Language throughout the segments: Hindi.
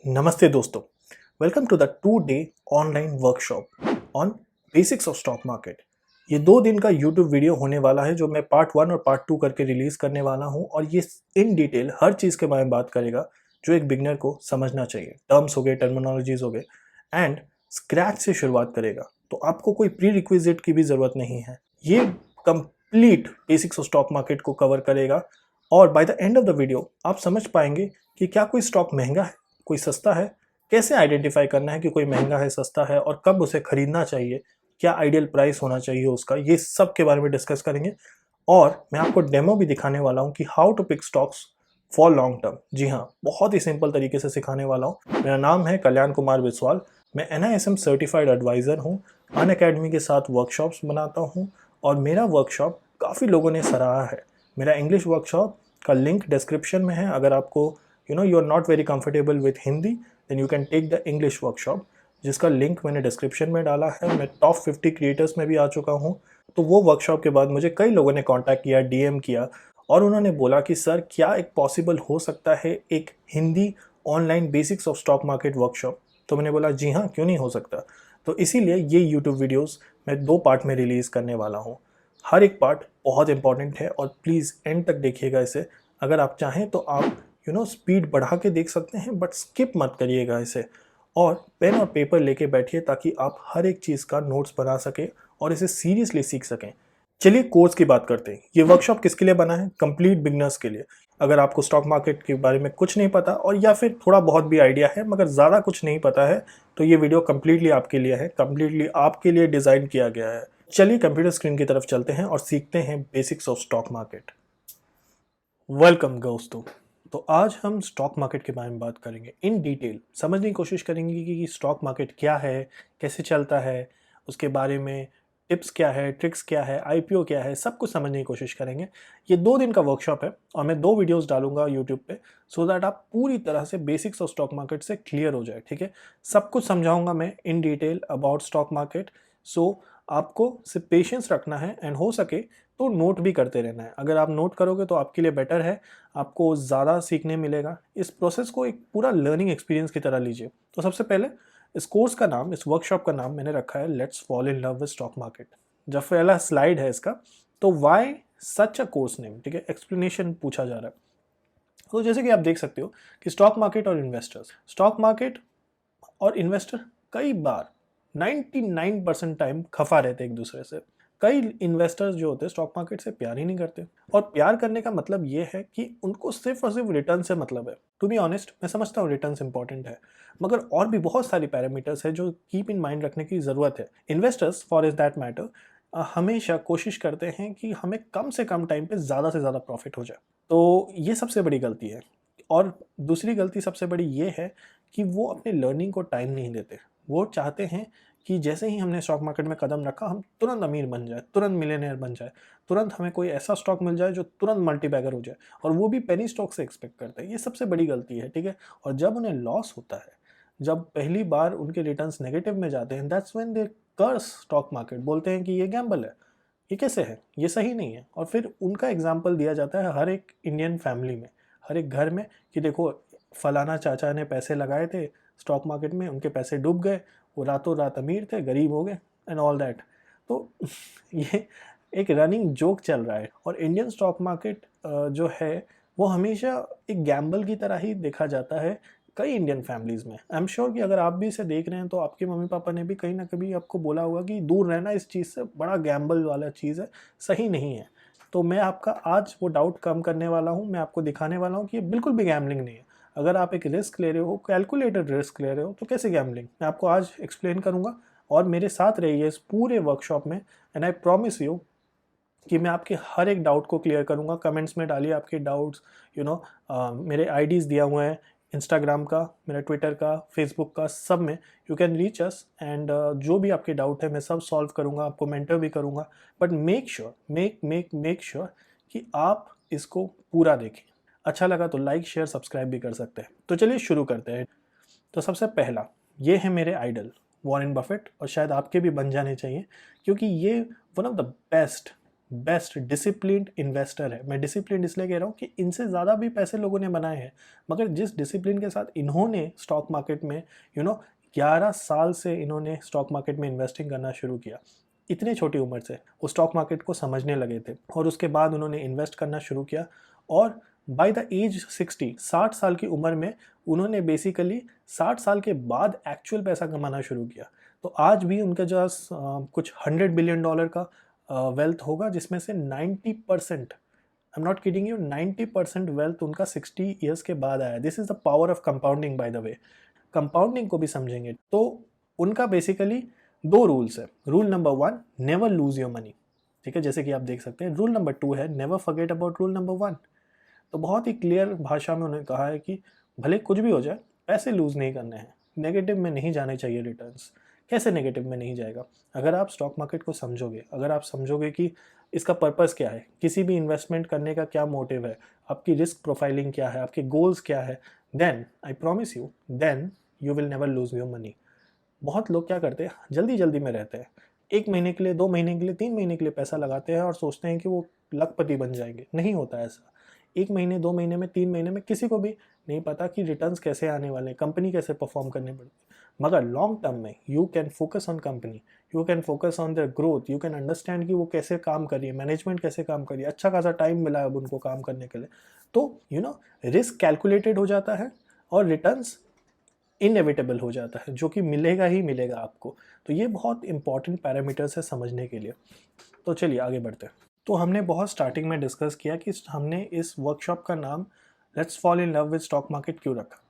नमस्ते दोस्तों, welcome to the 2 day online workshop on basics of stock market. ये 2 दिन का यूट्यूब वीडियो होने वाला है जो मैं पार्ट 1 और पार्ट 2 करके रिलीज करने वाला हूँ और ये इन डिटेल हर चीज़ के बारे में बात करेगा जो एक बिगनर को समझना चाहिए। टर्म्स हो गए, टर्मिनोलॉजीज हो गए एंड स्क्रैच से शुरुआत करेगा, तो आपको कोई प्री रिक्विजिट की भी ज़रूरत नहीं है। ये complete basics of stock market को कवर करेगा और by the end of the video आप समझ पाएंगे कि क्या कोई स्टॉक महंगा है, कोई सस्ता है, कैसे आइडेंटिफाई करना है कि कोई महंगा है, सस्ता है और कब उसे खरीदना चाहिए, क्या आइडियल प्राइस होना चाहिए उसका, ये सब के बारे में डिस्कस करेंगे। और मैं आपको डेमो भी दिखाने वाला हूँ कि how to pick stocks for long term. जी हाँ, बहुत ही सिंपल तरीके से सिखाने वाला हूँ। मेरा नाम है कल्याण कुमार बिस्वाल। मैं NISM सर्टिफाइड एडवाइज़र हूँ। अनअकैडमी के साथ वर्कशॉप्स बनाता हूँ और मेरा वर्कशॉप काफ़ी लोगों ने सराहा है। मेरा इंग्लिश वर्कशॉप का लिंक डिस्क्रिप्शन में है। अगर आपको you are not very comfortable with Hindi, then you can take the English workshop, जिसका लिंक मैंने डिस्क्रिप्शन में डाला है। मैं टॉप 50 क्रिएटर्स में भी आ चुका हूँ। तो वो वर्कशॉप के बाद मुझे कई लोगों ने कांटेक्ट किया, DM किया और उन्होंने बोला कि सर क्या एक पॉसिबल हो सकता है एक Hindi online basics of stock market workshop. तो मैंने बोला जी हाँ, क्यों नहीं हो सकता। तो इसीलिए ये यूट्यूब वीडियोस मैं 2 पार्ट में रिलीज़ करने वाला हूँ। हर एक पार्ट बहुत इंपॉर्टेंट है और प्लीज़ एंड तक देखिएगा इसे। अगर आप चाहें तो आप स्पीड बढ़ा के देख सकते हैं, बट स्किप मत करिएगा इसे। और पेन और पेपर लेके बैठिए ताकि आप हर एक चीज़ का नोट्स बना सकें और इसे सीरियसली सीख सकें। चलिए कोर्स की बात करते हैं। ये वर्कशॉप किसके लिए बना है? कंप्लीट बिगनर्स के लिए। अगर आपको स्टॉक मार्केट के बारे में कुछ नहीं पता और या फिर थोड़ा बहुत भी आइडिया है मगर ज़्यादा कुछ नहीं पता है, तो ये वीडियो कम्प्लीटली आपके लिए है, कम्प्लीटली आपके लिए डिज़ाइन किया गया है। चलिए कंप्यूटर स्क्रीन की तरफ चलते हैं और सीखते हैं basics of stock market. Welcome दोस्तों। तो आज हम स्टॉक मार्केट के बारे में बात करेंगे इन डिटेल। समझने की कोशिश करेंगे कि स्टॉक मार्केट क्या है, कैसे चलता है, उसके बारे में टिप्स क्या है, ट्रिक्स क्या है, IPO क्या है, सब कुछ समझने की कोशिश करेंगे। ये 2 दिन का वर्कशॉप है और मैं 2 वीडियोस डालूंगा यूट्यूब पे, सो दैट आप पूरी तरह से बेसिक्स ऑफ स्टॉक मार्केट से क्लियर हो जाए। ठीक है, सब कुछ समझाऊंगा मैं in detail about stock market. So आपको सिर्फ पेशेंस रखना है एंड हो सके तो नोट भी करते रहना है। अगर आप नोट करोगे तो आपके लिए बेटर है, आपको ज़्यादा सीखने मिलेगा। इस प्रोसेस को एक पूरा लर्निंग एक्सपीरियंस की तरह लीजिए। तो सबसे पहले इस कोर्स का नाम, इस वर्कशॉप का नाम मैंने रखा है let's fall in love with stock market. जब पहला स्लाइड है इसका, तो why such a course name, ठीक है, एक्सप्लेनेशन पूछा जा रहा है। तो जैसे कि आप देख सकते हो कि स्टॉक मार्केट और इन्वेस्टर्स, स्टॉक मार्केट और इन्वेस्टर कई बार 99% टाइम खफा रहते एक दूसरे से। कई इन्वेस्टर्स जो होते हैं स्टॉक मार्केट से प्यार ही नहीं करते और प्यार करने का मतलब ये है कि उनको सिर्फ और सिर्फ रिटर्न से मतलब है। टू बी ऑनेस्ट, मैं समझता हूँ रिटर्न्स इंपॉर्टेंट है, मगर और भी बहुत सारी पैरामीटर्स है जो कीप इन माइंड रखने की ज़रूरत है। Investors for is that matter हमेशा कोशिश करते हैं कि हमें कम से कम टाइम पे ज़्यादा से ज़्यादा प्रॉफिट हो जाए। तो ये सबसे बड़ी गलती है। और दूसरी गलती सबसे बड़ी ये है कि वो अपने लर्निंग को टाइम नहीं देते। वो चाहते हैं कि जैसे ही हमने स्टॉक मार्केट में कदम रखा हम तुरंत अमीर बन जाए, तुरंत मिलियनेयर बन जाए, तुरंत हमें कोई ऐसा स्टॉक मिल जाए जो तुरंत मल्टीबैगर हो जाए, और वो भी पेनी स्टॉक से एक्सपेक्ट करते हैं। ये सबसे बड़ी गलती है, ठीक है। और जब उन्हें लॉस होता है, जब पहली बार उनके रिटर्न्स नेगेटिव में जाते हैं, that's when they curse stock market. बोलते हैं कि ये गैम्बल है, ये कैसे है, ये सही नहीं है। और फिर उनका एग्जाम्पल दिया जाता है हर एक इंडियन फैमिली में, हर एक घर में, कि देखो फलाना चाचा ने पैसे लगाए थे स्टॉक मार्केट में, उनके पैसे डूब गए, वो रातों रात अमीर थे, गरीब हो गए एंड ऑल दैट। तो ये एक रनिंग जोक चल रहा है। और इंडियन स्टॉक मार्केट जो है वो हमेशा एक गैम्बल की तरह ही देखा जाता है कई इंडियन फैमिलीज़ में। आई एम श्योर कि अगर आप भी इसे देख रहे हैं तो आपके मम्मी पापा ने भी कहीं ना कभी आपको बोला होगा कि दूर रहना इस चीज़ से, बड़ा गैम्बल वाला चीज़ है, सही नहीं है। तो मैं आपका आज वो डाउट कम करने वाला हूँ। मैं आपको दिखाने वाला हूँ कि ये बिल्कुल भी गैम्बलिंग नहीं है। अगर आप एक रिस्क ले रहे हो, कैलकुलेटेड रिस्क ले रहे हो, तो कैसे गैम्बलिंग, मैं आपको आज एक्सप्लेन करूँगा। और मेरे साथ रहिए इस पूरे वर्कशॉप में एंड आई प्रॉमिस यू कि मैं आपके हर एक डाउट को क्लियर करूँगा। कमेंट्स में डालिए आपके डाउट्स। मेरे IDs दिया हुआ है, इंस्टाग्राम का, मेरा ट्विटर का, फेसबुक का, सब में you can reach us and जो भी आपके डाउट है मैं सब सॉल्व करूँगा, आपको मेंटर भी करूँगा। बट मेक श्योर कि आप इसको पूरा देखें। अच्छा लगा तो लाइक, शेयर, सब्सक्राइब भी कर सकते हैं। तो चलिए शुरू करते हैं। तो सबसे पहला, ये है मेरे आइडल वॉरेन बफेट, और शायद आपके भी बन जाने चाहिए क्योंकि ये one of the best best disciplined investor है। मैं डिसिप्लिन इसलिए कह रहा हूँ कि इनसे ज़्यादा भी पैसे लोगों ने बनाए हैं, मगर जिस डिसिप्लिन के साथ इन्होंने स्टॉक मार्केट में 11 साल से इन्होंने स्टॉक मार्केट में इन्वेस्टिंग करना शुरू किया। इतनी छोटी उम्र से वो स्टॉक मार्केट को समझने लगे थे और उसके बाद उन्होंने इन्वेस्ट करना शुरू किया और बाय द एज 60 साल की उम्र में उन्होंने बेसिकली 60 साल के बाद एक्चुअल पैसा कमाना शुरू किया। तो आज भी उनके पास कुछ $100 बिलियन का वेल्थ होगा, जिसमें से 90%, I am not kidding you, 90% wealth उनका 60 ईयर्स के बाद आया। This is the power of compounding. By the way, compounding को भी समझेंगे तो उनका बेसिकली 2 रूल्स है। Rule number 1, never lose your money, ठीक है, जैसे कि आप देख सकते हैं। रूल नंबर 2 है, never forget about rule number 1। तो बहुत ही क्लियर भाषा में उन्होंने कहा है कि भले कुछ भी हो जाए, पैसे लूज़ नहीं करने हैं, नेगेटिव में नहीं जाने चाहिए रिटर्न्स। कैसे नेगेटिव में नहीं जाएगा? अगर आप स्टॉक मार्केट को समझोगे, अगर आप समझोगे कि इसका पर्पस क्या है, किसी भी इन्वेस्टमेंट करने का क्या मोटिव है, आपकी रिस्क प्रोफाइलिंग क्या है, आपके गोल्स क्या है, then I promise you, then you will never lose your money. बहुत लोग क्या करते हैं, जल्दी जल्दी में रहते हैं, 1 महीने के लिए, 2 महीने के लिए, 3 महीने के लिए पैसा लगाते हैं और सोचते हैं कि वो लखपति बन जाएंगे। नहीं होता ऐसा। 1 महीने, 2 महीने में, 3 महीने में किसी को भी नहीं पता कि रिटर्न्स कैसे आने वाले हैं, कंपनी कैसे परफॉर्म करने पड़ती। मगर लॉन्ग टर्म में you can focus on company, you can focus on their growth, you can understand कि वो कैसे काम कर रही है, मैनेजमेंट कैसे काम कर रही है। अच्छा खासा टाइम मिला है अब उनको काम करने के लिए, तो रिस्क कैलकुलेटेड हो जाता है और रिटर्न्स इनएविटेबल हो जाता है, जो कि मिलेगा ही मिलेगा आपको। तो ये बहुत इंपॉर्टेंट पैरामीटर्स है समझने के लिए। तो चलिए आगे बढ़ते हैं। तो हमने बहुत स्टार्टिंग में डिस्कस किया कि हमने इस वर्कशॉप का नाम let's fall in love with stock market क्यों रखा।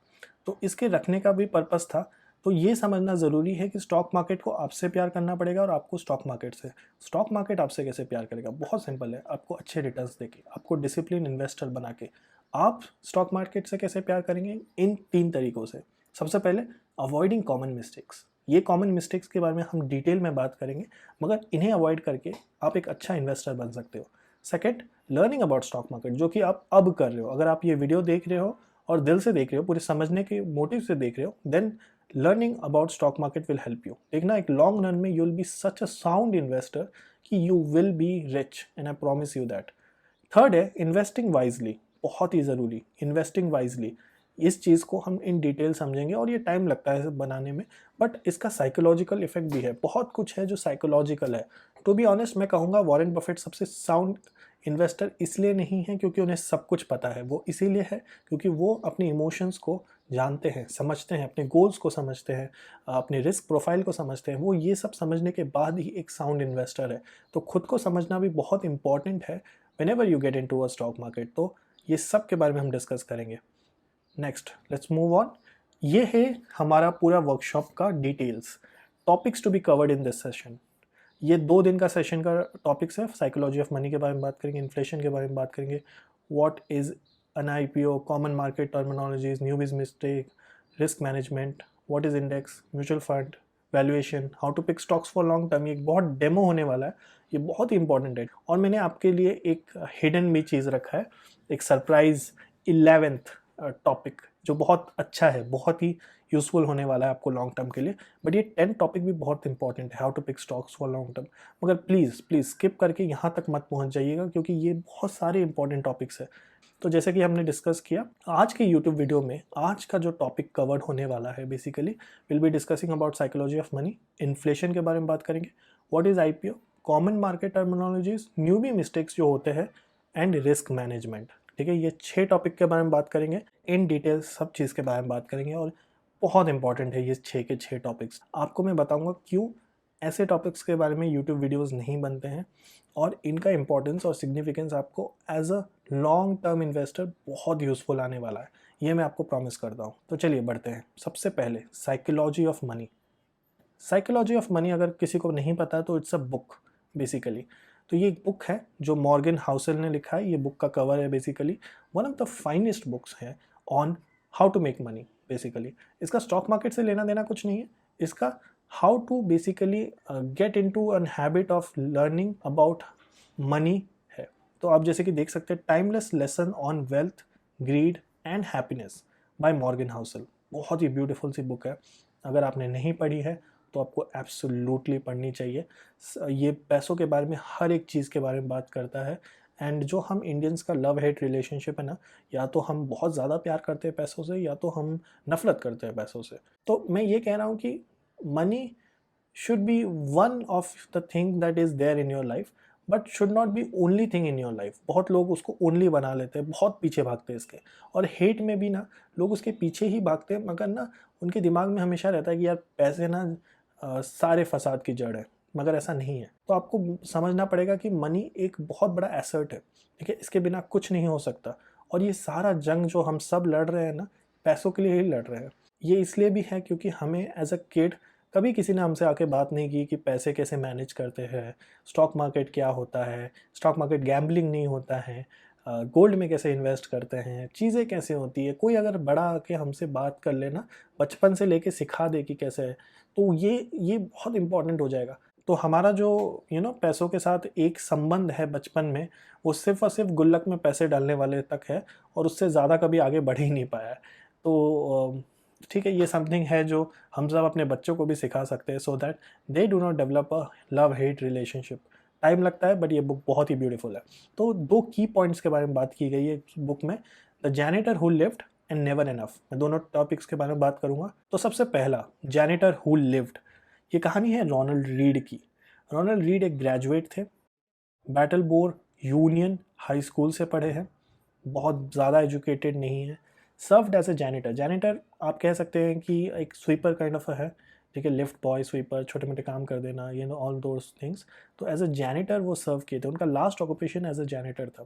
तो इसके रखने का भी पर्पस था, तो ये समझना ज़रूरी है कि स्टॉक मार्केट को आपसे प्यार करना पड़ेगा और आपको स्टॉक मार्केट से। स्टॉक मार्केट आपसे कैसे प्यार करेगा? बहुत सिंपल है, आपको अच्छे रिटर्न्स देके, आपको डिसिप्लिन इन्वेस्टर बना के। आप स्टॉक मार्केट से कैसे प्यार करेंगे? इन 3 तरीक़ों से। सबसे पहले, अवॉइडिंग कॉमन मिस्टेक्स। ये कॉमन मिस्टेक्स के बारे में हम डिटेल में बात करेंगे, मगर इन्हें अवॉइड करके आप एक अच्छा इन्वेस्टर बन सकते हो। Second, learning about stock market, जो कि आप अब कर रहे हो। अगर आप ये वीडियो देख रहे हो और दिल से देख रहे हो, पूरे समझने के मोटिव से देख रहे हो, then learning about stock market will help you. देखना, एक लॉन्ग रन में you will be such a sound investor कि you will be rich, and I promise you that. Third है, इन्वेस्टिंग वाइजली। बहुत ही ज़रूरी, इन्वेस्टिंग वाइजली। इस चीज़ को हम इन डिटेल समझेंगे और ये टाइम लगता है इसे बनाने में, बट इसका साइकोलॉजिकल इफेक्ट भी है। बहुत कुछ है जो साइकोलॉजिकल है। टू बी ऑनेस्ट, मैं कहूँगा वॉरेन बफेट सबसे साउंड इन्वेस्टर इसलिए नहीं है क्योंकि उन्हें सब कुछ पता है, वो इसीलिए है क्योंकि वो अपने इमोशंस को जानते हैं, समझते हैं, अपने गोल्स को समझते हैं, अपने रिस्क प्रोफाइल को समझते हैं। वो ये सब समझने के बाद ही एक साउंड इन्वेस्टर है। तो खुद को समझना भी बहुत इंपॉर्टेंट है whenever you get into a stock market. तो ये सब के बारे में हम डिस्कस करेंगे। Next, let's move on. ये है हमारा पूरा वर्कशॉप का details, topics to be covered in this session. ये 2 दिन का सेशन का टॉपिक्स है। साइकोलॉजी ऑफ मनी के बारे में बात करेंगे, इन्फ्लेशन के बारे में बात करेंगे, what is an IPO, common market terminologies, newbies mistake, risk management, what is index, mutual fund, valuation, how to pick stocks for long term. ये एक बहुत डेमो होने वाला है, ये बहुत ही इंपॉर्टेंट है। और मैंने आपके लिए एक हिडन भी चीज़ रखा है, एक सरप्राइज 11th टॉपिक जो बहुत अच्छा है, बहुत ही यूजफुल होने वाला है आपको लॉन्ग टर्म के लिए। बट ये 10 टॉपिक भी बहुत इंपॉर्टेंट है, how to pick stocks for long term. मगर प्लीज़ प्लीज़ स्किप करके यहाँ तक मत पहुँच जाइएगा, क्योंकि ये बहुत सारे इंपॉर्टेंट टॉपिक्स है। तो जैसे कि हमने डिस्कस किया, आज के यूट्यूब वीडियो में आज का जो टॉपिक कवर्ड होने वाला है, basically will be discussing about psychology of money, inflation के बारे में बात करेंगे, what is IPO, common market terminologies, newbie mistakes जो होते हैं, एंड रिस्क मैनेजमेंट। ठीक है, ये 6 टॉपिक के बारे में बात करेंगे, इन डिटेल सब चीज़ के बारे में बात करेंगे। और बहुत इंपॉर्टेंट है ये 6 के 6 टॉपिक्स। आपको मैं बताऊंगा क्यों ऐसे टॉपिक्स के बारे में यूट्यूब वीडियोस नहीं बनते हैं, और इनका इंपॉर्टेंस और सिग्निफिकेंस आपको as a long term investor बहुत यूज़फुल आने वाला है, ये मैं आपको प्रॉमिस करता हूँ। तो चलिए बढ़ते हैं। सबसे पहले, psychology of money. Psychology of money अगर किसी को नहीं पता तो इट्स अ बुक बेसिकली। तो ये एक बुक है जो मॉर्गन हाउसेल ने लिखा है। ये बुक का कवर है basically, one of the finest books है on how to make money basically. इसका स्टॉक मार्केट से लेना देना कुछ नहीं है, इसका how to basically get into an habit of learning about money है। तो आप जैसे कि देख सकते हैं, timeless lesson on wealth, greed and happiness by Morgan Housel. बहुत ही ब्यूटीफुल सी बुक है। अगर आपने नहीं पढ़ी है तो आपको एब्सोल्युटली पढ़नी चाहिए। ये पैसों के बारे में हर एक चीज़ के बारे में बात करता है। एंड जो हम इंडियंस का लव हेट रिलेशनशिप है ना, या तो हम बहुत ज़्यादा प्यार करते हैं पैसों से, या तो हम नफरत करते हैं पैसों से। तो मैं ये कह रहा हूँ कि money should be one of the thing that is there in your life but should not be only thing in your life। बहुत लोग उसको only बना लेते हैं, बहुत पीछे भागते हैं इसके। और हेट में भी ना लोग उसके पीछे ही भागते हैं, मगर ना उनके दिमाग में हमेशा रहता है कि यार पैसे ना सारे फसाद की जड़ है, मगर ऐसा नहीं है। तो आपको समझना पड़ेगा कि मनी एक बहुत बड़ा एसेट है, ठीक है, इसके बिना कुछ नहीं हो सकता। और ये सारा जंग जो हम सब लड़ रहे हैं ना, पैसों के लिए ही लड़ रहे हैं। ये इसलिए भी है क्योंकि हमें एज अ किड कभी किसी ने हमसे आके बात नहीं की कि पैसे कैसे मैनेज करते हैं, स्टॉक मार्केट क्या होता है, स्टॉक मार्केट गैम्बलिंग नहीं होता है, गोल्ड में कैसे इन्वेस्ट करते हैं, चीज़ें कैसे होती है। कोई अगर बड़ा आके हमसे बात कर लेना, बचपन से लेके सिखा दे कि कैसे है, तो ये बहुत इंपॉर्टेंट हो जाएगा। तो हमारा जो पैसों के साथ एक संबंध है बचपन में, वो सिर्फ और सिर्फ गुल्लक में पैसे डालने वाले तक है, और उससे ज़्यादा कभी आगे बढ़ ही नहीं पाया है। तो ठीक है, ये समथिंग है जो हम सब अपने बच्चों को भी सिखा सकते हैं, so that they do not develop a love hate relationship. Time लगता है, बट ये बुक बहुत ही ब्यूटीफुल है। तो 2 की पॉइंट्स के बारे में बात की गई है बुक में, the janitor who lived and never enough. मैं दोनों टॉपिक्स के बारे में बात करूंगा। तो सबसे पहला, जैनिटर हु लिव्ड, ये कहानी है रोनाल्ड रीड की। रोनाल्ड रीड एक ग्रेजुएट थे, Brattleboro union high school से पढ़े हैं, बहुत ज़्यादा एजुकेटेड नहीं है। Served as a janitor, janitor आप कह सकते हैं कि एक स्वीपर काइंड ऑफ है, ठीक है, लिफ्ट बॉय, स्वीपर, छोटे मोटे काम कर देना, ऑल दोज थिंग्स। तो एज अ जैनिटर वो सर्व किए थे, उनका last occupation as a janitor था,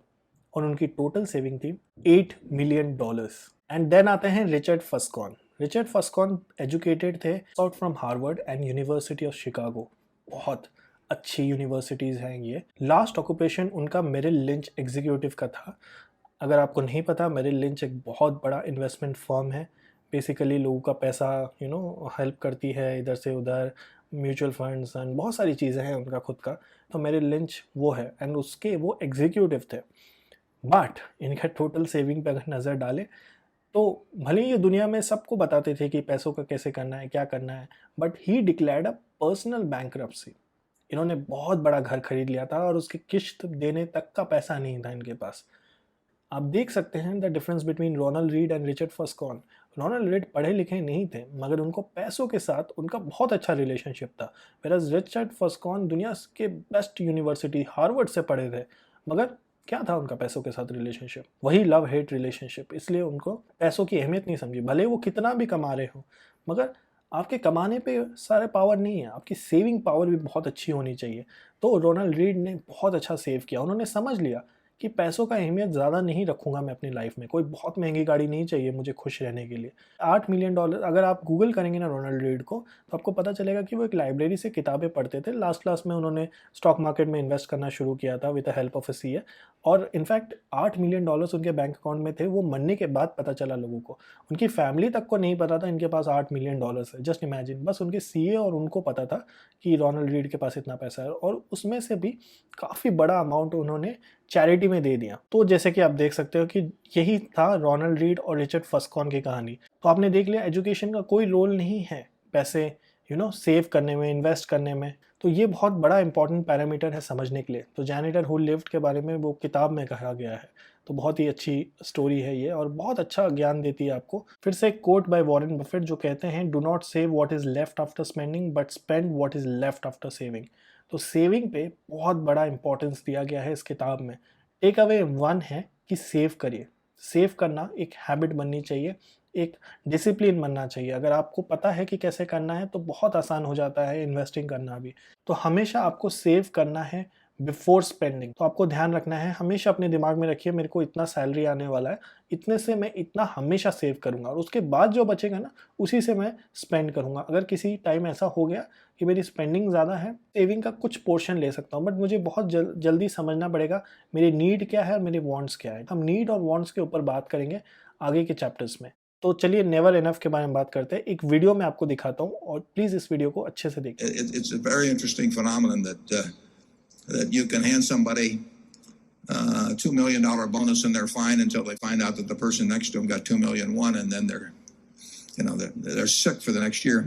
और उनकी टोटल सेविंग थी $8 मिलियन। एंड देन आते हैं रिचर्ड फस्कॉन। रिचर्ड फस्कॉन एजुकेटेड थे out from Harvard and university of Chicago, बहुत अच्छी यूनिवर्सिटीज़ हैं ये। लास्ट ऑक्यूपेशन उनका मेरिल लिंच एग्जीक्यूटिव का था। अगर आपको नहीं पता, मेरिल लिंच एक बहुत बड़ा इन्वेस्टमेंट फर्म है, बेसिकली लोगों का पैसा हेल्प करती है इधर से उधर, म्यूचुअल फंड्स एंड बहुत सारी चीज़ें हैं उनका खुद का। तो मेरिल लिंच वो है, एंड उसके वो एग्जीक्यूटिव थे। बट इनका टोटल सेविंग पे अगर नज़र डालें तो भले ही ये दुनिया में सबको बताते थे कि पैसों का कैसे करना है, क्या करना है, but he declared a personal bankruptcy. इन्होंने बहुत बड़ा घर खरीद लिया था और उसकी किश्त देने तक का पैसा नहीं था इनके पास। आप देख सकते हैं the difference between Ronald Read and Richard Fuscone. Ronald Read पढ़े लिखे नहीं थे, मगर उनको पैसों के साथ उनका बहुत अच्छा रिलेशनशिप था। वेराज रिचर्ड फस्कॉन दुनिया के बेस्ट यूनिवर्सिटी हार्वर्ड से पढ़े थे, मगर क्या था उनका पैसों के साथ रिलेशनशिप? वही लव हेट रिलेशनशिप। इसलिए उनको पैसों की अहमियत नहीं समझी, भले वो कितना भी कमा रहे हो, मगर आपके कमाने पे सारे पावर नहीं है, आपकी सेविंग पावर भी बहुत अच्छी होनी चाहिए। तो रोनाल्ड रीड ने बहुत अच्छा सेव किया, उन्होंने समझ लिया कि पैसों का अहमियत ज़्यादा नहीं रखूंगा मैं अपनी लाइफ में, कोई बहुत महंगी गाड़ी नहीं चाहिए मुझे खुश रहने के लिए। $8 मिलियन, अगर आप गूगल करेंगे ना रोनाल्ड रीड को, तो आपको पता चलेगा कि वो एक लाइब्रेरी से किताबें पढ़ते थे। लास्ट क्लास में उन्होंने स्टॉक मार्केट में इन्वेस्ट करना शुरू किया था with the help of A CA, और इनफैक्ट $8 मिलियन उनके बैंक अकाउंट में थे, वो मरने के बाद पता चला लोगों को। उनकी फैमिली तक को नहीं पता था इनके पास $8 मिलियन है। जस्ट इमेजिन, बस उनके सीए और उनको पता था कि रोनाल्ड रीड के पास इतना पैसा है, और उसमें से भी काफ़ी बड़ा अमाउंट उन्होंने चैरिटी में दे दिया। तो जैसे कि आप देख सकते हो कि यही था रोनाल्ड रीड और रिचर्ड फस्कॉन की कहानी। तो आपने देख लिया, एजुकेशन का कोई रोल नहीं है पैसे सेव करने में, इन्वेस्ट करने में। तो ये बहुत बड़ा इंपॉर्टेंट पैरामीटर है समझने के लिए। तो जैनिटर हु लिव्ड के बारे में वो किताब में कहा गया है, तो बहुत ही अच्छी स्टोरी है ये, और बहुत अच्छा ज्ञान देती है आपको। फिर से एक कोट बाय वॉरेन बफेट जो कहते हैं, do not save what is left after spending but spend what is left after saving. तो सेविंग पे बहुत बड़ा इंपॉर्टेंस दिया गया है इस किताब में। टेक अवे 1 है कि सेव करिए। सेव करना एक हैबिट बननी चाहिए, एक डिसिप्लिन बनना चाहिए। अगर आपको पता है कि कैसे करना है तो बहुत आसान हो जाता है इन्वेस्टिंग करना भी। तो हमेशा आपको सेव करना है बिफोर स्पेंडिंग। तो आपको ध्यान रखना है, हमेशा अपने दिमाग में रखिए मेरे को इतना सैलरी आने वाला है, इतने से मैं इतना हमेशा सेव करूंगा, और उसके बाद जो बचेगा ना उसी से मैं स्पेंड करूंगा। अगर किसी टाइम ऐसा हो गया कि मेरी स्पेंडिंग ज़्यादा है, सेविंग का कुछ पोर्शन ले सकता हूँ, बट मुझे बहुत जल्दी समझना पड़ेगा मेरी नीड क्या है और मेरे वांट्स क्या है। हम नीड और वांट्स के ऊपर बात करेंगे आगे के चैप्टर्स में। तो चलिए नेवर इनफ के बारे में बात करते हैं। एक वीडियो मैं आपको दिखाता हूँ, और प्लीज इस वीडियो को अच्छे से देखिए। It's a very interesting phenomenon that you can hand somebody $2 million bonus and they're fine until they find out that the person next to them got $2.1 million, and then they're sick for the next year.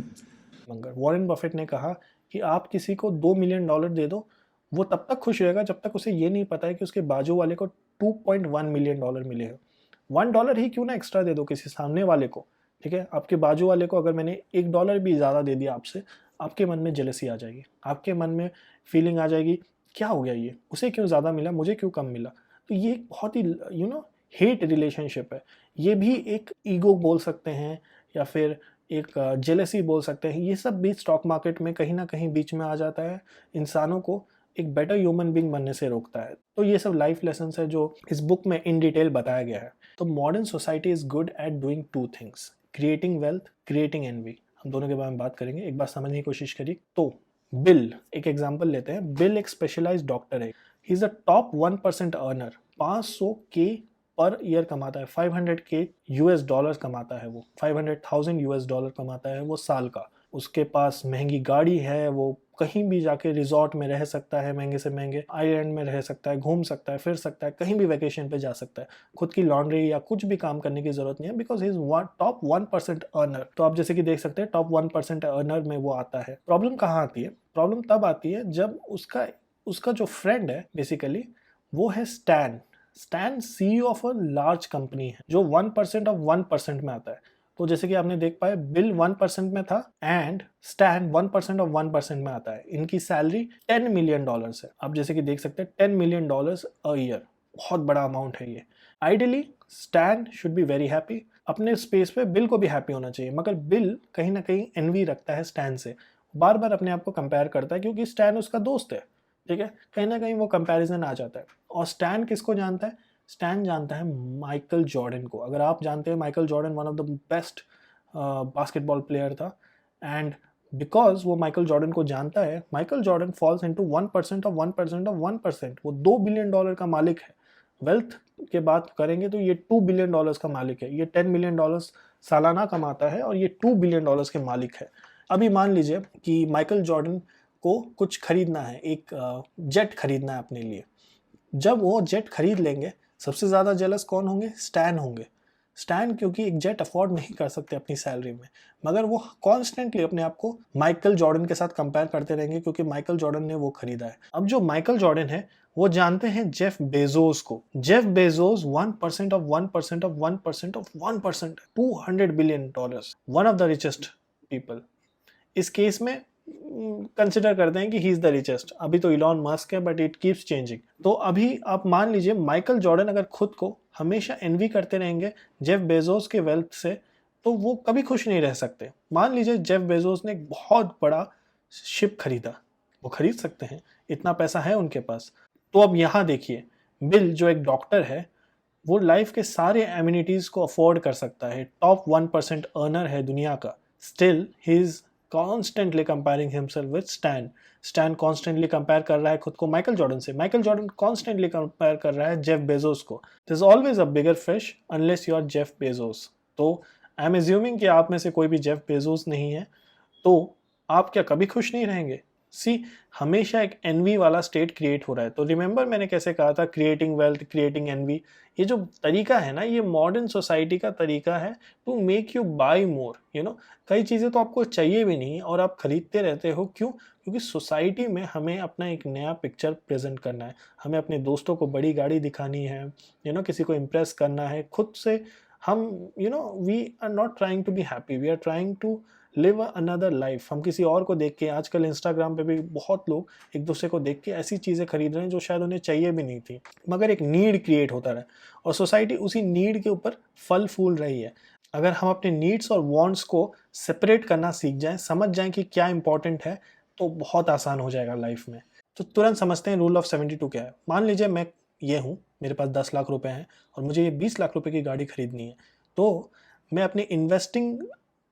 मगर वॉरेन बफेट ने कहा कि आप किसी को $2 मिलियन दे दो, वो तब तक खुश रहेगा जब तक उसे ये नहीं पता है कि उसके बाजू वाले को $2.1 मिलियन मिले हैं। $1 ही क्यों ना एक्स्ट्रा दे दो किसी सामने वाले को, ठीक है। आपके बाजू वाले को अगर मैंने $1 भी ज़्यादा दे दिया आपसे, आपके मन में जेलसी आ जाएगी, आपके मन में फीलिंग आ जाएगी, क्या हो गया ये, उसे क्यों ज़्यादा मिला, मुझे क्यों कम मिला। तो ये एक बहुत ही हेट रिलेशनशिप है। ये भी एक ईगो बोल सकते हैं या फिर एक जेलसी बोल सकते हैं। ये सब भी स्टॉक मार्केट में कहीं ना कहीं बीच में आ जाता है, इंसानों को एक बेटर ह्यूमन बीइंग बनने से रोकता है। तो ये सब लाइफ लेसन्स है जो इस बुक में इन डिटेल बताया गया है। तो modern society is good at doing 2 things, creating wealth, creating envy. हम दोनों के बारे में बात करेंगे, एक बार समझने की कोशिश करिए। तो बिल, एक एग्जांपल लेते हैं। बिल एक स्पेशलाइज्ड डॉक्टर है, he is a top 1% earner. 500K per year कमाता है, $500K कमाता है वो, $500,000 कमाता है वो साल का। उसके पास महंगी गाड़ी है, वो कहीं भी जाके रिजॉर्ट में रह सकता है, महंगे से महंगे आइलैंड में रह सकता है, घूम सकता है, फिर सकता है, कहीं भी वैकेशन पे जा सकता है। खुद की लॉन्ड्री या कुछ भी काम करने की जरूरत नहीं है, because he is top 1% earner. तो आप जैसे कि देख सकते हैं टॉप 1% अर्नर में वो आता है। प्रॉब्लम कहाँ आती है? प्रॉब्लम तब आती है जब उसका जो फ्रेंड है बेसिकली वो है stand. Stand CEO of a large company है जो 1% ऑफ 1% में आता है। तो जैसे कि आपने देख पाए, बिल 1% में था एंड स्टैन 1% ऑफ 1% में आता है। इनकी सैलरी $10 मिलियन है। आप जैसे कि देख सकते हैं $10 मिलियन अ ईयर, बहुत बड़ा अमाउंट है ये। Ideally stand should be very happy, अपने स्पेस पे बिल को भी हैप्पी होना चाहिए, मगर बिल कहीं ना कहीं एनवी रखता है स्टैन से, बार बार अपने आप को कंपेयर करता है क्योंकि स्टैन उसका दोस्त है, ठीक है। कहीं ना कहीं वो कंपैरिजन आ जाता है। और स्टैन किसको जानता है? स्टैन जानता है माइकल जॉर्डन को। अगर आप जानते हैं Michael Jordan one of the best basketball player था, एंड बिकॉज वो माइकल जॉर्डन को जानता है, Michael Jordan falls into 1% of 1% of 1%। वो $2 बिलियन का मालिक है। वेल्थ के बात करेंगे तो ये $2 बिलियन का मालिक है। ये $10 मिलियन सालाना कमाता है और ये $2 बिलियन के मालिक है। अभी मान लीजिए कि माइकल जॉर्डन को कुछ खरीदना है, एक जेट खरीदना है अपने लिए। जब वो जेट खरीद लेंगे, सबसे ज़्यादा जेलस कौन होंगे? स्टैन होंगे। स्टैन क्योंकि एक जेट अफोर्ड नहीं कर सकते अपनी सैलरी में, मगर वो कॉन्स्टेंटली अपने आप को माइकल जॉर्डन के साथ कंपेयर करते रहेंगे क्योंकि माइकल जॉर्डन ने वो खरीदा है। अब जो माइकल जॉर्डन है वो जानते हैं जेफ बेजोस को। Jeff Bezos 1% of 1% of 1% of 1%, $200 billion, one of the richest people. इस केस में कंसिडर करते हैं कि ही इज द रिचेस्ट। अभी तो इलॉन मस्क है, बट इट कीप्स चेंजिंग। तो अभी आप मान लीजिए माइकल जॉर्डन अगर खुद को हमेशा एनवी करते रहेंगे जेफ बेजोस के वेल्थ से, तो वो कभी खुश नहीं रह सकते। मान लीजिए जेफ बेजोस ने एक बहुत बड़ा शिप खरीदा, वो खरीद सकते हैं, इतना पैसा है उनके पास। तो अब यहाँ देखिए, बिल जो एक डॉक्टर है, वो लाइफ के सारे एमिनिटीज को अफोर्ड कर सकता है, टॉप 1% अर्नर है दुनिया का। Still he is constantly comparing himself with Stan. Stan constantly compare कर रहा है खुद को माइकल जॉर्डन से, माइकल जॉर्डन constantly compare कर रहा है जेफ बेजोस को। There's always a bigger fish unless you are Jeff Bezos. तो आई एम assuming कि आप में से कोई भी जेफ बेजोस नहीं है, तो आप क्या कभी खुश नहीं रहेंगे? सी, हमेशा एक एनवी वाला स्टेट क्रिएट हो रहा है। तो रिमेंबर मैंने कैसे कहा था, क्रिएटिंग वेल्थ, क्रिएटिंग एनवी। ये जो तरीका है ना, ये मॉडर्न सोसाइटी का तरीका है टू मेक यू बाय मोर। कई चीज़ें तो आपको चाहिए भी नहीं और आप खरीदते रहते हो। क्यों? क्योंकि सोसाइटी में हमें अपना एक नया पिक्चर प्रेजेंट करना है, हमें अपने दोस्तों को बड़ी गाड़ी दिखानी है, किसी को इम्प्रेस करना है। खुद से हम we are not trying to be happy, we are trying to live another life. हम किसी और को देख के, आजकल इंस्टाग्राम पे भी बहुत लोग एक दूसरे को देख के ऐसी चीज़ें खरीद रहे हैं जो शायद उन्हें चाहिए भी नहीं थी, मगर एक नीड क्रिएट होता रहा और सोसाइटी उसी नीड के ऊपर फल फूल रही है। अगर हम अपने नीड्स और वांट्स को सेपरेट करना सीख जाएं, समझ जाएं कि क्या इंपॉर्टेंट है, तो बहुत आसान हो जाएगा लाइफ में। तो तुरंत समझते हैं रूल ऑफ 72 क्या है। मान लीजिए मैं ये हूँ, मेरे पास 10 लाख रुपए हैं और मुझे ये 20 लाख रुपए की गाड़ी खरीदनी है। तो मैं अपनी इन्वेस्टिंग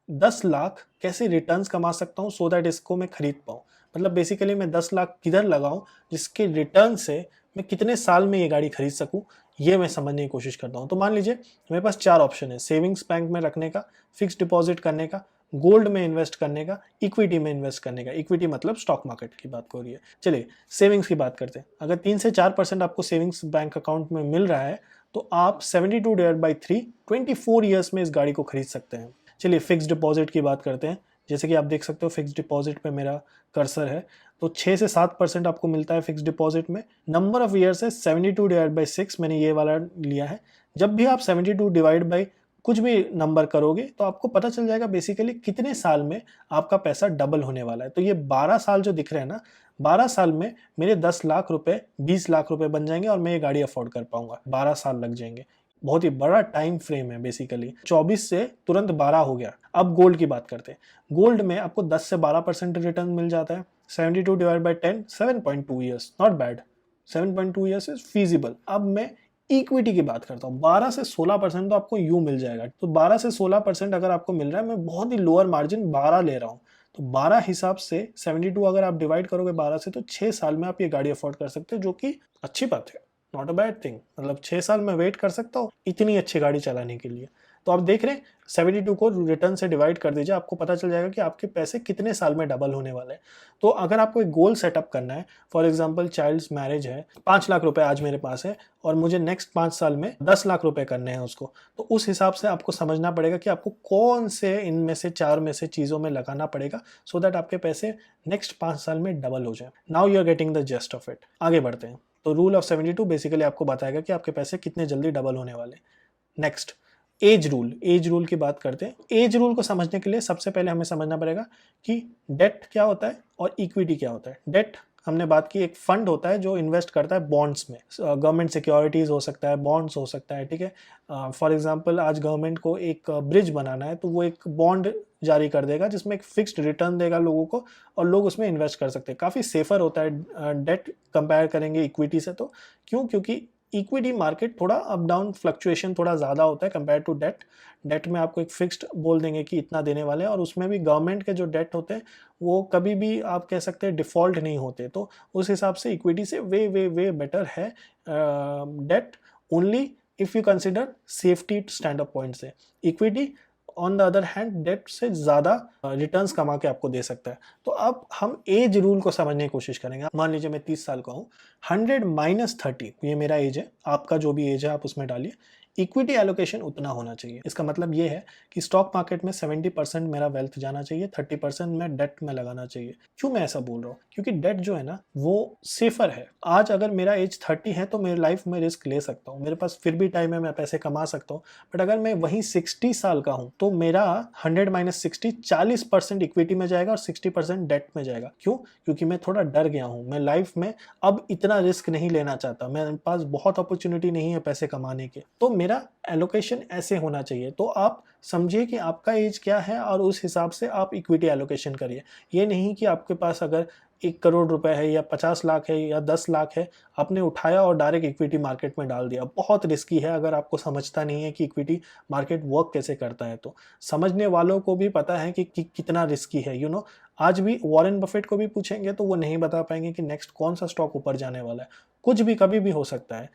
10 लाख कैसे रिटर्न्स कमा सकता हूँ सो दैट इसको मैं खरीद पाऊँ। मतलब बेसिकली मैं 10 लाख किधर लगाऊँ जिसके रिटर्न से मैं कितने साल में ये गाड़ी खरीद सकूँ, ये मैं समझने की कोशिश करता हूँ। तो मान लीजिए मेरे पास 4 ऑप्शन है, सेविंग्स बैंक में रखने का, फिक्स डिपॉजिट करने का, गोल्ड में इन्वेस्ट करने का, इक्विटी में इन्वेस्ट करने का। इक्विटी मतलब स्टॉक मार्केट की बात हो रही है। चलिए सेविंग्स की बात करते हैं। अगर 3 से 4% आपको सेविंग्स बैंक अकाउंट में मिल रहा है तो आप 72 डिवाइड बाई 3 24 ईयर्स में इस गाड़ी को खरीद सकते हैं। चलिए फिक्स डिपॉजिट की बात करते हैं। जैसे कि आप देख सकते हो फिक्स डिपॉजिट पे मेरा कर्सर है, तो 6 से 7% आपको मिलता है फिक्स डिपॉजिट में। नंबर ऑफ ईयर्स है 72 डिवाइड बाई 6, मैंने ये वाला लिया है। जब भी आप 72 डिवाइड बाई कुछ भी नंबर करोगे तो आपको पता चल जाएगा बेसिकली कितने साल में आपका पैसा डबल होने वाला है। तो ये 12 साल जो दिख रहे हैं ना, 12 साल में मेरे 10 लाख रुपए 20 लाख रुपए बन जाएंगे और मैं ये गाड़ी अफोर्ड कर पाऊंगा। 12 साल लग जाएंगे, बहुत ही बड़ा टाइम फ्रेम है बेसिकली। 24 से तुरंत 12 हो गया। अब गोल्ड की बात करते हैं। गोल्ड में आपको 10 से 12% रिटर्न मिल जाता है। 72 divide by 10, 7.2 years, not bad. 7.2 years is feasible. अब मैं इक्विटी की बात करता हूँ। 12 से 16% तो आपको यूं मिल जाएगा। तो 12 से 16% अगर आपको मिल रहा है, मैं बहुत ही लोअर मार्जिन 12 ले रहा हूँ, तो 12 हिसाब से 72 अगर आप डिवाइड करोगे 12 से, तो 6 साल में आप ये गाड़ी अफोर्ड कर सकते हो, जो कि अच्छी बात है, नॉट अ बैड थिंग। मतलब 6 साल में वेट कर सकता हूँ इतनी अच्छी गाड़ी चलाने के लिए। तो आप देख रहे हैं 72 को रिटर्न से डिवाइड कर दीजिए, आपको पता चल जाएगा कि आपके पैसे कितने साल में डबल होने वाले हैं। तो अगर आपको एक गोल सेटअप करना है, फॉर एग्जांपल चाइल्ड्स मैरिज है, 5 लाख रुपए आज मेरे पास है और मुझे नेक्स्ट 5 साल में 10 लाख रुपए करने हैं उसको, तो उस हिसाब से आपको समझना पड़ेगा कि आपको कौन से इनमें से 4 में से चीज़ों में लगाना पड़ेगा, सो दैट आपके पैसे नेक्स्ट 5 साल में डबल हो जाए। Now you are getting the gist of it. आगे बढ़ते हैं। तो रूल ऑफ 72 बेसिकली आपको बताएगा कि आपके पैसे कितने जल्दी डबल होने वाले। Next, age rule. Age rule की बात करते हैं। एज रूल को समझने के लिए सबसे पहले हमें समझना पड़ेगा कि डेट क्या होता है और इक्विटी क्या होता है। डेट हमने बात की, एक फंड होता है जो इन्वेस्ट करता है बॉन्ड्स में। गवर्नमेंट सिक्योरिटीज हो सकता है, बॉन्ड्स हो सकता है, ठीक है। फॉर एग्जांपल आज गवर्नमेंट को एक ब्रिज बनाना है, तो वो एक बॉन्ड जारी कर देगा जिसमें एक फिक्स्ड रिटर्न देगा लोगों को, और लोग उसमें इन्वेस्ट कर सकते हैं। काफ़ी सेफर होता है डेट कंपेयर करेंगे इक्विटी से। तो क्यों? क्योंकि इक्विटी मार्केट थोड़ा अप डाउन फ्लक्चुएशन थोड़ा ज़्यादा होता है कंपेयर टू डेट। डेट में आपको एक फिक्स्ड बोल देंगे कि इतना देने वाले हैं, और उसमें भी गवर्नमेंट के जो डेट होते हैं वो कभी भी आप कह सकते हैं डिफ़ॉल्ट नहीं होते। तो उस हिसाब से इक्विटी से वे वे वे बेटर है debt, only if you consider safety stand up point से। Equity on the other hand debt से ज़्यादा रिटर्न्स कमा के आपको दे सकता है। तो अब हम एज रूल को समझने की कोशिश करेंगे। मान लीजिए मैं 30 साल का हूँ, 100 माइनस 30 ये मेरा एज है, आपका जो भी एज है आप उसमें डालिए। इक्विटी एलोकेशन उतना होना चाहिए। इसका मतलब ये है कि स्टॉक मार्केट में 70% मेरा वेल्थ जाना चाहिए, 30% मैं डेट में लगाना चाहिए। क्यों मैं ऐसा बोल रहा हूँ? क्योंकि डेट जो है ना वो सेफर है। आज अगर मेरा एज 30 है तो मेरी लाइफ में रिस्क ले सकता हूँ, मेरे पास फिर भी टाइम है, मैं पैसे कमा सकता हूँ। बट अगर मैं वहीं 60 साल का हूँ तो मेरा 100 माइनस 60, 40% इक्विटी में जाएगा और 60% डेट में जाएगा। क्यों? क्योंकि मैं थोड़ा डर गया हूँ। मैं लाइफ में अब इतना रिस्क नहीं लेना चाहता, मेरे पास बहुत अपॉर्चुनिटी नहीं है पैसे कमाने के, तो मेरा एलोकेशन ऐसे होना चाहिए। तो आप समझिए कि आपका एज क्या है और उस हिसाब से आप इक्विटी एलोकेशन करिए। ये नहीं कि आपके पास अगर 1 करोड़ रुपए है या 50 लाख है या 10 लाख है, आपने उठाया और डायरेक्ट इक्विटी मार्केट में डाल दिया। बहुत रिस्की है अगर आपको समझता नहीं है कि इक्विटी मार्केट वर्क कैसे करता है। तो समझने वालों को भी पता है कि कितना रिस्की है। आज भी वॉरेन बफेट को भी पूछेंगे तो वो नहीं बता पाएंगे कि नेक्स्ट कौन सा स्टॉक ऊपर जाने वाला है। कुछ भी कभी भी हो सकता है।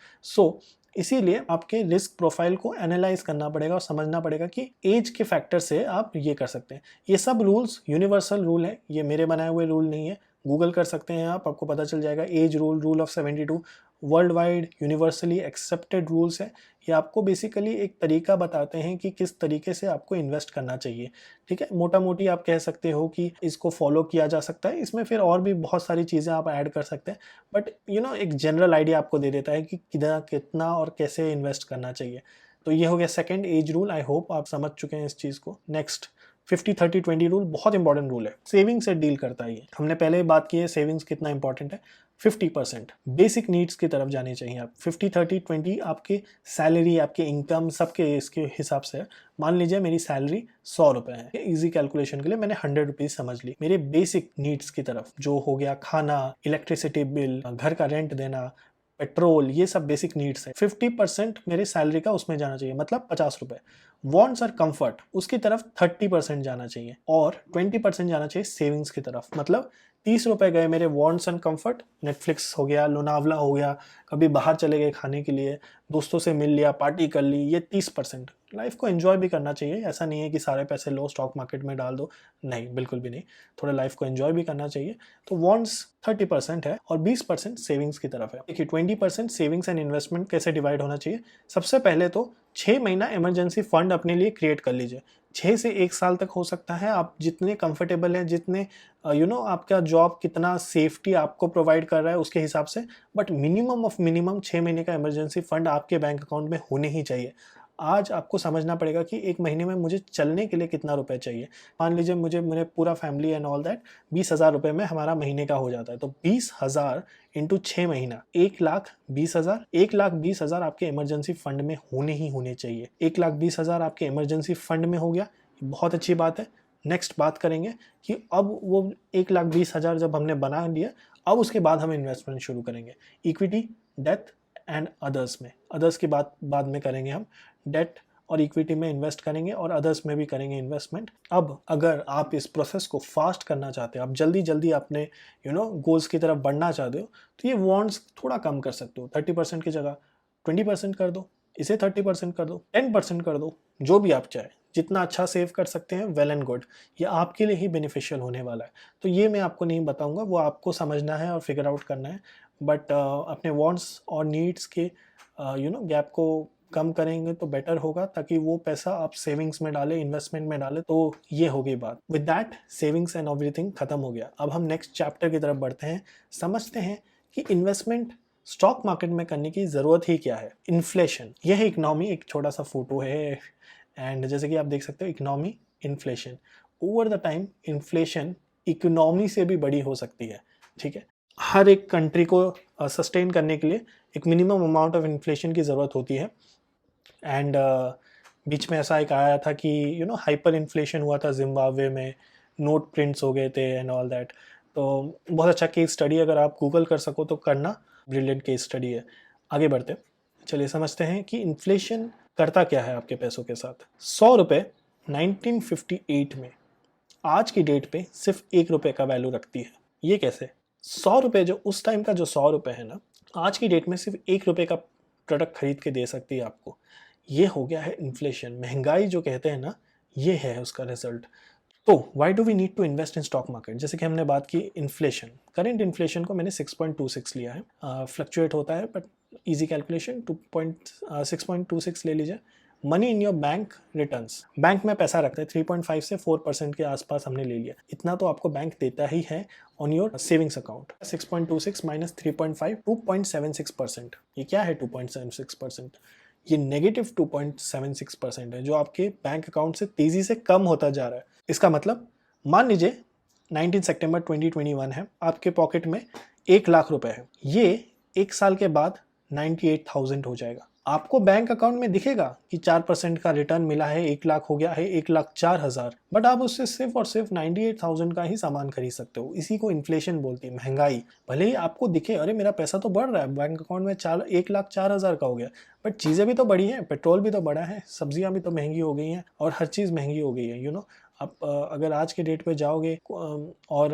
इसीलिए आपके रिस्क प्रोफाइल को एनालाइज करना पड़ेगा और समझना पड़ेगा कि एज के फैक्टर से आप ये कर सकते हैं। ये सब रूल्स यूनिवर्सल रूल है, ये मेरे बनाए हुए रूल नहीं है। गूगल कर सकते हैं आप, आपको पता चल जाएगा। Age rule, rule of 72 world wide universally accepted rules है। ये आपको बेसिकली एक तरीका बताते हैं कि किस तरीके से आपको इन्वेस्ट करना चाहिए, ठीक है। मोटा मोटी आप कह सकते हो कि इसको फॉलो किया जा सकता है। इसमें फिर और भी बहुत सारी चीज़ें आप ऐड कर सकते हैं, बट एक जनरल आइडिया आपको दे देता है कि कितना और कैसे इन्वेस्ट करना चाहिए। तो ये हो गया second age rule. I hope आप समझ चुके हैं इस चीज़ को। नेक्स्ट 50-30-20 रूल बहुत इंपॉर्टेंट रूल है। सेविंग से डील करता है ये। हमने पहले ही बात की है सेविंग्स कितना इंपॉर्टेंट है। 50% बेसिक नीड्स की तरफ जानी चाहिए आप। 50-30-20 आपके सैलरी, आपके इनकम, सबके इसके हिसाब से है। मान लीजिए मेरी सैलरी 100 रुपये है, इजी कैलकुलेशन के लिए मैंने 100 रुपीज़ समझ ली। मेरे बेसिक नीड्स की तरफ जो हो गया खाना, इलेक्ट्रिसिटी बिल, घर का रेंट देना, पेट्रोल, ये सब बेसिक नीड्स है। 50% मेरे सैलरी का उसमें जाना चाहिए, मतलब 50 रुपये। वॉन्ट्स और कंफर्ट उसकी तरफ 30% जाना चाहिए और 20% जाना चाहिए सेविंग्स की तरफ। मतलब 30 रुपये गए मेरे वॉन्ट्स एंड कंफर्ट, नेटफ्लिक्स हो गया, लोनावला हो गया, कभी बाहर चले गए खाने के लिए, दोस्तों से मिल लिया, पार्टी कर ली, ये 30%। लाइफ को एंजॉय भी करना चाहिए। ऐसा नहीं है कि सारे पैसे लो स्टॉक मार्केट में डाल दो, नहीं, बिल्कुल भी नहीं। थोड़ा लाइफ को एंजॉय भी करना चाहिए। तो वॉन्ट्स 30% है और 20% सेविंग्स की तरफ है। देखिए 20% सेविंग्स एंड इन्वेस्टमेंट कैसे डिवाइड होना चाहिए। सबसे पहले तो 6 महीना इमरजेंसी फंड अपने लिए क्रिएट कर लीजिए। 6 से 1 साल तक हो सकता है, आप जितने कंफर्टेबल हैं, जितने आपका जॉब कितना सेफ्टी आपको प्रोवाइड कर रहा है उसके हिसाब से, बट मिनिमम ऑफ मिनिमम 6 महीने का इमरजेंसी फंड आपके बैंक अकाउंट में होने ही चाहिए। आज आपको समझना पड़ेगा कि एक महीने में मुझे चलने के लिए कितना रुपए चाहिए। मान लीजिए मुझे मेरे पूरा फैमिली एंड ऑल दैट 20,000 रुपये में हमारा महीने का हो जाता है, तो 20,000 इंटू 6 महीना 1,20,000। 1,20,000 आपके इमरजेंसी फंड में होने ही होने चाहिए। 1,20,000 आपके इमरजेंसी फंड में हो गया, बहुत अच्छी बात है। नेक्स्ट बात करेंगे कि अब वो 1,20,000 जब हमने बना लिया, अब उसके बाद हम इन्वेस्टमेंट शुरू करेंगे इक्विटी, डेथ एंड अदर्स में। अदर्स की बात बाद में करेंगे हम। डेट और इक्विटी में इन्वेस्ट करेंगे और अदर्स में भी करेंगे इन्वेस्टमेंट। अब अगर आप इस प्रोसेस को फास्ट करना चाहते हो, आप जल्दी जल्दी अपने गोल्स की तरफ बढ़ना चाहते हो, तो ये वॉन्ट्स थोड़ा कम कर सकते हो। 30% की जगह 20% कर दो, इसे 30% कर दो, 10% कर दो, जो भी आप चाहे। जितना अच्छा सेव कर सकते हैं वेल एंड गुड, ये आपके लिए ही बेनिफिशियल होने वाला है। तो ये मैं आपको नहीं बताऊंगा, वो आपको समझना है और फिगर आउट करना है। बट अपने वांट्स और नीड्स के गैप को कम करेंगे तो बेटर होगा, ताकि वो पैसा आप सेविंग्स में डालें, इन्वेस्टमेंट में डालें। तो ये हो गई बात। With that savings and everything खत्म हो गया। अब हम नेक्स्ट चैप्टर की तरफ बढ़ते हैं, समझते हैं कि इन्वेस्टमेंट स्टॉक मार्केट में करने की ज़रूरत ही क्या है। इन्फ्लेशन, यह इकोनॉमी, एक छोटा सा फोटो है एंड जैसे कि आप देख सकते हो economy, inflation, over the time inflation economy से भी बड़ी हो सकती है। ठीक है, हर एक कंट्री को सस्टेन करने के लिए एक मिनिमम अमाउंट ऑफ इन्फ्लेशन की ज़रूरत होती है। एंड बीच में ऐसा एक आया था कि हाइपर इन्फ्लेशन हुआ था जिम्बाब्वे में, नोट प्रिंट्स हो गए थे एंड ऑल दैट। तो बहुत अच्छा केस स्टडी, अगर आप गूगल कर सको तो करना, ब्रिलियंट केस स्टडी है। आगे बढ़ते, चलिए समझते हैं कि इन्फ्लेशन करता क्या है आपके पैसों के साथ। 100 रुपये 1958 में आज की डेट पे सिर्फ 1 रुपये का वैल्यू रखती है। ये कैसे? 100 रुपये जो उस टाइम का जो 100 रुपये है ना, आज की डेट में सिर्फ 1 रुपये का प्रोडक्ट खरीद के दे सकती है आपको। ये हो गया है इन्फ्लेशन, महंगाई जो कहते हैं ना, ये है उसका रिजल्ट। तो why do we need to invest in stock market? जैसे कि हमने बात की इन्फ्लेशन, करंट इन्फ्लेशन को मैंने 6.26 लिया है, फ्लक्चुएट होता है बट इजी कैलकुलेशन 6.26 ले लीजिए। Money in your bank returns, bank में पैसा रखते हैं 3.5 से 4% के आसपास हमने ले लिया, इतना तो आपको बैंक देता ही है on your savings account. 6.26 minus 3.5 2.76%। ये क्या है 2.76%? ये नेगेटिव 2.76% है, जो आपके बैंक अकाउंट से तेजी से कम होता जा रहा है। इसका मतलब मान लीजिए 19 सितंबर 2021 है, आपके पॉकेट में 1 लाख रुपए है, ये 1 साल के बाद 98,000 हो जाएगा। आपको बैंक अकाउंट में दिखेगा कि 4% का रिटर्न मिला है, 1 लाख हो गया है, 1,04,000, बट आप उससे सिर्फ और सिर्फ 98,000 का ही सामान खरीद सकते हो। इसी को इन्फ्लेशन बोलती है, महंगाई। भले ही आपको दिखे अरे मेरा पैसा तो बढ़ रहा है, बैंक अकाउंट में 1,04,000 का हो गया, बट चीज़ें भी तो बढ़ी हैं, पेट्रोल भी तो बढ़ा है, सब्जियां भी तो महंगी हो गई हैं और हर चीज़ महंगी हो गई है। आप अगर आज के डेट पे जाओगे और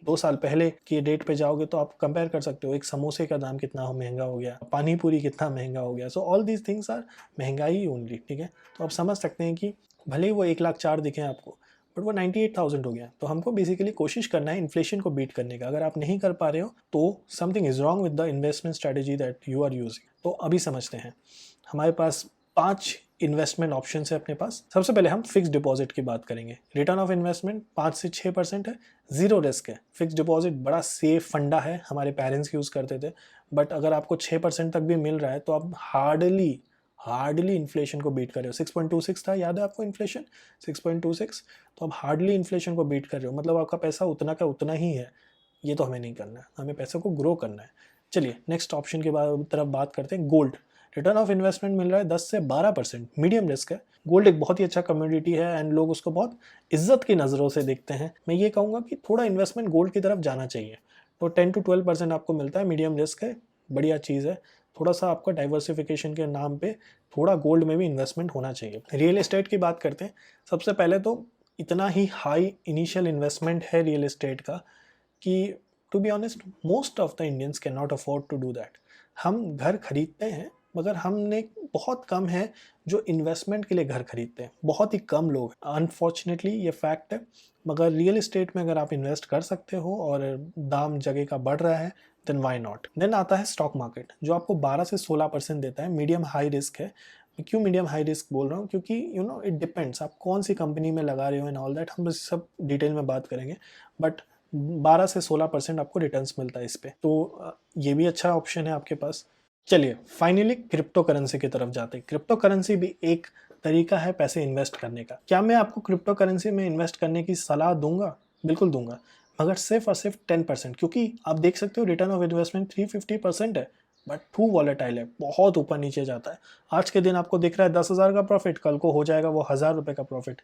2 साल पहले की डेट पे जाओगे तो आप कंपेयर कर सकते हो, एक समोसे का दाम कितना महंगा हो गया, पानी पूरी कितना महंगा हो गया। So all these things are महंगाई ओनली। ठीक है, तो आप समझ सकते हैं कि भले ही वो 1,04,000 दिखे आपको, बट वो 98,000 हो गया। तो हमको बेसिकली कोशिश करना है इन्फ्लेशन को बीट करने का। अगर आप नहीं कर पा रहे हो तो something is wrong with the investment strategy that you are using. तो अभी समझते हैं, हमारे पास 5 इन्वेस्टमेंट ऑप्शन है अपने पास। सबसे पहले हम फिक्स डिपॉजिट की बात करेंगे। रिटर्न ऑफ इन्वेस्टमेंट 5 से 6% है, जीरो रिस्क है। फिक्स डिपॉजिट बड़ा सेफ फंडा है, हमारे पेरेंट्स यूज़ करते थे, बट अगर आपको 6% तक भी मिल रहा है तो आप हार्डली इन्फ्लेशन को बीट कर रहे हो। 6.26 था, याद है आपको इन्फ्लेशन 6.26, तो आप हार्डली इन्फ्लेशन को बीट कर रहे हो, मतलब आपका पैसा उतना का उतना ही है। ये तो हमें नहीं करना है, हमें पैसे को ग्रो करना है। चलिए नेक्स्ट ऑप्शन की तरफ बात करते हैं, गोल्ड। रिटर्न ऑफ इन्वेस्टमेंट मिल रहा है 10 से 12%, मीडियम रिस्क है। गोल्ड एक बहुत ही अच्छा कम्योडिटी है एंड लोग उसको बहुत इज्जत की नज़रों से देखते हैं। मैं ये कहूँगा कि थोड़ा इन्वेस्टमेंट गोल्ड की तरफ जाना चाहिए। तो 10 to 12% आपको मिलता है, मीडियम रिस्क है, बढ़िया चीज़ है। थोड़ा सा आपका डाइवर्सिफिकेशन के नाम पे थोड़ा गोल्ड में भी इन्वेस्टमेंट होना चाहिए। रियल एस्टेट की बात करते हैं। सबसे पहले तो इतना ही हाई इनिशियल इन्वेस्टमेंट है रियल एस्टेट का कि to be honest most of the Indians can not afford to do that. हम घर खरीदते हैं मगर हमने बहुत कम है जो इन्वेस्टमेंट के लिए घर खरीदते हैं, बहुत ही कम लोग। अनफॉर्चुनेटली ये फैक्ट है, मगर रियल एस्टेट में अगर आप इन्वेस्ट कर सकते हो और दाम जगह का बढ़ रहा है, देन व्हाई नॉट। देन आता है स्टॉक मार्केट, जो आपको 12 से 16% देता है। मीडियम हाई रिस्क है। क्यों मीडियम हाई रिस्क बोल रहा हूँ? क्योंकि इट डिपेंड्स आप कौन सी कंपनी में लगा रहे हो एंड ऑल दैट, हम सब डिटेल में बात करेंगे। बट 12 से 16% आपको रिटर्न्स मिलता है इस पे, तो ये भी अच्छा ऑप्शन है आपके पास। चलिए फाइनली क्रिप्टो करेंसी की तरफ जाते हैं। क्रिप्टो करेंसी भी एक तरीका है पैसे इन्वेस्ट करने का। क्या मैं आपको क्रिप्टो करेंसी में इन्वेस्ट करने की सलाह दूंगा? बिल्कुल दूंगा, मगर सिर्फ और सिर्फ 10%, क्योंकि आप देख सकते हो रिटर्न ऑफ इन्वेस्टमेंट 350% है, बट टू वॉलेटाइल है, बहुत ऊपर नीचे जाता है। आज के दिन आपको दिख रहा है 10,000 का प्रॉफिट, कल को हो जाएगा वो 1,000 रुपये का प्रॉफिट।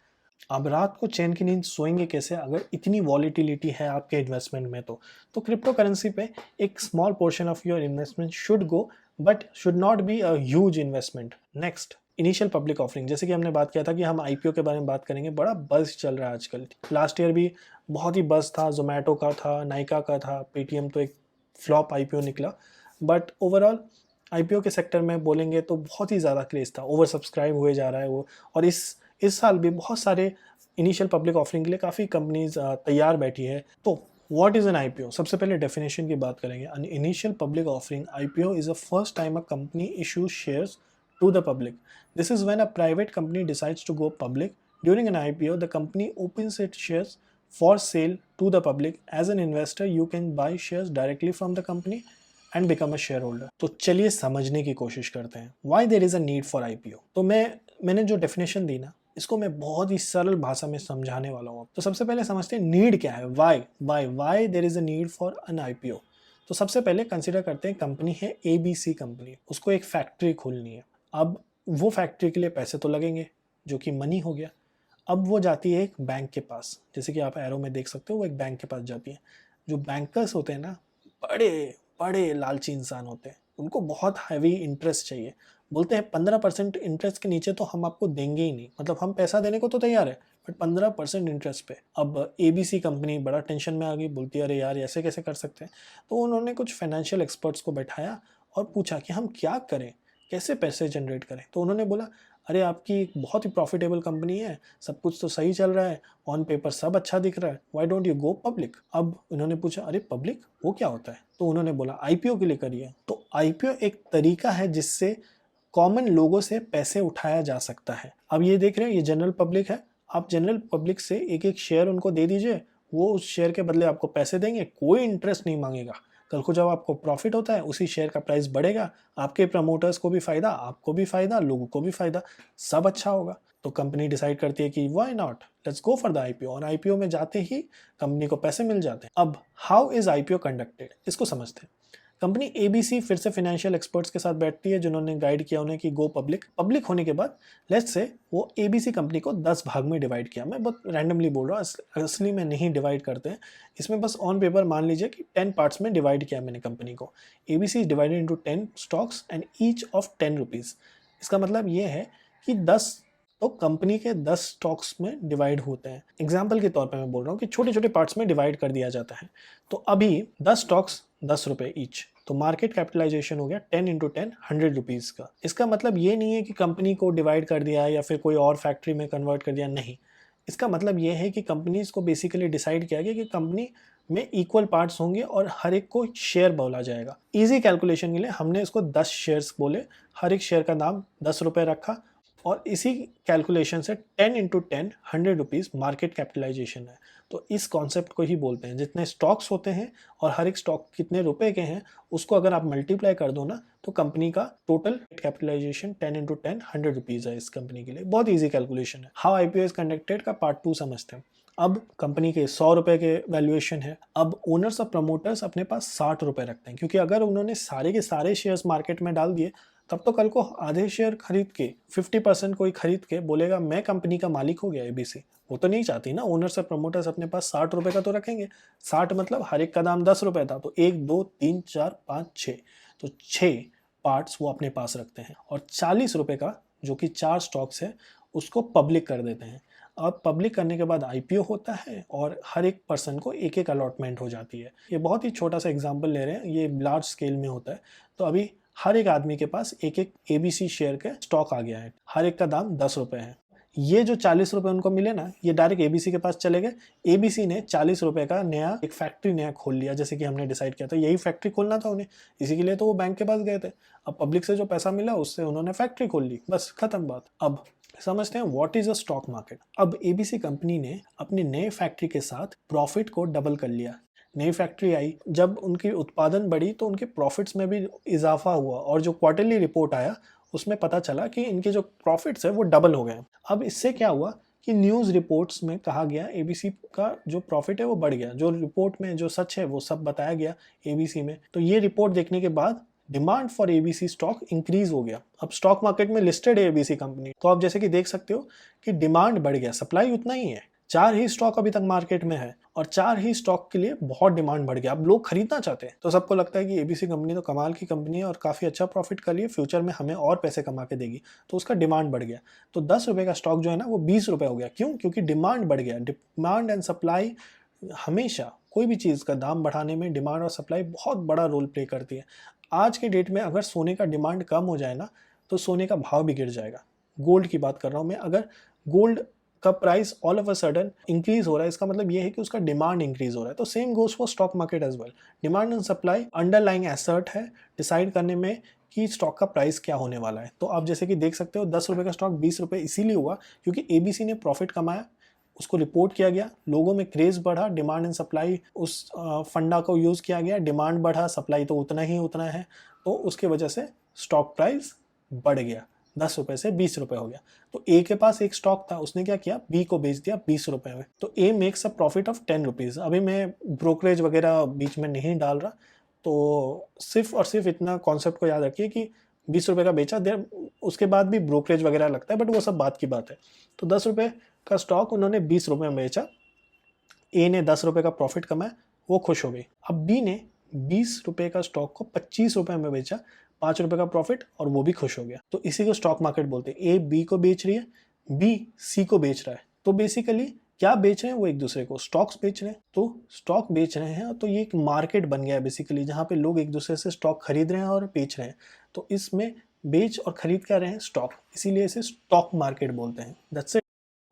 अब रात को चैन की नींद सोएंगे कैसे अगर इतनी वॉलिटिलिटी है आपके इन्वेस्टमेंट में? तो क्रिप्टो करेंसी पे एक small portion of your investment should go, but should not be a huge investment. Next, initial public offering. जैसे कि हमने बात किया था कि हम आईपीओ के बारे में बात करेंगे, बड़ा बज़ चल रहा है आजकल। लास्ट ईयर भी बहुत ही बज़ था, जोमेटो का था, नाइका का था, पेटीएम तो एक फ्लॉप आईपीओ निकला। बट ओवरऑल आईपीओ के सेक्टर में बोलेंगे तो बहुत ही ज़्यादा क्रेज़ था, ओवर सब्सक्राइब हुए जा रहा है वो। और इस साल भी बहुत सारे इनिशियल पब्लिक ऑफरिंग के लिए काफ़ी कंपनीज तैयार बैठी है। तो व्हाट इज़ एन आईपीओ? सबसे पहले डेफिनेशन की बात करेंगे। An initial public offering, IPO, is a first time a company issues shares to the public. This is when a private company decides to go public. During an IPO, the company opens its shares for sale to the public. As an investor, you can buy shares directly from the company and become a shareholder. तो चलिए समझने की कोशिश करते हैं why there is a need for IPO। तो मैंने जो डेफिनेशन दी ना, इसको मैं बहुत ही सरल भाषा में समझाने वाला हूँ। तो सबसे पहले समझते हैं नीड क्या है, why there is a need for an IPO. तो सबसे पहले कंसिडर करते हैं कंपनी है एबीसी कंपनी, उसको एक फैक्ट्री खोलनी है। अब वो फैक्ट्री के लिए पैसे तो लगेंगे, जो कि मनी हो गया। अब वो जाती है एक बैंक के पास, जैसे कि आप एरो में देख सकते हो, वो एक बैंक के पास जाती है। जो बैंकर्स होते हैं ना, बड़े बड़े लालची इंसान होते हैं, उनको बहुत हैवी इंटरेस्ट चाहिए। बोलते हैं 15% इंटरेस्ट के नीचे तो हम आपको देंगे ही नहीं, मतलब हम पैसा देने को तो तैयार है, बट 15% इंटरेस्ट पे। अब एबीसी कंपनी बड़ा टेंशन में आ गई, बोलती है अरे यार ऐसे कैसे कर सकते हैं। तो उन्होंने कुछ फाइनेंशियल एक्सपर्ट्स को बैठाया और पूछा कि हम क्या करें, कैसे पैसे जनरेट करें। तो उन्होंने बोला अरे आपकी एक बहुत ही प्रॉफिटेबल कंपनी है, सब कुछ तो सही चल रहा है, ऑन पेपर सब अच्छा दिख रहा है, why don't you go public. अब उन्होंने पूछा अरे पब्लिक वो क्या होता है? तो उन्होंने बोला आईपीओ के लिए करिए। तो आईपीओ एक तरीका है जिससे कॉमन लोगों से पैसे उठाया जा सकता है। अब ये देख रहे हैं, ये जनरल पब्लिक है, आप जनरल पब्लिक से एक एक शेयर उनको दे दीजिए, वो उस शेयर के बदले आपको पैसे देंगे, कोई इंटरेस्ट नहीं मांगेगा। कल को जब आपको प्रॉफिट होता है, उसी शेयर का प्राइस बढ़ेगा, आपके प्रमोटर्स को भी फायदा, आपको भी फायदा, लोगों को भी फायदा, सब अच्छा होगा। तो कंपनी डिसाइड करती है कि why not, let's go for the IPO. और आईपीओ में जाते ही कंपनी को पैसे मिल जाते हैं। अब हाउ इज आईपीओ कंडक्टेड, इसको समझते हैं। कंपनी एबीसी फिर से फाइनेंशियल एक्सपर्ट्स के साथ बैठती है, जिन्होंने गाइड किया उन्हें कि गो पब्लिक। पब्लिक होने के बाद लेट्स से वो एबीसी कंपनी को 10 भाग में डिवाइड किया। मैं बहुत रैंडमली बोल रहा हूँ, असली में नहीं डिवाइड करते हैं इसमें, बस ऑन पेपर मान लीजिए कि 10 पार्ट्स में डिवाइड किया मैंने कंपनी को। ABC is divided into 10 stocks and each of 10 rupees. इसका मतलब ये है कि 10 तो कंपनी के 10 स्टॉक्स में डिवाइड होते हैं। एग्जाम्पल के तौर पे मैं बोल रहा हूँ कि छोटे छोटे पार्ट्स में डिवाइड कर दिया जाता है। तो अभी 10 स्टॉक्स 10 रुपए ईच, तो मार्केट कैपिटलाइजेशन हो गया 10 इंटू 10 100 रुपीज़ का। इसका मतलब ये नहीं है कि कंपनी को डिवाइड कर दिया या फिर कोई और फैक्ट्री में कन्वर्ट कर दिया, नहीं। इसका मतलब ये है कि कंपनीज को बेसिकली डिसाइड किया गया कि कंपनी में इक्वल पार्ट्स होंगे और हर एक को शेयर बोला जाएगा। इजी कैलकुलेशन के लिए हमने इसको 10 शेयर्स बोले, हर एक शेयर का दाम 10 रुपये रखा, और इसी कैलकुलेशन से 10 इंटू 10 100 रुपीज़ मार्केट कैपिटलाइजेशन है। तो इस कॉन्सेप्ट को ही बोलते हैं, जितने स्टॉक्स होते हैं और हर एक स्टॉक कितने रुपए के हैं, उसको अगर आप मल्टीप्लाई कर दो ना, तो कंपनी का टोटल कैपिटलाइजेशन 10 इंटू 10 100 रुपीज़ है इस कंपनी के लिए। बहुत ईजी कैलकुलेशन है। हाउ आईपीओ इज कंडक्टेड का पार्ट 2 समझते हैं। अब कंपनी के 100 रुपए के वैल्यूएशन है। अब ओनर्स और प्रमोटर्स अपने पास 60 रुपए रखते हैं, क्योंकि अगर उन्होंने सारे के सारे शेयर्स मार्केट में डाल दिए, तब तो कल को आधे शेयर खरीद के 50% कोई खरीद के बोलेगा मैं कंपनी का मालिक हो गया एबीसी। वो तो नहीं चाहती ना। ओनर्स और प्रमोटर्स अपने पास 60 रुपए का तो रखेंगे। 60 मतलब हर एक का दाम 10 रुपए था, तो 1 2 3 4 5 6, तो 6 पार्ट्स वो अपने पास रखते हैं। और 40 रुपए का, जो कि 4 स्टॉक्स है, उसको पब्लिक कर देते हैं। अब पब्लिक करने के बाद आईपीओ होता है और हर एक पर्सन को एक एक अलॉटमेंट हो जाती है। ये बहुत ही छोटा सा एग्जांपल ले रहे हैं, ये लार्ज स्केल में होता है। तो अभी हर एक आदमी के पास एक एक ABC शेयर के स्टॉक आ गया है, हर एक का दाम 10 रुपये है। ये जो 40 रुपये उनको मिले ना, ये डायरेक्ट ABC के पास चले गए। ABC ने 40 रुपये का नया एक फैक्ट्री नया खोल लिया, जैसे कि हमने डिसाइड किया था यही फैक्ट्री खोलना था उन्हें, इसी के लिए तो वो बैंक के पास गए थे। अब पब्लिक से जो पैसा मिला उससे उन्होंने फैक्ट्री खोल ली, बस खत्म बात। अब समझते हैं what is a stock market. अब ABC कंपनी ने अपने नए फैक्ट्री के साथ प्रॉफिट को डबल कर लिया। नई फैक्ट्री आई, जब उनकी उत्पादन बढ़ी तो उनके प्रॉफिट्स में भी इजाफा हुआ, और जो क्वार्टरली रिपोर्ट आया उसमें पता चला कि इनके जो प्रॉफिट्स है वो डबल हो गए। अब इससे क्या हुआ कि न्यूज़ रिपोर्ट्स में कहा गया ABC का जो प्रॉफिट है वो बढ़ गया, जो रिपोर्ट में जो सच है वो सब बताया गया ABC में। तो ये रिपोर्ट देखने के बाद demand for ABC stock increase हो गया। अब स्टॉक मार्केट में लिस्टेड है ABC कंपनी, तो आप जैसे कि देख सकते हो कि डिमांड बढ़ गया, सप्लाई उतना ही है। 4 ही स्टॉक अभी तक मार्केट में है और 4 ही स्टॉक के लिए बहुत डिमांड बढ़ गया, अब लोग खरीदना चाहते हैं। तो सबको लगता है कि ABC कंपनी तो कमाल की कंपनी है और काफ़ी अच्छा प्रॉफिट कर लिए, फ्यूचर में हमें और पैसे कमा के देगी, तो उसका डिमांड बढ़ गया। तो 10 रुपये का स्टॉक जो है ना वो 20 रुपये हो गया। क्यों? क्योंकि डिमांड बढ़ गया। डिमांड एंड सप्लाई, हमेशा कोई भी चीज़ का दाम बढ़ाने में डिमांड और सप्लाई बहुत बड़ा रोल प्ले करती है। आज के डेट में अगर सोने का डिमांड कम हो जाए ना तो सोने का भाव भी गिर जाएगा। गोल्ड की बात कर रहा हूँ मैं, अगर गोल्ड का price all of a sudden increase हो रहा है, इसका मतलब ये है कि उसका डिमांड इंक्रीज हो रहा है। तो same goes for stock market as well. Demand and supply underlying asset है डिसाइड करने में कि स्टॉक का प्राइस क्या होने वाला है। तो आप जैसे कि देख सकते हो 10 रुपये का स्टॉक 20 रुपये इसीलिए हुआ क्योंकि ABC ने प्रॉफिट कमाया, उसको रिपोर्ट किया गया, लोगों में क्रेज बढ़ा, डिमांड एंड सप्लाई उस फंडा को यूज़ किया गया, डिमांड बढ़ा, सप्लाई तो उतना है, तो उसके वजह से स्टॉक प्राइस बढ़ गया, 10 रुपये से 20 रुपये हो गया। तो A के पास एक स्टॉक था, उसने क्या किया, B को बेच दिया 20 रुपये में। तो A makes a profit of 10 rupees. अभी मैं ब्रोकरेज वगैरह बीच में नहीं डाल रहा, तो सिर्फ और सिर्फ इतना कॉन्सेप्ट को याद रखिए कि 20 रुपये का बेचा, देर उसके बाद भी ब्रोकरेज वगैरह लगता है, बट वो सब बात की बात है। तो 10 रुपये का स्टॉक उन्होंने 20 रुपये में बेचा, A ने 10 रुपये का प्रॉफिट कमाया, वो खुश हो गई। अब B ने 20 रुपये का स्टॉक को 25 रुपये में बेचा, 5 रुपये का प्रॉफिट, और वो भी खुश हो गया। तो इसी को स्टॉक मार्केट बोलते हैं। A B को बेच रही है, B C को बेच रहा है। तो बेसिकली क्या बेच रहे हैं वो एक दूसरे को, स्टॉक्स बेच रहे हैं। तो स्टॉक बेच रहे हैं, तो ये एक मार्केट बन गया है बेसिकली, जहाँ पे लोग एक दूसरे से स्टॉक खरीद रहे हैं और बेच रहे हैं। तो इसमें बेच और खरीद क्या रहे हैं, स्टॉक, इसीलिए इसे स्टॉक मार्केट बोलते हैं। दैट्स इट,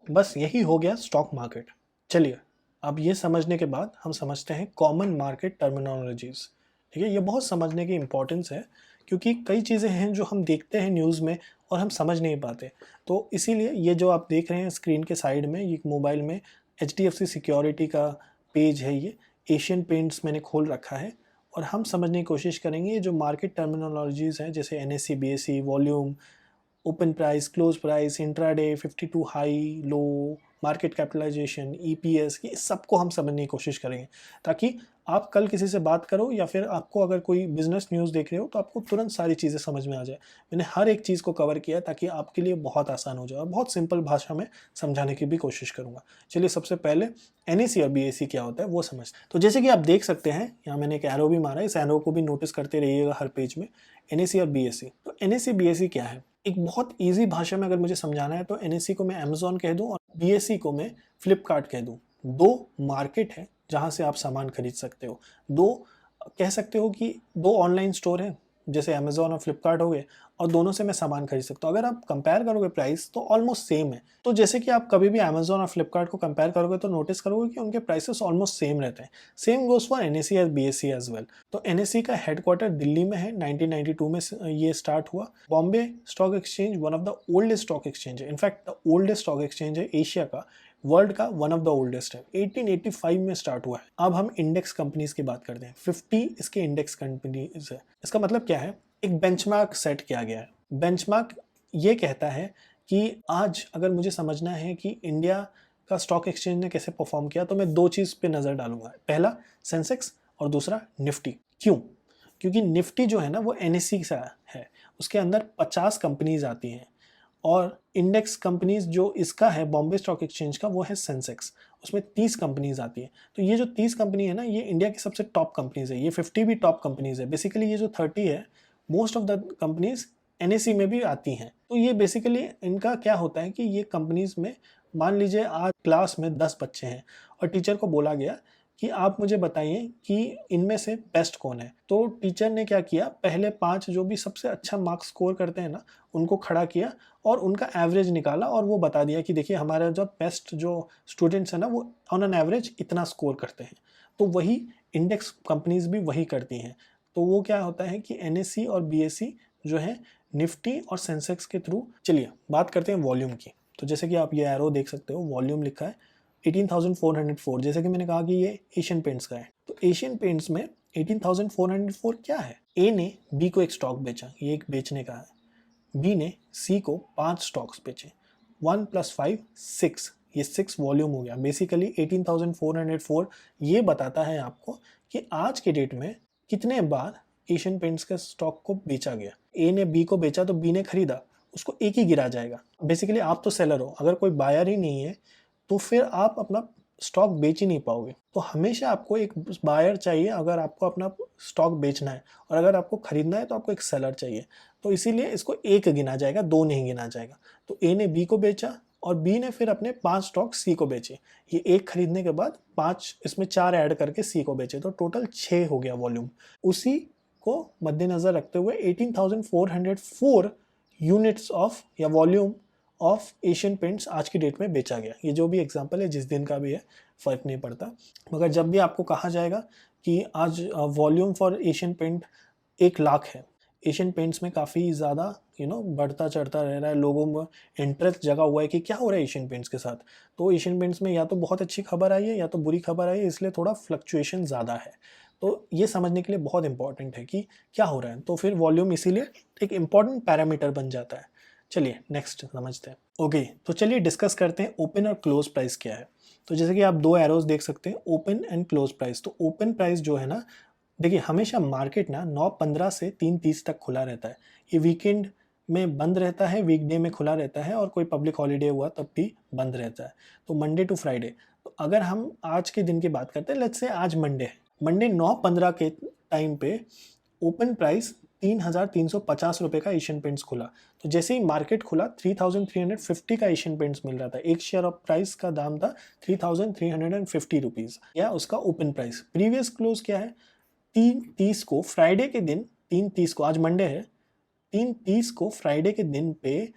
बस यही हो गया स्टॉक मार्केट। चलिए, अब ये समझने के बाद हम समझते हैं कॉमन मार्केट टर्मिनोलॉजीज। ठीक है, ये बहुत समझने की इम्पोर्टेंस है क्योंकि कई चीज़ें हैं जो हम देखते हैं न्यूज़ में और हम समझ नहीं पाते। तो इसीलिए ये जो आप देख रहे हैं स्क्रीन के साइड में, ये मोबाइल में HDFC सिक्योरिटी का पेज है, ये एशियन पेंट्स मैंने खोल रखा है, और हम समझने की कोशिश करेंगे ये जो मार्केट टर्मिनोलॉजीज हैं, जैसे NSE BSE, volume, open price, close price, intraday, 52 high low, market capitalization, EPS, ये सबको हम समझने की कोशिश करेंगे ताकि आप कल किसी से बात करो या फिर आपको अगर कोई बिजनेस न्यूज़ देख रहे हो तो आपको तुरंत सारी चीज़ें समझ में आ जाए। मैंने हर एक चीज़ को कवर किया ताकि आपके लिए बहुत आसान हो जाए, और बहुत सिंपल भाषा में समझाने की भी कोशिश करूँगा। चलिए, सबसे पहले NSE और BSE क्या होता है वो समझते हैं। तो जैसे कि आप देख सकते हैं, यहाँ मैंने एक एरो भी मारा है, इस एरो को भी नोटिस करते रहिएगा हर पेज में, NSE और BSE। तो NSE BSE क्या है, एक बहुत ईजी भाषा में अगर मुझे समझाना है तो NSE को मैं अमेजोन कह दूं और BSE को मैं फ्लिपकार्ट कह दूं। दो मार्केट है जहां से आप सामान खरीद सकते हो, दो कह सकते हो कि दो ऑनलाइन स्टोर हैं जैसे अमेजोन और फ्लिपकार्ट हो गए, और दोनों से मैं सामान खरीद सकता हूँ। अगर आप कंपेयर करोगे प्राइस तो ऑलमोस्ट सेम है। तो जैसे कि आप कभी भी अमेजोन और फ्लिपकार्ट को कंपेयर करोगे तो नोटिस करोगे कि उनके प्राइसेस ऑलमोस्ट सेम रहते हैं। सेम गोज फॉर NSE और BSE एज वेल। तो NSE का हेडक्वार्टर दिल्ली में है, 1992 में ये स्टार्ट हुआ। Bombay stock exchange one of the oldest stock exchange है, in fact the oldest stock exchange है एशिया का, वर्ल्ड का वन ऑफ द ओल्डेस्ट है, 1885 में स्टार्ट हुआ है। अब हम इंडेक्स कंपनीज की बात करते हैं। 50 इसके इंडेक्स कंपनीज है। इसका मतलब क्या है, एक बेंचमार्क सेट किया गया है। बेंचमार्क ये कहता है कि आज अगर मुझे समझना है कि इंडिया का स्टॉक एक्सचेंज ने कैसे परफॉर्म किया तो मैं दो चीज़ पे नज़र डालूंगा, पहला सेंसेक्स और दूसरा निफ्टी। क्यों? क्योंकि निफ्टी जो है ना वो NSE से है, उसके अंदर 50 कंपनीज आती हैं, और इंडेक्स कंपनीज जो इसका है बॉम्बे स्टॉक एक्सचेंज का वो है सेंसेक्स, उसमें 30 कंपनीज आती हैं। तो ये जो 30 कंपनी है ना, ये इंडिया की सबसे टॉप कंपनीज है। ये 50 भी टॉप कंपनीज है। बेसिकली ये जो 30 है, most of the companies NSE में भी आती हैं। तो ये बेसिकली इनका क्या होता है कि ये कंपनीज में, मान लीजिए आज क्लास में 10 बच्चे हैं और टीचर को बोला गया कि आप मुझे बताइए कि इनमें से बेस्ट कौन है। तो टीचर ने क्या किया, पहले 5 जो भी सबसे अच्छा मार्क्स स्कोर करते हैं ना, उनको खड़ा किया और उनका एवरेज निकाला और वो बता दिया कि देखिए हमारे जो बेस्ट जो स्टूडेंट्स हैं ना, वो ऑन एन एवरेज इतना स्कोर करते हैं। तो वही इंडेक्स कंपनीज भी वही करती हैं। तो वो क्या होता है कि NSE और BSE जो है निफ्टी और सेंसेक्स के थ्रू। चलिए बात करते हैं वॉल्यूम की। तो जैसे कि आप ये एरो देख सकते हो, वॉल्यूम लिखा है 18,404। जैसे कि मैंने कहा कि ये एशियन पेंट्स का है, तो एशियन पेंट्स में 18,404 क्या है। ए ने बी को एक स्टॉक बेचा, ये एक बेचने का है। बी ने सी को 5 स्टॉक्स बेचे, 1 + 5 6, ये 6 वॉल्यूम हो गया। बेसिकली 18,404 ये बताता है आपको कि आज के डेट में कितने बार एशियन पेंट्स के स्टॉक को बेचा गया। ए ने बी को बेचा तो बी ने खरीदा, उसको एक ही गिरा जाएगा। बेसिकली आप तो सेलर हो, अगर कोई बायर ही नहीं है तो फिर आप अपना स्टॉक बेच ही नहीं पाओगे। तो हमेशा आपको एक बायर चाहिए अगर आपको अपना स्टॉक बेचना है, और अगर आपको खरीदना है तो आपको एक सेलर चाहिए। तो इसीलिए इसको एक गिना जाएगा, 2 नहीं गिना जाएगा। तो ए ने बी को बेचा और बी ने फिर अपने 5 स्टॉक सी को बेचे। ये एक खरीदने के बाद 5 इसमें 4 ऐड करके सी को बेचे, तो टोटल 6 हो गया वॉल्यूम। उसी को मद्देनजर रखते हुए 18,404 यूनिट्स ऑफ या वॉल्यूम ऑफ एशियन पेंट्स आज की डेट में बेचा गया। ये जो भी एग्जांपल है, जिस दिन का भी है, फ़र्क नहीं पड़ता। मगर जब भी आपको कहा जाएगा कि आज volume for Asian paint 1 lakh है, एशियन पेंट्स में काफ़ी ज़्यादा बढ़ता चढ़ता रह रहा है, लोगों में इंटरेस्ट जगा हुआ है कि क्या हो रहा है एशियन पेंट्स के साथ। तो एशियन पेंट्स में या तो बहुत अच्छी खबर आई है या तो बुरी खबर आई है, इसलिए थोड़ा फ्लक्चुएशन ज़्यादा है। तो ये समझने के लिए बहुत इंपॉर्टेंट है कि क्या हो रहा है। तो फिर वॉल्यूम इसीलिए एक इम्पॉर्टेंट पैरामीटर बन जाता है। चलिए नेक्स्ट समझते हैं। ओके, तो चलिए डिस्कस करते हैं ओपन और क्लोज प्राइस क्या है। तो जैसे कि आप 2 एरोज देख सकते हैं, ओपन एंड क्लोज प्राइस। तो ओपन प्राइस जो है ना, देखिए हमेशा मार्केट ना 9:15 से 3:30 तक खुला रहता है। ये वीकेंड में बंद रहता है, वीकडे में खुला रहता है, और कोई पब्लिक हॉलीडे हुआ तब भी बंद रहता है। तो मंडे टू फ्राइडे। तो अगर हम आज के दिन की बात करते हैं, लेट्स से आज मंडे है, मंडे 9:15 के टाइम पे ओपन प्राइस 3,350 रुपये का एशियन पेंट्स खुला। तो जैसे ही मार्केट खुला 3,350 का एशियन पेंट्स मिल रहा था। एक शेयर ऑफ प्राइस का दाम था 3,350 रुपीज़, या उसका ओपन प्राइस। प्रीवियस क्लोज क्या है, 3:30 को फ्राइडे के दिन, 3:30 को, आज मंडे है, 3:30 को फ्राइडे के दिन पे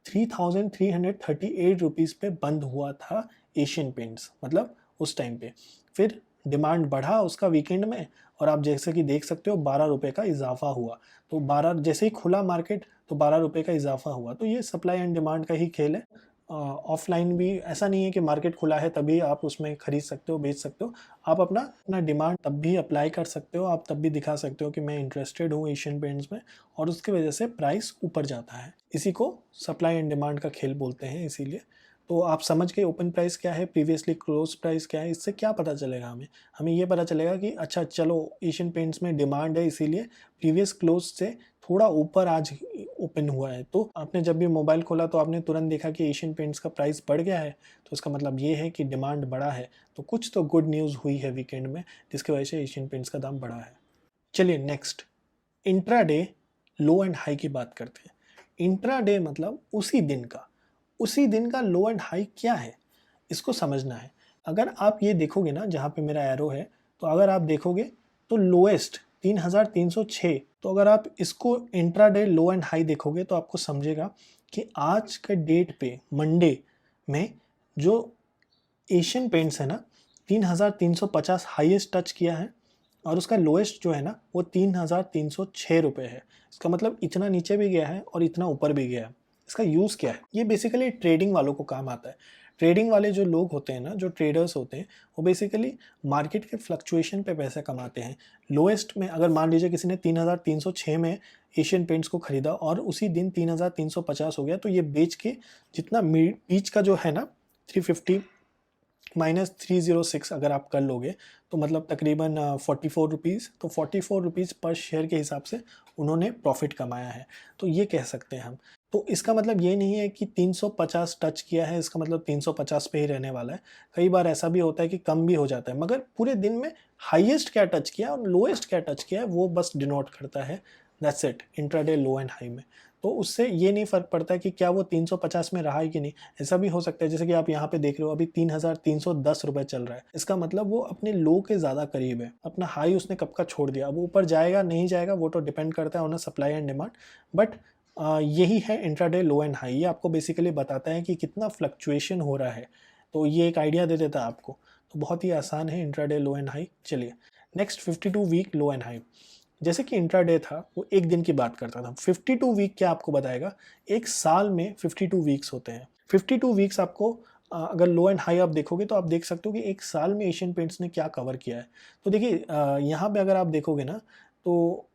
3,338 रुपीज़ पे बंद हुआ था एशियन पेंट्स। मतलब उस टाइम पे फिर डिमांड बढ़ा उसका वीकेंड में, और आप जैसे कि देख सकते हो 12 रुपये का इजाफा हुआ। तो 12 जैसे ही खुला मार्केट तो 12 रुपये का इजाफा हुआ। तो ये सप्लाई एंड डिमांड का ही खेल है। ऑफलाइन भी ऐसा नहीं है कि मार्केट खुला है तभी आप उसमें खरीद सकते हो, बेच सकते हो। आप अपना डिमांड तब भी अप्लाई कर सकते हो, आप तब भी दिखा सकते हो कि मैं इंटरेस्टेड हूँ एशियन पेंट्स में, और उसकी वजह से प्राइस ऊपर जाता है। इसी को सप्लाई एंड डिमांड का खेल बोलते हैं। इसीलिए तो आप समझ गए ओपन प्राइस क्या है, प्रीवियसली क्लोज प्राइस क्या है। इससे क्या पता चलेगा हमें ये पता चलेगा कि अच्छा चलो एशियन पेंट्स में डिमांड है, इसीलिए प्रीवियस क्लोज से थोड़ा ऊपर आज ओपन हुआ है। तो आपने जब भी मोबाइल खोला तो आपने तुरंत देखा कि एशियन पेंट्स का प्राइस बढ़ गया है, तो इसका मतलब ये है कि डिमांड बढ़ा है। तो कुछ तो गुड न्यूज़ हुई है वीकेंड में, जिसकी वजह से एशियन पेंट्स का दाम बढ़ा है। चलिए next, intraday low and high की बात करते हैं। इंट्राडे मतलब उसी दिन का लो एंड हाई क्या है, इसको समझना है। अगर आप ये देखोगे ना, जहाँ पे मेरा एरो है, तो अगर आप देखोगे तो लोएस्ट 3,306। तो अगर आप इसको इंट्राडे लो एंड हाई देखोगे तो आपको समझेगा कि आज के डेट पे मंडे में जो एशियन पेंट्स है ना, 3,350 हाईएस्ट टच किया है, और उसका लोएस्ट जो है ना वो 3,306 रुपये है। इसका मतलब इतना नीचे भी गया है और इतना ऊपर भी गया है। इसका यूज़ क्या है, ये बेसिकली ट्रेडिंग वालों को काम आता है। ट्रेडिंग वाले जो लोग होते हैं ना, जो ट्रेडर्स होते हैं, वो बेसिकली मार्केट के फ्लक्चुएशन पे पैसा कमाते हैं। लोएस्ट में अगर मान लीजिए किसी ने 3,306 में एशियन पेंट्स को खरीदा और उसी दिन 3,350 हो गया, तो ये बेच के जितना बीच का जो है ना 350 माइनस 306 अगर आप कर लोगे तो मतलब तकरीबन 44 रुपीज़। तो 44 रुपीज़ पर शेयर के हिसाब से उन्होंने प्रॉफिट कमाया है। तो ये कह सकते हैं हम। तो इसका मतलब ये नहीं है कि 350 टच किया है इसका मतलब 350 पे ही रहने वाला है। कई बार ऐसा भी होता है कि कम भी हो जाता है, मगर पूरे दिन में हाईएस्ट क्या टच किया और लोएस्ट क्या टच किया है वो बस डिनोट करता है। That's it, intraday low and high में। तो उससे ये नहीं फ़र्क पड़ता है कि क्या वो 350 में रहा है कि नहीं। ऐसा भी हो सकता है जैसे कि आप यहाँ पे देख रहे हो अभी 3,310 रुपये चल रहा है। इसका मतलब वो अपने लो के ज़्यादा करीब है, अपना हाई उसने कब का छोड़ दिया। अब ऊपर जाएगा नहीं जाएगा वो तो डिपेंड करता है on supply and demand, but यही है इंट्राडे लो एंड हाई। ये आपको बेसिकली बताता है कि कितना फ्लक्चुएशन हो रहा है, तो ये एक आइडिया दे देता है आपको। तो बहुत ही आसान है इंट्राडे लो एंड हाई। चलिए next 52 week low and high. जैसे कि इंट्राडे था वो एक दिन की बात करता था, 52 वीक क्या आपको बताएगा, एक साल में 52 वीक्स होते हैं। 52 वीक्स आपको अगर लो एंड हाई आप देखोगे तो आप देख सकते हो कि एक साल में एशियन पेंट्स ने क्या कवर किया है। तो देखिए यहाँ पे अगर आप देखोगे ना तो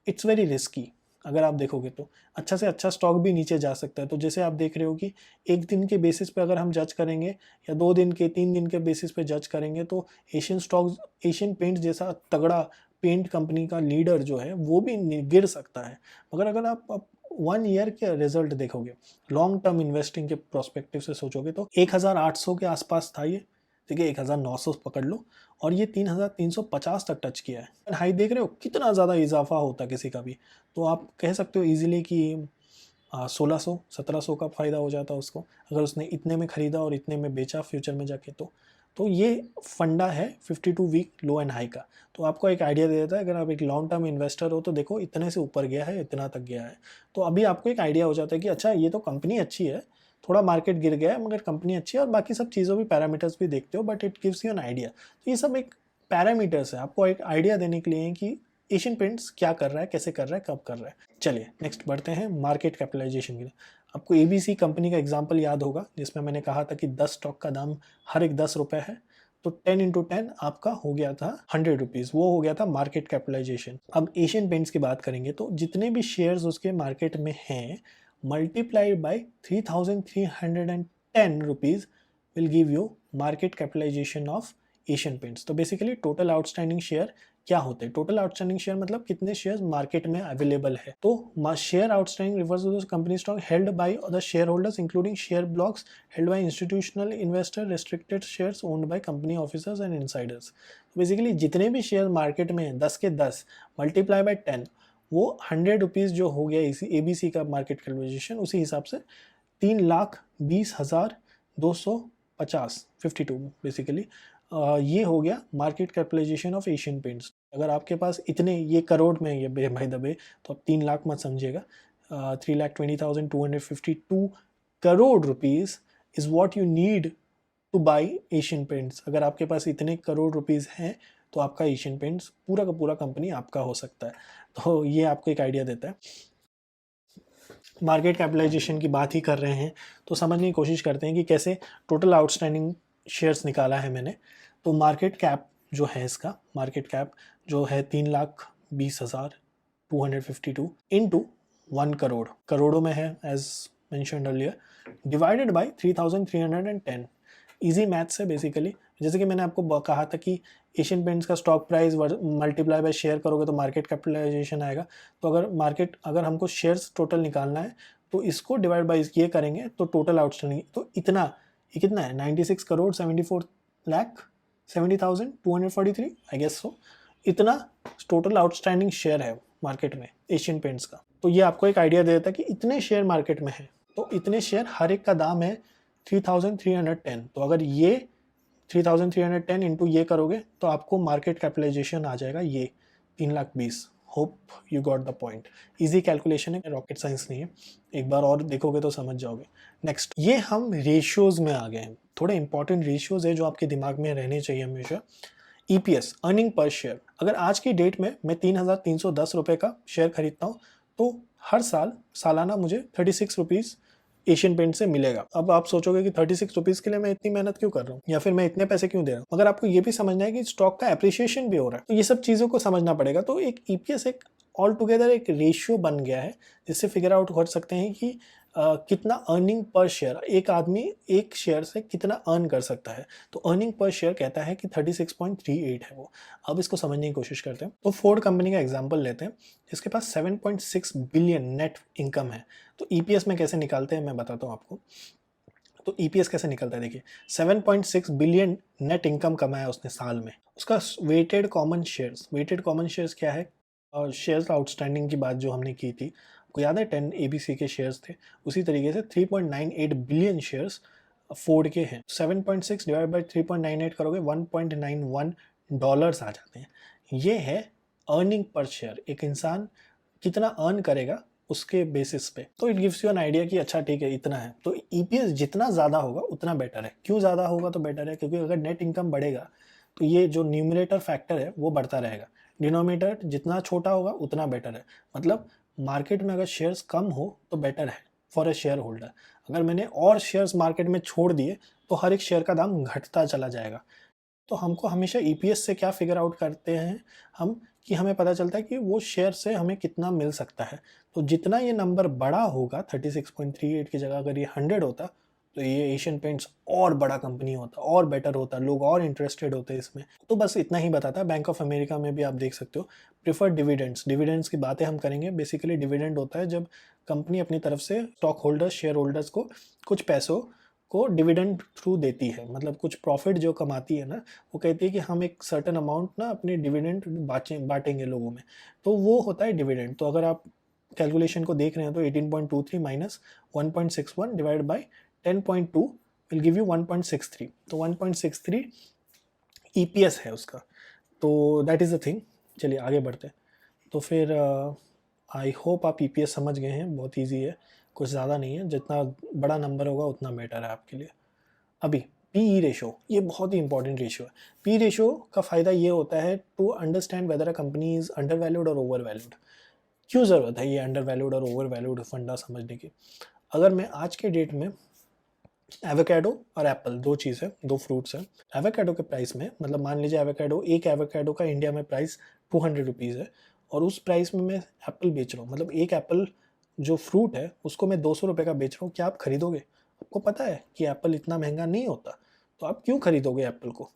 इट्स वेरी रिस्की। अगर आप देखोगे तो अच्छा से अच्छा स्टॉक भी नीचे जा सकता है। तो जैसे आप देख रहे हो कि एक दिन के बेसिस पे अगर हम जज करेंगे या 2 दिन के 3 दिन के बेसिस पे जज करेंगे तो एशियन स्टॉक्स, एशियन पेंट्स जैसा तगड़ा पेंट कंपनी का लीडर जो है वो भी गिर सकता है। मगर अगर आप 1 ईयर के रिजल्ट देखोगे, लॉन्ग टर्म इन्वेस्टिंग के प्रोस्पेक्टिव से सोचोगे तो 1800 के आसपास था ये, ठीक है, 1900 पकड़ लो, और ये 3350 तक टच किया है। हाई देख रहे हो कितना ज़्यादा इजाफा होता किसी का भी, तो आप कह सकते हो इजीली कि 1600-1700 का फ़ायदा हो जाता उसको अगर उसने इतने में ख़रीदा और इतने में बेचा फ्यूचर में जाके। तो ये फंडा है 52 वीक लो एंड हाई का। तो आपको एक आइडिया दे देता है, अगर आप एक लॉन्ग टर्म इन्वेस्टर हो तो देखो इतने से ऊपर गया है, इतना तक गया है, तो अभी आपको एक आइडिया हो जाता है कि अच्छा ये तो कंपनी अच्छी है, थोड़ा मार्केट गिर गया है मगर कंपनी अच्छी है, और बाकी सब चीज़ों भी पैरामीटर्स भी देखते हो, but it gives you an idea. तो ये सब एक पैरामीटर्स है आपको एक आइडिया देने के लिए कि एशियन पेंट्स क्या कर रहा है, कैसे कर रहा है, कब कर रहा है। चलिए नेक्स्ट बढ़ते हैं मार्केट कैपिटलाइजेशन के लिए। आपको एबीसी कंपनी का एग्जांपल याद होगा जिसमें मैंने कहा था कि 10 स्टॉक का दाम हर एक 10 रुपये है, तो 10 इंटू 10 आपका हो गया था 100 रुपीज़, वो हो गया था मार्केट कैपिटलाइजेशन। अब एशियन पेंट्स की बात करेंगे तो जितने भी शेयर्स उसके मार्केट में हैं multiplied by 3,310 rupees will give you market capitalization of Asian Paints. तो बेसिकली टोटल आउटस्टैंडिंग शेयर क्या होते हैं, टोटल आउटस्टैंडिंग शेयर मतलब कितने शेयर्स मार्केट में अवेलेबल है। तो share outstanding refers to the company stock held by the share holders including share blocks held by institutional investor, restricted shares owned by company officers and insiders. Basically जितने भी शेयर मार्केट में हैं 10 के 10 मल्टीप्लाई बाय 10 वो 100 रुपीज़ जो हो गया इसी एबीसी का मार्केट कैपिटलाइजेशन, उसी हिसाब से 3,20,250 52 बेसिकली ये हो गया market capitalization of Asian Paints. अगर आपके पास इतने ये करोड़ में ये बाय द वे तो आप 3 लाख मत समझिएगा, 3,20,252 crore rupees is what you need two by Asian Paints. अगर आपके पास इतने करोड़ रुपीज़ हैं तो आपका एशियन पेंट्स पूरा का पूरा कंपनी आपका हो सकता है। तो ये आपको एक आइडिया देता है। मार्केट कैपिटलाइजेशन की बात ही कर रहे हैं तो समझने की कोशिश करते हैं कि कैसे टोटल आउटस्टैंडिंग शेयर्स निकाला है मैंने। तो मार्केट कैप जो है इसका, मार्केट कैप जो है 3,20,252 इंटू 1 करोड़, करोड़ों में है as mentioned earlier, divided by 3,310। Easy maths है बेसिकली। जैसे कि मैंने आपको कहा था कि एशियन पेंट्स का stock price multiply by share करोगे तो मार्केट कैपिटलाइजेशन आएगा। तो अगर हमको शेयर्स टोटल निकालना है तो इसको डिवाइड बाय ये करेंगे तो टोटल आउटस्टैंडिंग तो इतना ये कितना है 96 करोड़ 74,70,243 आई गेस सो। इतना टोटल आउटस्टैंडिंग शेयर है मार्केट में एशियन पेंट्स का। तो ये आपको एक आइडिया देता है कि इतने शेयर मार्केट में है, तो इतने शेयर हर एक का दाम है 3,310। तो अगर ये 3,310 इंटू ये करोगे तो आपको मार्केट कैपिटलाइजेशन आ जाएगा ये 3,20,000। Hope you got the point. Easy calculation है, रॉकेट साइंस नहीं है, एक बार और देखोगे तो समझ जाओगे। नेक्स्ट ये हम रेशियोज में आ गए हैं, थोड़े इंपॉर्टेंट रेशियोज है जो आपके दिमाग में रहने चाहिए हमेशा। EPS, earning per share. अगर आज की डेट में मैं 3,310 रुपये का शेयर खरीदता हूँ तो हर सालाना मुझे 36 रुपीज़ एशियन पेंट से मिलेगा। अब आप सोचोगे कि 36 रुपीज़ के लिए मैं इतनी मेहनत क्यों कर रहा हूँ या फिर मैं इतने पैसे क्यों दे रहा हूँ, मगर आपको ये भी समझना है कि स्टॉक का एप्रिसिएशन भी हो रहा है, तो ये सब चीज़ों को समझना पड़ेगा। तो एक ईपीएस एक ऑल टुगेदर एक रेशियो बन गया है जिससे फिगर आउट कर सकते हैं कि कितना अर्निंग पर शेयर एक आदमी एक शेयर से कितना अर्न कर सकता है। तो अर्निंग पर शेयर कहता है कि 36.38 है वो। अब इसको समझने की कोशिश करते हैं। तो फोर्ड कंपनी का एग्जांपल लेते हैं जिसके पास 7.6 बिलियन नेट इनकम है। तो ईपीएस में कैसे निकालते हैं मैं बताता हूँ आपको। तो ईपीएस कैसे निकलता है, देखिए 7.6 बिलियन नेट इनकम कमाया उसने साल में। उसका वेटेड कॉमन शेयर्स क्या है, और शेयर्स आउटस्टैंडिंग की बात जो हमने की थी आपको याद है 10 ABC के शेयर्स थे, उसी तरीके से 3.98 बिलियन शेयर्स फोर्ड के हैं। 7.6 डिवाइड बाई 3.98 करोगे 1.91 डॉलर्स आ जाते हैं। ये है अर्निंग पर शेयर, एक इंसान कितना अर्न करेगा उसके बेसिस पे। तो it gives you an idea कि अच्छा ठीक है इतना है। तो ईपीएस जितना ज़्यादा होगा उतना बेटर है। क्यों ज़्यादा होगा तो बेटर है? क्योंकि अगर नेट इनकम बढ़ेगा तो ये जो न्यूमरेटर फैक्टर है वो बढ़ता रहेगा, डिनोमिनेटर जितना छोटा होगा उतना बेटर है। मतलब मार्केट में अगर शेयर्स कम हो तो बेटर है फॉर ए शेयर होल्डर। अगर मैंने और शेयर्स मार्केट में छोड़ दिए तो हर एक शेयर का दाम घटता चला जाएगा। तो हमको हमेशा ईपीएस से क्या फिगर आउट करते हैं हम, कि हमें पता चलता है कि वो शेयर से हमें कितना मिल सकता है। तो जितना ये नंबर बड़ा होगा 36.38 की जगह अगर ये 100 होता तो ये एशियन पेंट्स और बड़ा कंपनी होता, और बेटर होता, लोग और इंटरेस्टेड होते इसमें। तो बस इतना ही बताता। बैंक ऑफ अमेरिका में भी आप देख सकते हो प्रिफर्ड डिविडेंड्स, डिविडेंड्स की बातें हम करेंगे। बेसिकली डिविडेंड होता है जब कंपनी अपनी तरफ से स्टॉक होल्डर्स, शेयर होल्डर्स को कुछ पैसों को डिविडेंड थ्रू देती है, मतलब कुछ प्रॉफिट जो कमाती है ना, वो कहती है कि हम एक सर्टेन अमाउंट ना अपने डिविडेंड बांटेंगे लोगों में, तो वो होता है डिविडेंड। तो अगर आप कैलकुलेशन को देख रहे हैं तो 18.23 minus 1.61 divide by 10.2 will give you 1.63। तो 1.63 ईपीएस है उसका। तो दैट इज़ द थिंग। चलिए आगे बढ़ते हैं। तो फिर आई होप आप ईपीएस समझ गए हैं, बहुत ईजी है, कुछ ज़्यादा नहीं है, जितना बड़ा नंबर होगा उतना बेटर है आपके लिए। अभी पीई रेशो, ये बहुत ही इंपॉर्टेंट रेशो है। पी रेशो का फ़ायदा ये होता है to understand whether a company is under valued और ओवर वैल्यूड। क्यों ज़रूरत है ये अंडर वैल्यूड और ओवर वैल्यूड फंडा समझने की? अगर मैं आज के डेट में एवोकाडो और एप्पल, दो चीज़ है, दो फ्रूट्स हैं, एवोकाडो के प्राइस में, मतलब मान लीजिए एवोकाडो, एक एवोकाडो का इंडिया में प्राइस 200 रुपीज़ है और उस प्राइस में मैं एप्पल बेच रहा हूँ, मतलब एक एप्पल जो फ्रूट है उसको मैं 200 रुपये का बेच रहा हूँ, क्या आप खरीदोगे? आपको पता है कि एप्पल इतना महंगा नहीं होता, तो आप क्यों खरीदोगे एप्पल को?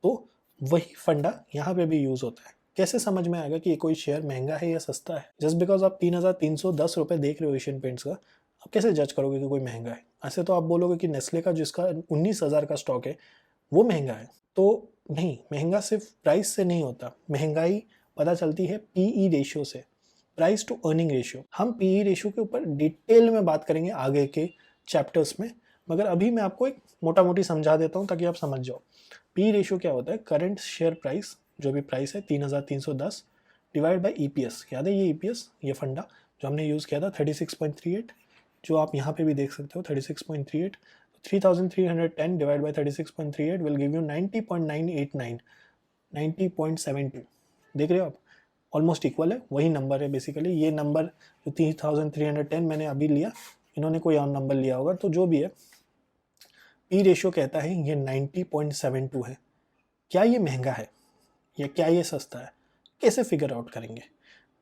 तो वही फंडा यहाँ पे भी यूज़ होता है। कैसे समझ में आएगा कि ये कोई शेयर महंगा है या सस्ता है? जस्ट बिकॉज आप 3,310 रुपये देख रहे हो एशियन पेंट्स का, आप कैसे जज करोगे कि कोई महंगा है? ऐसे तो आप बोलोगे कि नेस्ले का जिसका 19,000 का स्टॉक है वो महंगा है। तो नहीं, महंगा सिर्फ प्राइस से नहीं होता, महंगाई पता चलती है पीई रेशियो से, प्राइस टू अर्निंग रेशियो। हम पीई रेशियो के ऊपर डिटेल में बात करेंगे आगे के चैप्टर्स में, मगर अभी मैं आपको एक मोटा मोटी समझा देता हूँ ताकि आप समझ जाओ। पी रेशियो क्या होता है? करंट शेयर प्राइस, जो भी प्राइस है 3,310 डिवाइड बाई ईपीएस। याद है ये ईपीएस, ये फंडा जो हमने यूज़ किया था 36.38, जो आप यहाँ पे भी देख सकते हो 36.38। 3,310 divide by 36.38 will give you 90.989, 90.72। देख रहे हो आप, ऑलमोस्ट इक्वल है, वही नंबर है बेसिकली। ये नंबर जो 3,310 मैंने अभी लिया, इन्होंने कोई और नंबर लिया होगा, तो जो भी है पी रेशियो कहता है ये 90.72 है। क्या ये महंगा है या क्या ये सस्ता है, कैसे फिगर आउट करेंगे?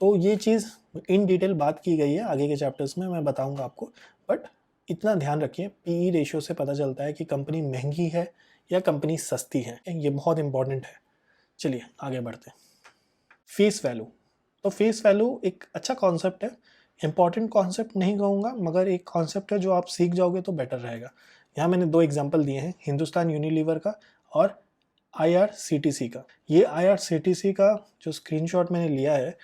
तो ये चीज़ इन डिटेल बात की गई है आगे के चैप्टर्स में, मैं बताऊंगा आपको। बट इतना ध्यान रखिए, पीई रेशियो से पता चलता है कि कंपनी महंगी है या कंपनी सस्ती है, ये बहुत इंपॉर्टेंट है। चलिए आगे बढ़ते हैं। Face value. तो फेस वैल्यू एक अच्छा कॉन्सेप्ट है, इंपॉर्टेंट कॉन्सेप्ट नहीं कहूँगा, मगर एक कॉन्सेप्ट है जो आप सीख जाओगे तो बेटर रहेगा। यहाँ मैंने दो एग्जाम्पल दिए हैं, हिंदुस्तान यूनिलीवर का और IRCTC का। ये IRCTC का जो स्क्रीनशॉट मैंने लिया है,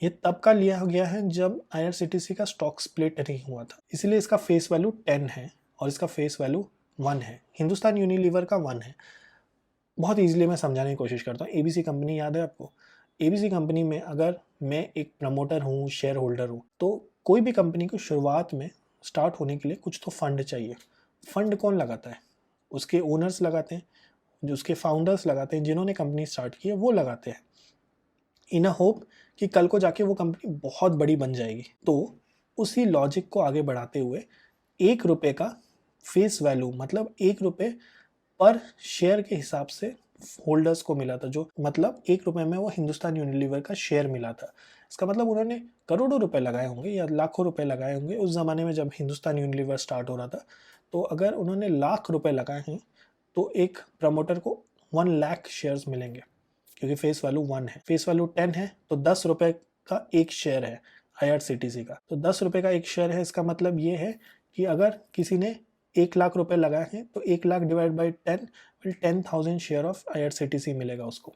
ये तब का लिया गया है जब IRCTC का स्टॉक स्प्लिट नहीं हुआ था, इसलिए इसका फेस वैल्यू 10 है और इसका फेस वैल्यू 1 है। हिंदुस्तान यूनिलीवर का 1 है। बहुत ईजिली मैं समझाने की कोशिश करता हूँ। ABC कंपनी याद है आपको? ABC कंपनी में अगर मैं एक प्रमोटर हूँ, शेयर होल्डर हूँ, तो कोई भी कंपनी को शुरुआत में स्टार्ट होने के लिए कुछ तो फंड चाहिए। फंड कौन लगाता है? उसके ओनर्स लगाते हैं, जो उसके फाउंडर्स लगाते हैं, जिन्होंने कंपनी स्टार्ट की है वो लगाते हैं, इन अ होप कि कल को जाके वो कंपनी बहुत बड़ी बन जाएगी। तो उसी लॉजिक को आगे बढ़ाते हुए 1 रुपये का फेस वैल्यू, मतलब 1 रुपये पर शेयर के हिसाब से होल्डर्स को मिला था, जो मतलब 1 रुपये में वो हिंदुस्तान यूनिलीवर का शेयर मिला था। इसका मतलब उन्होंने करोड़ों रुपए लगाए होंगे या लाखों रुपए लगाए होंगे उस ज़माने में जब हिंदुस्तान यूनिलीवर स्टार्ट हो रहा था। तो अगर उन्होंने लाख रुपए लगाए हैं तो एक प्रमोटर को 1 लाख शेयर्स मिलेंगे, क्योंकि फेस वैल्यू 1 है। फेस वैल्यू 10 है तो 10 रुपये का एक शेयर है IRCTC का, तो 10 रुपये का एक शेयर है। इसका मतलब ये है कि अगर किसी ने 1 लाख रुपए लगाए हैं तो 1 लाख डिवाइड बाई 10 फिर 10,000 शेयर ऑफ IRCTC मिलेगा उसको।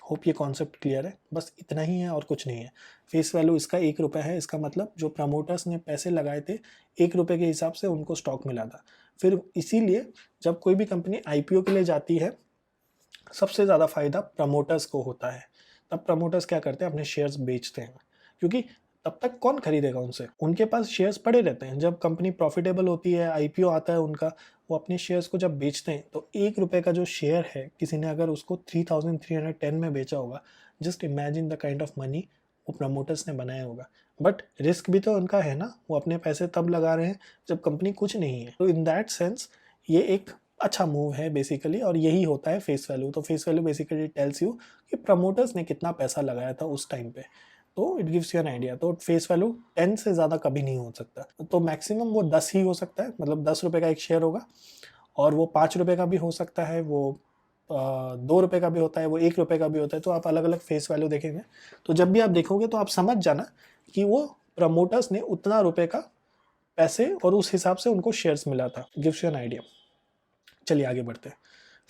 होप ये कॉन्सेप्ट क्लियर है, बस इतना ही है और कुछ नहीं है। फेस वैल्यू इसका 1 रुपये है, इसका मतलब जो प्रमोटर्स ने पैसे लगाए थे 1 रुपये के हिसाब से उनको स्टॉक मिला था। फिर इसीलिए जब कोई भी कंपनी IPO के लिए जाती है सबसे ज़्यादा फायदा प्रमोटर्स को होता है। तब प्रमोटर्स क्या करते हैं, अपने शेयर्स बेचते हैं, क्योंकि तब तक कौन खरीदेगा उनसे, उनके पास शेयर्स पड़े रहते हैं। जब कंपनी प्रॉफिटेबल होती है, IPO आता है उनका, वो अपने शेयर्स को जब बेचते हैं तो 1 रुपये का जो शेयर है, किसी ने अगर उसको 3310 में बेचा होगा, just imagine the kind of money वो प्रमोटर्स ने बनाया होगा। बट रिस्क भी तो उनका है ना, वो अपने पैसे तब लगा रहे हैं जब कंपनी कुछ नहीं है। तो इन दैट सेंस ये एक अच्छा मूव है बेसिकली, और यही होता है फेस वैल्यू। तो face value basically tells you कि प्रमोटर्स ने कितना पैसा लगाया था उस टाइम पे, तो it gives you an idea. तो फेस वैल्यू 10 से ज़्यादा कभी नहीं हो सकता, तो मैक्सिमम वो 10 ही हो सकता है, मतलब 10 रुपये का एक शेयर होगा, और वो 5 रुपये का भी हो सकता है, वो 2 रुपये का भी होता है, वो 1 रुपये का भी होता है। तो आप अलग अलग फेस वैल्यू देखेंगे, तो जब भी आप देखोगे तो आप समझ जाना कि वो प्रमोटर्स ने उतना रुपये का पैसे और उस हिसाब से उनको शेयर्स मिला था। Gives you an idea. चलिए आगे बढ़ते हैं।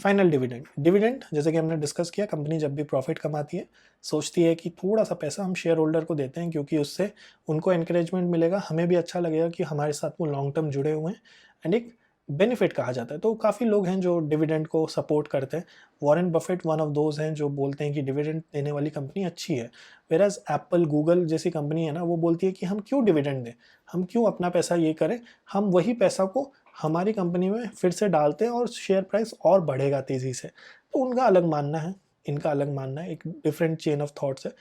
Final dividend. डिविडेंड जैसे कि हमने डिस्कस किया, कंपनी जब भी प्रॉफिट कमाती है सोचती है कि थोड़ा सा पैसा हम शेयर होल्डर को देते हैं, क्योंकि उससे उनको एनकरेजमेंट मिलेगा, हमें भी अच्छा लगेगा कि हमारे साथ वो लॉन्ग टर्म जुड़े हुए हैं, एंड एक बेनिफिट कहा जाता है। तो काफ़ी लोग हैं जो डिविडेंड को सपोर्ट करते हैं। Warren Buffett one of those हैं जो बोलते हैं कि डिविडेंड देने वाली कंपनी अच्छी है, वेराज एप्पल गूगल जैसी कंपनी है ना, वो बोलती है कि हम क्यों डिविडेंड दें, हम क्यों अपना पैसा ये करें, हम वही पैसा को हमारी कंपनी में फिर से डालते हैं और शेयर प्राइस और बढ़ेगा तेज़ी से। तो उनका अलग मानना है, इनका अलग मानना है, एक डिफरेंट चेन ऑफ थॉट्स है।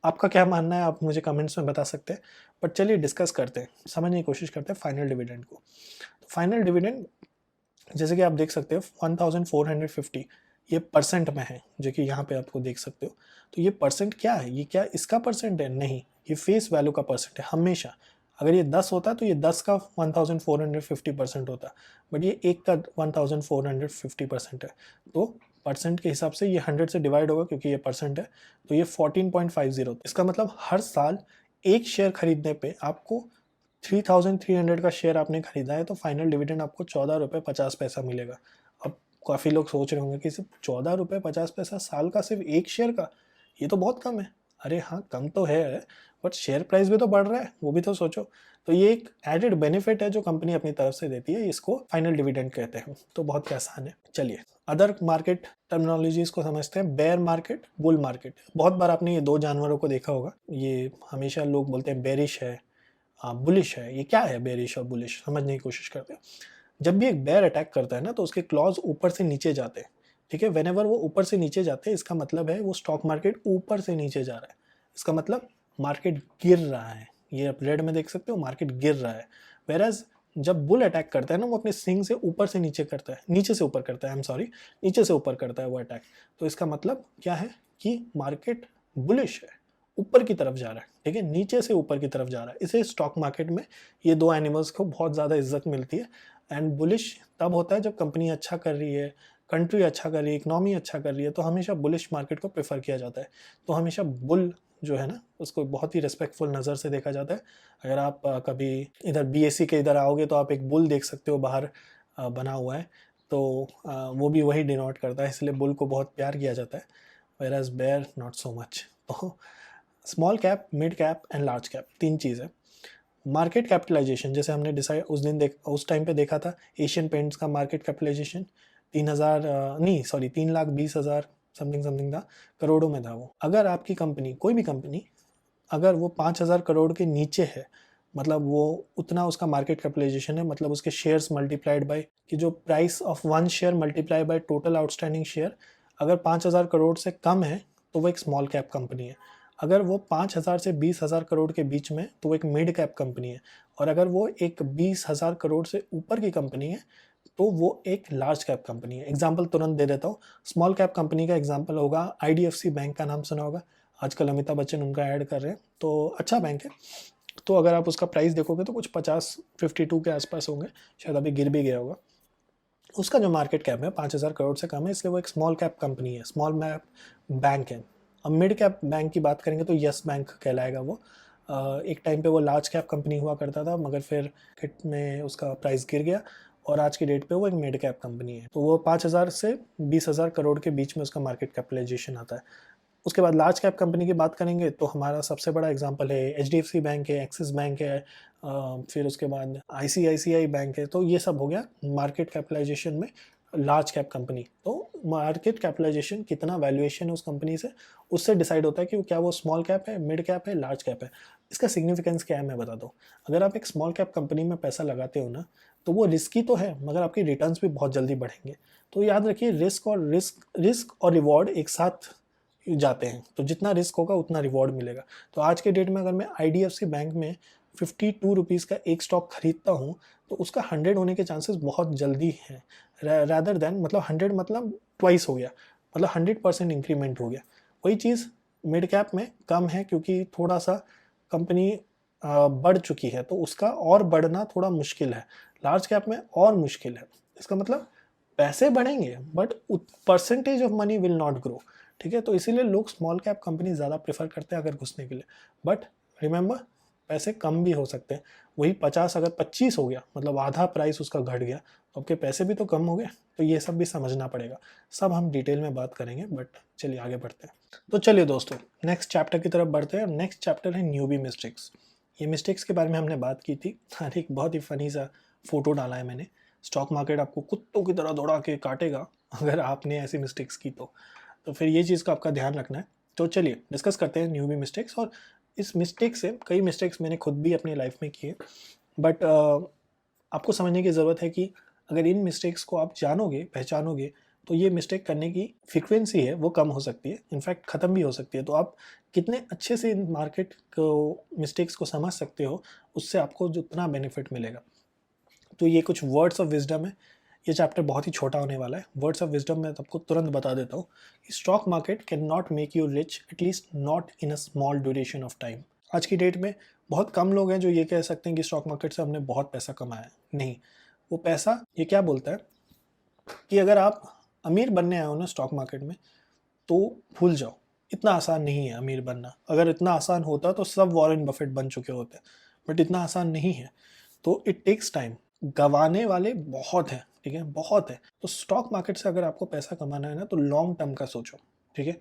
आपका क्या मानना है आप मुझे कमेंट्स में बता सकते हैं। बट चलिए डिस्कस करते हैं, समझने की कोशिश करते हैं फाइनल डिविडेंड को। तो फाइनल डिविडेंड जैसे कि आप देख सकते हो 1450 ये परसेंट में है, जो कि यहाँ पे आपको देख सकते हो। तो ये परसेंट क्या है, ये क्या इसका परसेंट है? नहीं, ये फेस वैल्यू का परसेंट है हमेशा। अगर ये 10 होता तो ये 10 का 1450% होता, बट ये 1 का 1450% है। तो परसेंट के हिसाब से ये 100 से डिवाइड होगा, क्योंकि ये परसेंट है, तो ये 14.50। इसका मतलब हर साल एक शेयर खरीदने पे आपको 3300 का शेयर आपने खरीदा है तो फाइनल डिविडेंड आपको 14 रुपये 50 पैसा मिलेगा। अब काफ़ी लोग सोच रहे होंगे कि सिर्फ 14 रुपये 50 पैसा साल का सिर्फ एक शेयर का, ये तो बहुत कम है। अरे हाँ, कम तो है, बट शेयर प्राइस भी तो बढ़ रहा है, वो भी तो सोचो। तो ये एक एडेड बेनिफिट है जो कंपनी अपनी तरफ से देती है, इसको फाइनल डिविडेंड कहते हैं। तो बहुत आसान है। चलिए अदर मार्केट टर्मिनोलॉजीज को समझते हैं। Bear market, bull market. बहुत बार आपने ये दो जानवरों को देखा होगा, ये हमेशा लोग बोलते हैं बेरिश है, बुलिश है। ये क्या है बेरिश और बुलिश, समझने की कोशिश करते हैं। जब भी एक बेयर अटैक करता है ना, तो उसके क्लॉज ऊपर से नीचे जाते हैं, ठीक है। वेनेवर वो ऊपर से नीचे जाते हैं, इसका मतलब है वो स्टॉक मार्केट ऊपर से नीचे जा रहा है, इसका मतलब मार्केट गिर रहा है। ये आप रेड में देख सकते हो, मार्केट गिर रहा है। वेराज जब बुल अटैक करता है ना, वो अपने सिंग से ऊपर से नीचे करता है, नीचे से ऊपर करता है, आई एम सॉरी, नीचे से ऊपर करता है वो अटैक। तो इसका मतलब क्या है कि मार्केट बुलिश है, ऊपर की तरफ जा रहा है, ठीक है, नीचे से ऊपर की तरफ जा रहा है। इसे स्टॉक मार्केट में ये दो एनिमल्स को बहुत ज़्यादा इज्जत मिलती है। एंड बुलिश तब होता है जब कंपनी अच्छा कर रही है, कंट्री अच्छा कर रही है, इकोनॉमी अच्छा कर रही है, तो हमेशा बुलिश मार्केट को प्रेफर किया जाता है। तो हमेशा बुल जो है ना, उसको बहुत ही रिस्पेक्टफुल नज़र से देखा जाता है। अगर आप कभी इधर BSC के इधर आओगे तो आप एक बुल देख सकते हो बाहर बना हुआ है, तो वो भी वही डिनोट करता है, इसलिए बुल को बहुत प्यार किया जाता है, वेराज बेयर नॉट सो मच। तो small cap, mid cap and large cap, तीन चीज़ है। मार्केट कैपिटलाइजेशन जैसे हमने डिसाइड उस टाइम पे देखा था, एशियन पेंट्स का मार्केट कैपिटलाइजेशन 3,20,000 समथिंग था, करोड़ों में था वो। अगर आपकी कंपनी, कोई भी कंपनी, अगर वो 5,000 करोड़ के नीचे है, मतलब वो उतना उसका मार्केट कैपिटलाइजेशन है, मतलब उसके शेयर्स मल्टीप्लाइड बाय कि जो price of one share multiply by total outstanding share, अगर 5,000 करोड़ से कम है तो वो एक स्मॉल कैप कंपनी है। अगर वो 5,000 से 20,000 करोड़ के बीच में तो वो एक मिड कैप कंपनी है। और अगर वो एक 20,000 करोड़ से ऊपर की कंपनी है तो वो एक लार्ज कैप कंपनी है। एग्जाम्पल तुरंत दे देता हूँ। स्मॉल कैप कंपनी का एग्जाम्पल होगा IDFC बैंक का नाम सुना होगा, आजकल अमिताभ बच्चन उनका ऐड कर रहे हैं, तो अच्छा बैंक है। तो अगर आप उसका प्राइस देखोगे तो कुछ 52 के आसपास होंगे, शायद अभी गिर भी गया होगा। उसका जो मार्केट कैप है 5,000 करोड़ से कम है, इसलिए वो एक स्मॉल कैप कंपनी है, स्मॉल कैप बैंक है। अब मिड कैप बैंक की बात करेंगे तो यस बैंक कहलाएगा वो। एक टाइम पे वो लार्ज कैप कंपनी हुआ करता था, मगर फिर मार्केट में उसका प्राइस गिर गया और आज की डेट पे वो एक मिड कैप कंपनी है। तो वो 5,000 से 20,000 करोड़ के बीच में उसका मार्केट कैपिटलाइजेशन आता है। उसके बाद लार्ज कैप कंपनी की बात करेंगे तो हमारा सबसे बड़ा एग्जांपल है एचडीएफसी बैंक है, एक्सिस बैंक है, फिर उसके बाद आईसीआईसीआई बैंक है। तो ये सब हो गया मार्केट कैपिटलाइजेशन में लार्ज कैप कंपनी। तो मार्केट कैपिटलाइजेशन कितना वैल्यूएशन है उस कंपनी से, उससे डिसाइड होता है कि क्या वो स्मॉल कैप है, मिड कैप है, लार्ज कैप है। इसका सिग्निफिकेंस क्या है मैं बता दूँ। अगर आप एक स्मॉल कैप कंपनी में पैसा लगाते हो ना, तो वो रिस्की तो है मगर आपकी रिटर्न्स भी बहुत जल्दी बढ़ेंगे। तो याद रखिए रिस्क और रिवॉर्ड एक साथ जाते हैं, तो जितना रिस्क होगा उतना रिवॉर्ड मिलेगा। तो आज के डेट में अगर मैं आईडीएफसी बैंक में 52 रुपीज़ का एक स्टॉक खरीदता हूँ तो उसका 100 होने के चांसेस बहुत जल्दी हैं, रैदर देन मतलब 100 मतलब ट्वाइस हो गया, मतलब 100% इंक्रीमेंट हो गया। वही चीज़ मिड कैप में कम है क्योंकि थोड़ा सा कंपनी बढ़ चुकी है तो उसका और बढ़ना थोड़ा मुश्किल है। लार्ज कैप में और मुश्किल है। इसका मतलब पैसे बढ़ेंगे but percentage of money will not grow. ठीक है, तो इसीलिए लोग स्मॉल कैप कंपनी ज़्यादा प्रेफर करते हैं अगर घुसने के लिए। बट रिमेंबर पैसे कम भी हो सकते हैं। वही 50 अगर 25 हो गया मतलब आधा प्राइस उसका घट गया तो आपके पैसे भी तो कम हो गए। तो ये सब भी समझना पड़ेगा। सब हम डिटेल में बात करेंगे बट चलिए आगे बढ़ते हैं। तो चलिए दोस्तों नेक्स्ट चैप्टर की तरफ बढ़ते हैं। नेक्स्ट चैप्टर है न्यूबी मिस्टेक्स। ये मिस्टेक्स के बारे में हमने बात की थी। और एक बहुत ही फनी सा फोटो डाला है मैंने। स्टॉक मार्केट आपको कुत्तों की तरह दौड़ा के काटेगा अगर आपने ऐसी मिस्टेक्स की तो फिर ये चीज़ का आपका ध्यान रखना है। तो चलिए डिस्कस करते हैं न्यूबी मिस्टेक्स। और इस मिस्टेक से कई मिस्टेक्स मैंने खुद भी अपनी लाइफ में किए बट आपको समझने की ज़रूरत है कि अगर इन मिस्टेक्स को आप जानोगे, पहचानोगे तो ये मिस्टेक करने की फ्रीक्वेंसी है वो कम हो सकती है, इनफैक्ट ख़त्म भी हो सकती है। तो आप कितने अच्छे से इन मार्केट को मिस्टेक्स को समझ सकते हो उससे आपको जितना बेनिफिट मिलेगा। तो ये कुछ वर्ड्स ऑफ विजडम है। ये चैप्टर बहुत ही छोटा होने वाला है। वर्ड्स ऑफ विजडम मैं आपको तुरंत बता देता हूँ। Stock market can not make you rich, at least not in a small duration of time. आज की डेट में बहुत कम लोग हैं जो ये कह सकते हैं कि स्टॉक मार्केट से हमने बहुत पैसा कमाया है। नहीं, वो पैसा ये क्या बोलता है कि अगर आप अमीर बनने आए हो ना स्टॉक मार्केट में तो भूल जाओ, इतना आसान नहीं है अमीर बनना। अगर इतना आसान होता तो सब वॉरेन बफेट बन चुके होते, बट इतना आसान नहीं है। तो इट टेक्स टाइम। गंवाने वाले बहुत हैं, ठीक है, बहुत है। तो स्टॉक मार्केट से अगर आपको पैसा कमाना है ना तो लॉन्ग टर्म का सोचो, ठीक है।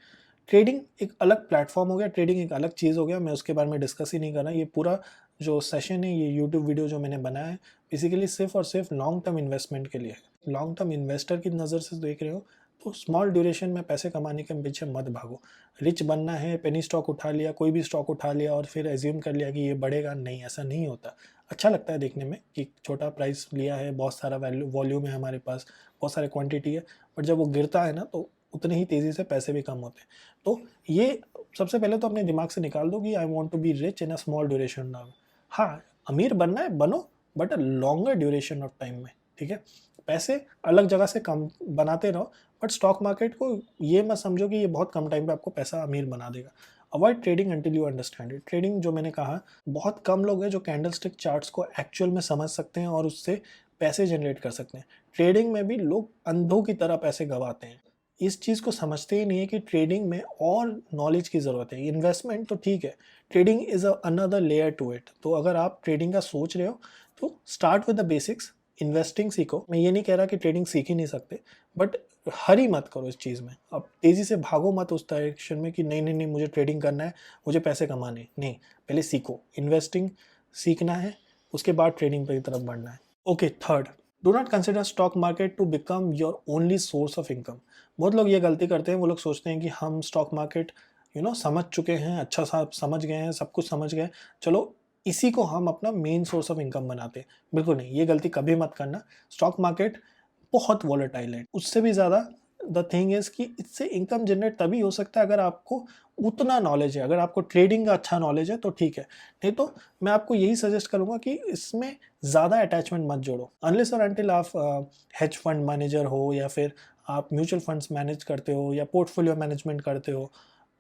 ट्रेडिंग एक अलग प्लेटफॉर्म हो गया, ट्रेडिंग एक अलग चीज़ हो गया। मैं उसके बारे में डिस्कस ही नहीं कर रहा। ये पूरा जो सेशन है, ये यूट्यूब वीडियो जो मैंने बनाया है बेसिकली सिर्फ और सिर्फ लॉन्ग टर्म इन्वेस्टमेंट के लिए है। लॉन्ग टर्म इन्वेस्टर की नज़र से देख रहे हो तो स्मॉल ड्यूरेशन में पैसे कमाने के पीछे मत भागो। रिच बनना है, पेनी स्टॉक उठा लिया, कोई भी स्टॉक उठा लिया और फिर एज्यूम कर लिया कि ये बढ़ेगा, नहीं, ऐसा नहीं होता। अच्छा लगता है देखने में कि छोटा प्राइस लिया है, बहुत सारा वॉल्यूम है हमारे पास, बहुत सारे क्वांटिटी है, बट जब वो गिरता है ना तो उतनी ही तेज़ी से पैसे भी कम होते हैं। तो ये सबसे पहले तो अपने दिमाग से निकाल दो कि I want to be rich in a small duration now. हाँ, अमीर बनना है बनो, but a longer duration of time में, ठीक है। पैसे अलग जगह से कम बनाते रहो बट स्टॉक मार्केट को ये मत समझो कि ये बहुत कम टाइम पे आपको पैसा अमीर बना देगा। Avoid trading until you understand it. Trading जो मैंने कहा, बहुत कम लोग हैं जो कैंडलस्टिक चार्ट्स को एक्चुअल में समझ सकते हैं और उससे पैसे जनरेट कर सकते हैं। ट्रेडिंग में भी लोग अंधों की तरह पैसे गंवाते हैं। इस चीज़ को समझते ही नहीं है कि ट्रेडिंग में और नॉलेज की ज़रूरत है। इन्वेस्टमेंट तो ठीक है, trading is another layer to it. तो अगर आप ट्रेडिंग का सोच रहे हो तो start with the basics, investing सीखो। मैं ये नहीं कह रहा कि ट्रेडिंग सीख ही नहीं सकते, बट हरी मत करो इस चीज़ में। अब तेज़ी से भागो मत उस डायरेक्शन में कि नहीं नहीं नहीं मुझे ट्रेडिंग करना है, मुझे पैसे कमाने हैं। नहीं, पहले सीखो, इन्वेस्टिंग सीखना है, उसके बाद ट्रेडिंग की तरफ बढ़ना है। Okay, third, do not consider stock market to become your only source of income. बहुत लोग ये गलती करते हैं। वो लोग सोचते हैं कि हम स्टॉक मार्केट समझ चुके हैं, अच्छा सा समझ गए हैं, सब कुछ समझ गए, चलो इसी को हम अपना मेन सोर्स ऑफ इनकम बनाते हैं। बिल्कुल नहीं, ये गलती कभी मत करना। स्टॉक मार्केट बहुत वॉलेटाइल है। उससे भी ज़्यादा द थिंग इज़ कि इससे इनकम जनरेट तभी हो सकता है अगर आपको उतना नॉलेज है। अगर आपको ट्रेडिंग का अच्छा नॉलेज है तो ठीक है, नहीं तो मैं आपको यही सजेस्ट करूँगा कि इसमें ज़्यादा अटैचमेंट मत जोड़ो। अनलेस और अनटिल आप हेज फंड मैनेजर हो या फिर आप म्यूचुअल फंड्स मैनेज करते हो या पोर्टफोलियो मैनेजमेंट करते हो,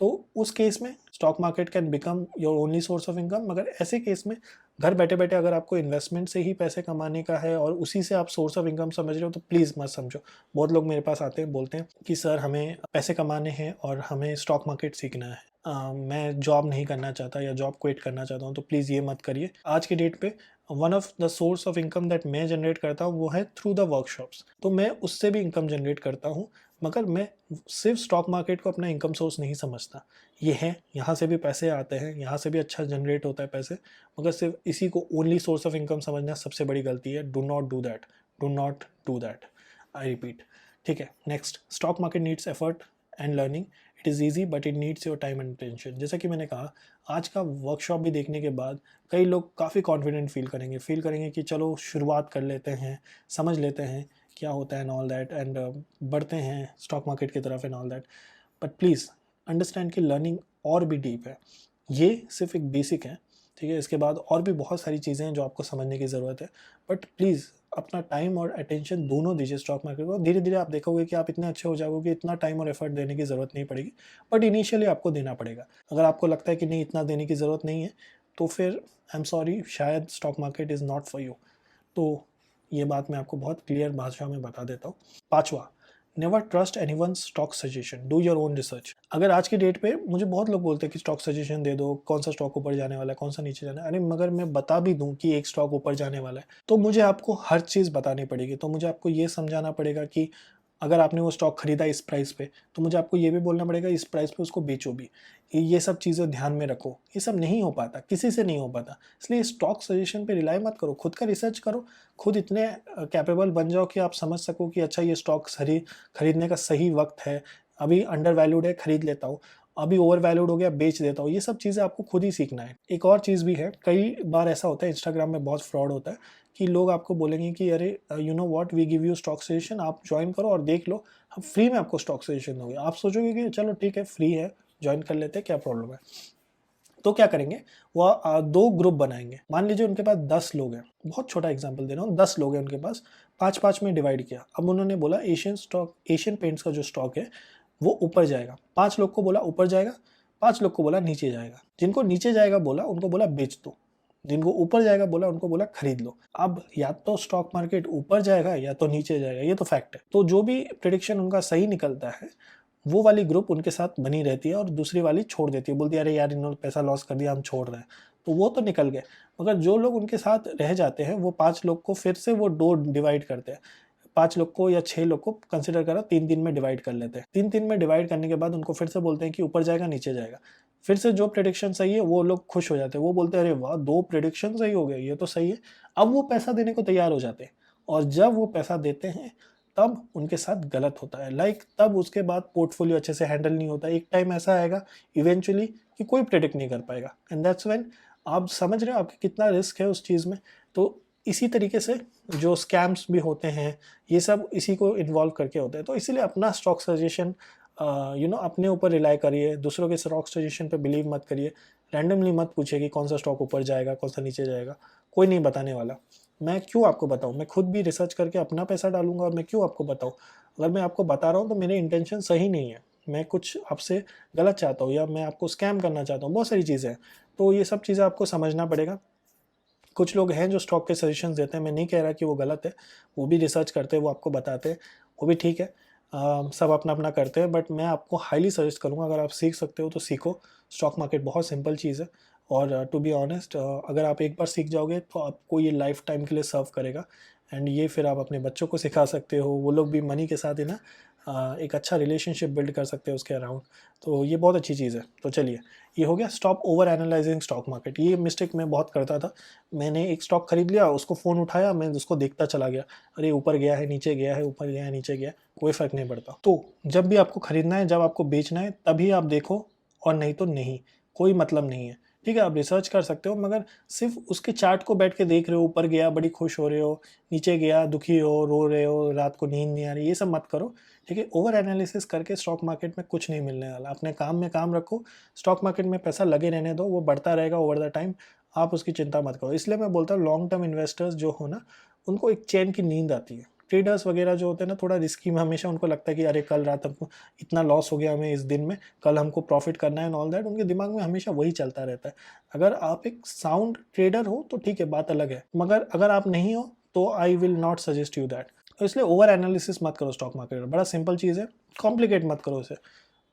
तो उस केस में stock market can become your only source of income. मगर ऐसे केस में घर बैठे बैठे अगर आपको इन्वेस्टमेंट से ही पैसे कमाने का है और उसी से आप सोर्स ऑफ इनकम समझ रहे हो तो प्लीज़ मत समझो। बहुत लोग मेरे पास आते हैं, बोलते हैं कि सर हमें पैसे कमाने हैं और हमें स्टॉक मार्केट सीखना है, मैं जॉब नहीं करना चाहता या जॉब क्विट करना चाहता हूँ। तो प्लीज़ ये मत करिए। आज के डेट पे one of the source of income that मैं जनरेट करता हूँ वो है थ्रू द वर्कशॉप्स। तो मैं उससे भी इनकम जनरेट करता हूँ मगर मैं सिर्फ स्टॉक मार्केट को अपना इनकम सोर्स नहीं समझता। ये है, यहाँ से भी पैसे आते हैं, यहाँ से भी अच्छा जनरेट होता है पैसे, मगर सिर्फ इसी को ओनली सोर्स ऑफ इनकम समझना सबसे बड़ी गलती है। Do not do that, do not do that, I repeat. ठीक है, next, stock market needs effort and learning. It is easy but it needs your time and attention. जैसा कि मैंने कहा, आज का वर्कशॉप भी देखने के बाद कई लोग काफ़ी कॉन्फिडेंट फील करेंगे कि चलो शुरुआत कर लेते हैं, समझ लेते हैं क्या होता है एंड ऑल दैट, एंड बढ़ते हैं स्टॉक मार्केट की तरफ and all that. But please understand कि लर्निंग और भी डीप है, ये सिर्फ एक बेसिक है। ठीक है, इसके बाद और भी बहुत सारी चीज़ें हैं जो आपको समझने की ज़रूरत है। बट प्लीज़ अपना टाइम और अटेंशन दोनों दीजिए स्टॉक मार्केट को। धीरे धीरे आप देखोगे कि आप इतने अच्छे हो जाओगे कि इतना टाइम और एफर्ट देने की ज़रूरत नहीं पड़ेगी, बट इनिशियली आपको देना पड़ेगा। अगर आपको लगता है कि नहीं इतना देने की ज़रूरत नहीं है, तो फिर आई एम सॉरी, शायद stock market is not for you. तो ये बात मैं आपको बहुत क्लियर भाषा में बता देता हूँ। पाँचवा, never trust anyone stock suggestion, do your own research. अगर आज की डेट पे मुझे बहुत लोग बोलते हैं कि स्टॉक सजेशन दे दो, कौन सा स्टॉक ऊपर जाने वाला है, कौन सा नीचे जाना है। अरे मगर मैं बता भी दूं कि एक स्टॉक ऊपर जाने वाला है, तो मुझे आपको हर चीज़ बतानी पड़ेगी। तो मुझे आपको ये समझाना पड़ेगा कि अगर आपने वो स्टॉक खरीदा इस प्राइस पे, तो मुझे आपको ये भी बोलना पड़ेगा इस प्राइस पे उसको बेचो भी। ये सब चीज़ें ध्यान में रखो। ये सब नहीं हो पाता, किसी से नहीं हो पाता। इसलिए स्टॉक सजेशन पे रिलाई मत करो, खुद का रिसर्च करो। खुद इतने कैपेबल बन जाओ कि आप समझ सको कि अच्छा ये स्टॉक खरीदने का सही वक्त है, अभी अंडर वैल्यूड है खरीद लेता हूँ, अभी ओवर वैल्यूड हो गया बेच देता हूँ। ये सब चीज़ें आपको खुद ही सीखना है। एक और चीज़ भी है, कई बार ऐसा होता है इंस्टाग्राम में बहुत फ्रॉड होता है कि लोग आपको बोलेंगे कि अरे you know what, we give you stock suggestion, आप ज्वाइन करो और देख लो, हम फ्री में आपको स्टॉक सजेशन दोगे। आप सोचोगे कि चलो ठीक है फ्री है, ज्वाइन कर लेते हैं, क्या प्रॉब्लम है। तो क्या करेंगे, वह दो ग्रुप बनाएंगे। मान लीजिए उनके पास 10 लोग हैं, बहुत छोटा एग्जांपल दे रहा हूँ, 10 लोग हैं उनके पास, 5-5 में डिवाइड किया। अब उन्होंने बोला एशियन पेंट्स का जो स्टॉक है वो ऊपर जाएगा। 5 लोग को बोला ऊपर जाएगा, 5 लोग को बोला नीचे जाएगा। जिनको नीचे जाएगा बोला उनको बोला बेच दो, जिनको ऊपर जाएगा बोला उनको बोला खरीद लो। अब या तो स्टॉक मार्केट ऊपर जाएगा या तो नीचे जाएगा, ये तो फैक्ट है। तो जो भी प्रेडिक्शन उनका सही निकलता है, वो वाली ग्रुप उनके साथ बनी रहती है और दूसरी वाली छोड़ देती है, बोलती है अरे यार इन्होंने पैसा लॉस कर दिया, हम छोड़ रहे हैं। तो वो तो निकल गए, मगर जो लोग उनके साथ रह जाते हैं वो 5 लोग को फिर से वो 2 डिवाइड करते हैं। 5 लोग को या 6 लोग को कंसिडर करा, 3-3 में डिवाइड कर लेते हैं। 3-3 में डिवाइड करने के बाद उनको फिर से बोलते हैं कि ऊपर जाएगा नीचे जाएगा। फिर से जो प्रेडिक्शन सही है वो लोग खुश हो जाते हैं, वो बोलते हैं अरे वाह 2 प्रेडिक्शन सही हो गए, ये तो सही है। अब वो पैसा देने को तैयार हो जाते हैं, और जब वो पैसा देते हैं तब उनके साथ गलत होता है। तब उसके बाद पोर्टफोलियो अच्छे से हैंडल नहीं होता। एक टाइम ऐसा आएगा इवेंचुअली कि कोई प्रेडिक्ट नहीं कर पाएगा, एंड दैट्स व्हेन आप समझ रहे हो आपके कितना रिस्क है उस चीज़ में। तो इसी तरीके से जो स्कैम्स भी होते हैं, ये सब इसी को इन्वॉल्व करके होते हैं। तो इसीलिए अपना स्टॉक सजेशन अपने ऊपर रिलाई करिए, दूसरों के स्टॉक सजेशन पे बिलीव मत करिए। रैंडमली मत पूछिए कि कौन सा स्टॉक ऊपर जाएगा कौन सा नीचे जाएगा, कोई नहीं बताने वाला। मैं क्यों आपको बताऊं, मैं खुद भी रिसर्च करके अपना पैसा डालूंगा, और मैं क्यों आपको बताऊं। अगर मैं आपको बता रहा हूं तो मेरे इंटेंशन सही नहीं है, मैं कुछ आपसे गलत चाहता हूँ या मैं आपको स्कैम करना चाहता हूँ, बहुत सारी चीज़ें हैं। तो ये सब चीज़ें आपको समझना पड़ेगा। कुछ लोग हैं जो स्टॉक के सजेशन देते हैं, मैं नहीं कह रहा कि वो गलत है, वो भी रिसर्च करते हैं, वो आपको बताते हैं, वो भी ठीक है। सब अपना अपना करते हैं, बट मैं आपको हाईली सजेस्ट करूँगा अगर आप सीख सकते हो तो सीखो। स्टॉक मार्केट बहुत सिंपल चीज़ है, और टू बी ऑनेस्ट अगर आप एक बार सीख जाओगे तो आपको ये लाइफ टाइम के लिए सर्व करेगा। एंड ये फिर आप अपने बच्चों को सिखा सकते हो, वो लोग भी मनी के साथ ही ना एक अच्छा रिलेशनशिप बिल्ड कर सकते हैं उसके अराउंड। तो ये बहुत अच्छी चीज़ है। तो चलिए, ये हो गया stop over analysing stock market. ये मिस्टेक मैं बहुत करता था। मैंने एक स्टॉक खरीद लिया, उसको फ़ोन उठाया, मैं उसको देखता चला गया, अरे ऊपर गया है नीचे गया है, ऊपर गया है नीचे गया है, कोई फ़र्क नहीं पड़ता। तो जब भी आपको खरीदना है, जब आपको बेचना है, तभी आप देखो, और नहीं तो नहीं, कोई मतलब नहीं है। ठीक है, आप रिसर्च कर सकते हो, मगर सिर्फ उसके चार्ट को बैठ के देख रहे हो, ऊपर गया बड़ी खुश हो रहे हो, नीचे गया दुखी हो, रो रहे हो, रात को नींद नहीं आ रही, ये सब मत करो। ठीक है, ओवर एनालिसिस करके स्टॉक मार्केट में कुछ नहीं मिलने वाला। अपने काम में काम रखो, स्टॉक मार्केट में पैसा लगे रहने दो, वो बढ़ता रहेगा ओवर द टाइम, आप उसकी चिंता मत करो। इसलिए मैं बोलता हूँ लॉन्ग टर्म इन्वेस्टर्स जो हो ना, उनको एक चैन की नींद आती है। ट्रेडर्स वगैरह जो होते हैं ना, थोड़ा रिस्की में, हमेशा उनको लगता है कि अरे कल रात हमको इतना लॉस हो गया, हमें इस दिन में, कल हमको प्रॉफिट करना है एंड ऑल दैट, उनके दिमाग में हमेशा वही चलता रहता है। अगर आप एक साउंड ट्रेडर हो तो ठीक है, बात अलग है, मगर अगर आप नहीं हो तो I will not suggest you that. तो इसलिए ओवर एनालिसिस मत करो स्टॉक मार्केट में, बड़ा सिंपल चीज़ है, कॉम्प्लिकेट मत करो उसे।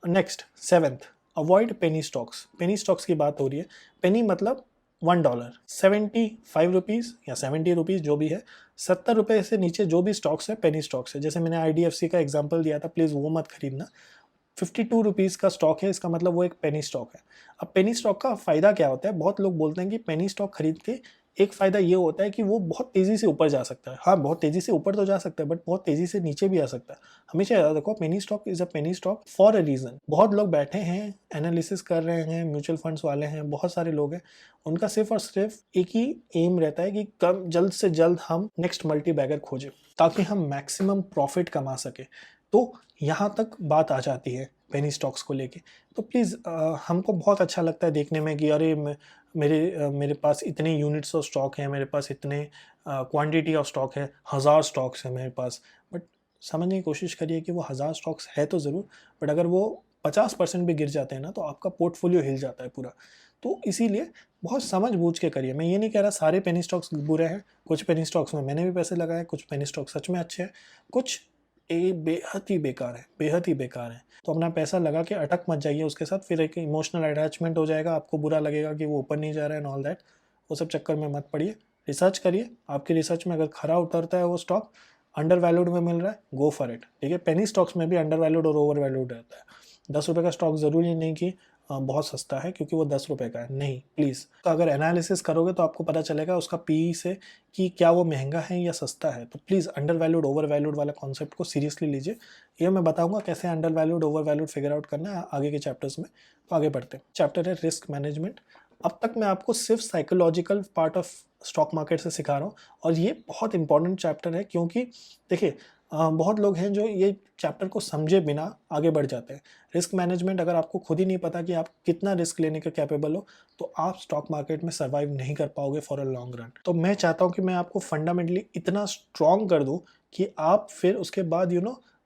Next 7th, avoid penny stocks. Penny stocks की बात हो रही है, पेनी मतलब $1, 75 रुपीज़ या 70 रुपीज़ जो भी है, ₹70 से नीचे जो भी स्टॉक्स है पेनी स्टॉक्स है। जैसे मैंने IDFC का एग्जांपल दिया था, प्लीज़ वो मत खरीदना। ₹52 का स्टॉक है, इसका मतलब वो एक पेनी स्टॉक है। अब पेनी स्टॉक का फ़ायदा क्या होता है? बहुत लोग बोलते हैं कि पेनी स्टॉक खरीद के एक फ़ायदा ये होता है कि वो बहुत तेज़ी से ऊपर जा सकता है। हाँ, बहुत तेज़ी से ऊपर तो जा सकता है, बट बहुत तेज़ी से नीचे भी आ सकता है। हमेशा याद रखो, penny stock is a penny stock for a reason. बहुत लोग बैठे हैं, एनालिसिस कर रहे हैं, म्यूचुअल फंड्स वाले हैं, बहुत सारे लोग हैं। उनका सिर्फ़ और सिर्फ़ एक ही एम रहता है कि कब जल्द से जल्द हम नेक्स्ट मल्टी बैगर खोजें, ताकि हम मैक्सिमम प्रॉफ़िट कमा सकें। तो यहाँ तक बात आ जाती है पेनी स्टॉक्स को लेके। तो प्लीज़ हमको बहुत अच्छा लगता है देखने में कि अरे मेरे पास इतने यूनिट्स ऑफ स्टॉक हैं, मेरे पास इतने क्वांटिटी ऑफ स्टॉक है, 1000 स्टॉक्स हैं मेरे पास। बट समझने की कोशिश करिए कि वो 1000 स्टॉक्स है तो ज़रूर, बट अगर वो 50% भी गिर जाते हैं ना, तो आपका पोर्टफोलियो हिल जाता है पूरा। तो इसीलिए बहुत समझ बूझ के करिए। मैं ये नहीं कह रहा सारे पेनी स्टॉक्स बुरे हैं, कुछ पेनी स्टॉक्स में मैंने भी पैसे लगाए, कुछ पेनी स्टॉक सच में अच्छे हैं, कुछ बेहद ही बेकार है, बेहद ही बेकार है। तो अपना पैसा लगा के अटक मत जाइए उसके साथ, फिर एक इमोशनल अटैचमेंट हो जाएगा, आपको बुरा लगेगा कि वो ऊपर नहीं जा रहा है एंड ऑल दैट। वो सब चक्कर में मत पड़िए, रिसर्च करिए। आपकी रिसर्च में अगर खरा उतरता है वो स्टॉक, अंडर वैल्यूड में मिल रहा है, गो फॉर इट। ठीक है, पेनी स्टॉक्स में भी अंडर वैल्यूड और ओवर वैल्यूड रहता है। ₹10 का स्टॉक ज़रूरी नहीं कि बहुत सस्ता है क्योंकि वो ₹10 का है, नहीं प्लीज़। तो अगर एनालिसिस करोगे तो आपको पता चलेगा उसका PE से कि क्या वो महंगा है या सस्ता है। तो please under valued over valued वाला कॉन्सेप्ट को सीरियसली लीजिए। ये मैं बताऊंगा कैसे under valued over valued figure out करना है आगे के चैप्टर्स में। तो आगे बढ़ते हैं। चैप्टर है रिस्क मैनेजमेंट। अब तक मैं आपको सिर्फ psychological part of stock market से सिखा रहा हूँ, और ये बहुत इंपॉर्टेंट चैप्टर है क्योंकि देखिए बहुत लोग हैं जो ये चैप्टर को समझे बिना आगे बढ़ जाते हैं। रिस्क मैनेजमेंट अगर आपको खुद ही नहीं पता कि आप कितना रिस्क लेने के कैपेबल हो, तो आप स्टॉक मार्केट में सर्वाइव नहीं कर पाओगे फॉर अ लॉन्ग रन। तो मैं चाहता हूँ कि मैं आपको फंडामेंटली इतना स्ट्रॉन्ग कर दूँ कि आप फिर उसके बाद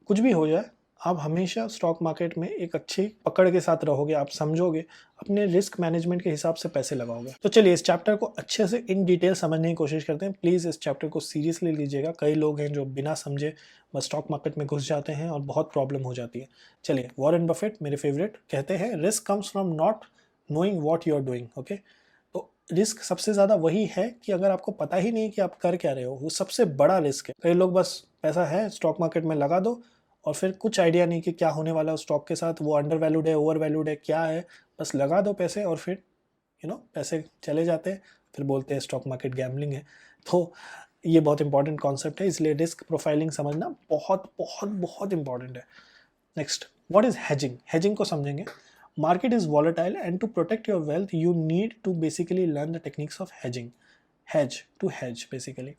कुछ भी हो जाए, आप हमेशा स्टॉक मार्केट में एक अच्छी पकड़ के साथ रहोगे, आप समझोगे, अपने रिस्क मैनेजमेंट के हिसाब से पैसे लगाओगे। तो चलिए इस चैप्टर को अच्छे से इन डिटेल समझने की कोशिश करते हैं। प्लीज़ इस चैप्टर को सीरियसली लीजिएगा। कई लोग हैं जो बिना समझे बस स्टॉक मार्केट में घुस जाते हैं और बहुत प्रॉब्लम हो जाती है। चलिए, वॉरेन बफेट मेरे फेवरेट कहते हैं, risk comes from not knowing what you are doing. Okay, तो रिस्क सबसे ज़्यादा वही है कि अगर आपको पता ही नहीं कि आप कर क्या रहे हो, वो सबसे बड़ा रिस्क है। कई लोग बस पैसा है स्टॉक मार्केट में लगा दो और फिर कुछ आइडिया नहीं कि क्या होने वाला है स्टॉक के साथ, वो अंडर वैल्यूड है, ओवर वैल्यूड है, क्या है, बस लगा दो पैसे और फिर पैसे चले जाते हैं, फिर बोलते हैं स्टॉक मार्केट गैम्बलिंग है। तो ये बहुत इंपॉर्टेंट कॉन्सेप्ट है, इसलिए रिस्क प्रोफाइलिंग समझना बहुत बहुत बहुत इंपॉर्टेंट है। Next, what is hedging? Hedging को समझेंगे। Market is volatile and to protect your wealth you need to basically learn the techniques of hedging. Hedge, to hedge basically.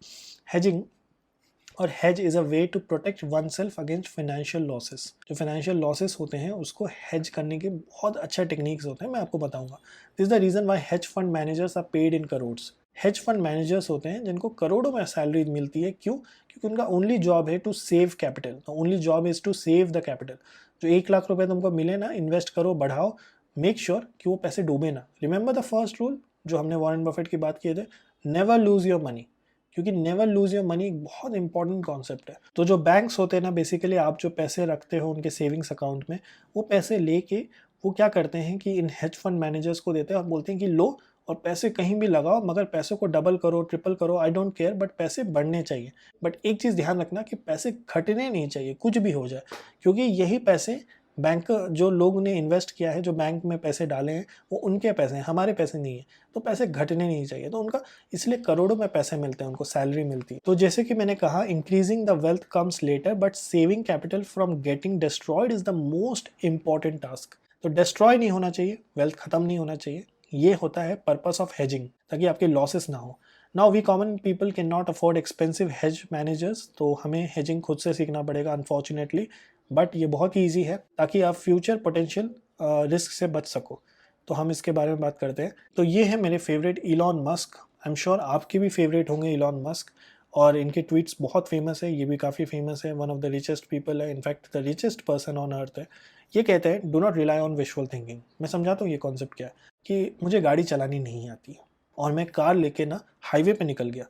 Hedging और hedge is a way to protect oneself against financial losses. जो फाइनेंशियल लॉसेस होते हैं उसको हेज करने के बहुत अच्छे टेक्निक्स होते हैं, मैं आपको बताऊंगा। This is the reason why hedge fund managers are paid in crores. Hedge fund managers होते हैं जिनको करोड़ों में सैलरी मिलती है। क्यों? क्योंकि उनका ओनली जॉब है to save capital. Only job is to save the capital. जो 1 लाख रुपए तुमको मिले ना, इन्वेस्ट करो, बढ़ाओ, मेक श्योर कि वो पैसे डूबे ना। रिमेंबर द फर्स्ट रूल जो हमने वॉरेन बफेट की बात किए थे, नेवर लूज योर मनी। क्योंकि नेवर लूज योर मनी एक बहुत इंपॉर्टेंट कॉन्सेप्ट है। तो जो बैंक्स होते हैं ना, बेसिकली आप जो पैसे रखते हो उनके सेविंग्स अकाउंट में, वो पैसे लेके वो क्या करते हैं कि इन हेज फंड मैनेजर्स को देते हैं और बोलते हैं कि लो और पैसे कहीं भी लगाओ, मगर पैसों को डबल करो, ट्रिपल करो, आई डोंट केयर, बट पैसे बढ़ने चाहिए। बट एक चीज़ ध्यान रखना कि पैसे घटने नहीं चाहिए, कुछ भी हो जाए, क्योंकि यही पैसे बैंक जो लोग ने इन्वेस्ट किया है, जो बैंक में पैसे डाले हैं, वो उनके पैसे हैं, हमारे पैसे नहीं है। तो पैसे घटने नहीं चाहिए। तो उनका इसलिए करोड़ों में पैसे मिलते हैं, उनको सैलरी मिलती है। तो जैसे कि मैंने कहा, increasing the wealth comes later but saving capital from getting destroyed is the most important task. तो डिस्ट्रॉय नहीं होना चाहिए, वेल्थ खत्म नहीं होना चाहिए। ये होता है पर्पस ऑफ हेजिंग, ताकि आपके लॉसेस ना हो। Now we common people can not afford expensive hedge managers, तो हमें हेजिंग खुद से सीखना पड़ेगा अनफॉर्चुनेटली। बट ये बहुत ही ईजी है ताकि आप फ्यूचर पोटेंशियल रिस्क से बच सको। तो हम इसके बारे में बात करते हैं। तो ये है मेरे favourite Elon Musk. I am sure आपके भी फेवरेट होंगे इलॉन मस्क, और इनके ट्वीट्स बहुत फेमस है, ये भी काफ़ी फेमस है। One of the richest people है, in fact the richest person on earth है। ये कहते हैं, do not rely on visual thinking. मैं समझाता हूँ ये कॉन्सेप्ट क्या है। कि मुझे गाड़ी चलानी नहीं आती और मैं कार लेके ना हाईवे पे निकल गया।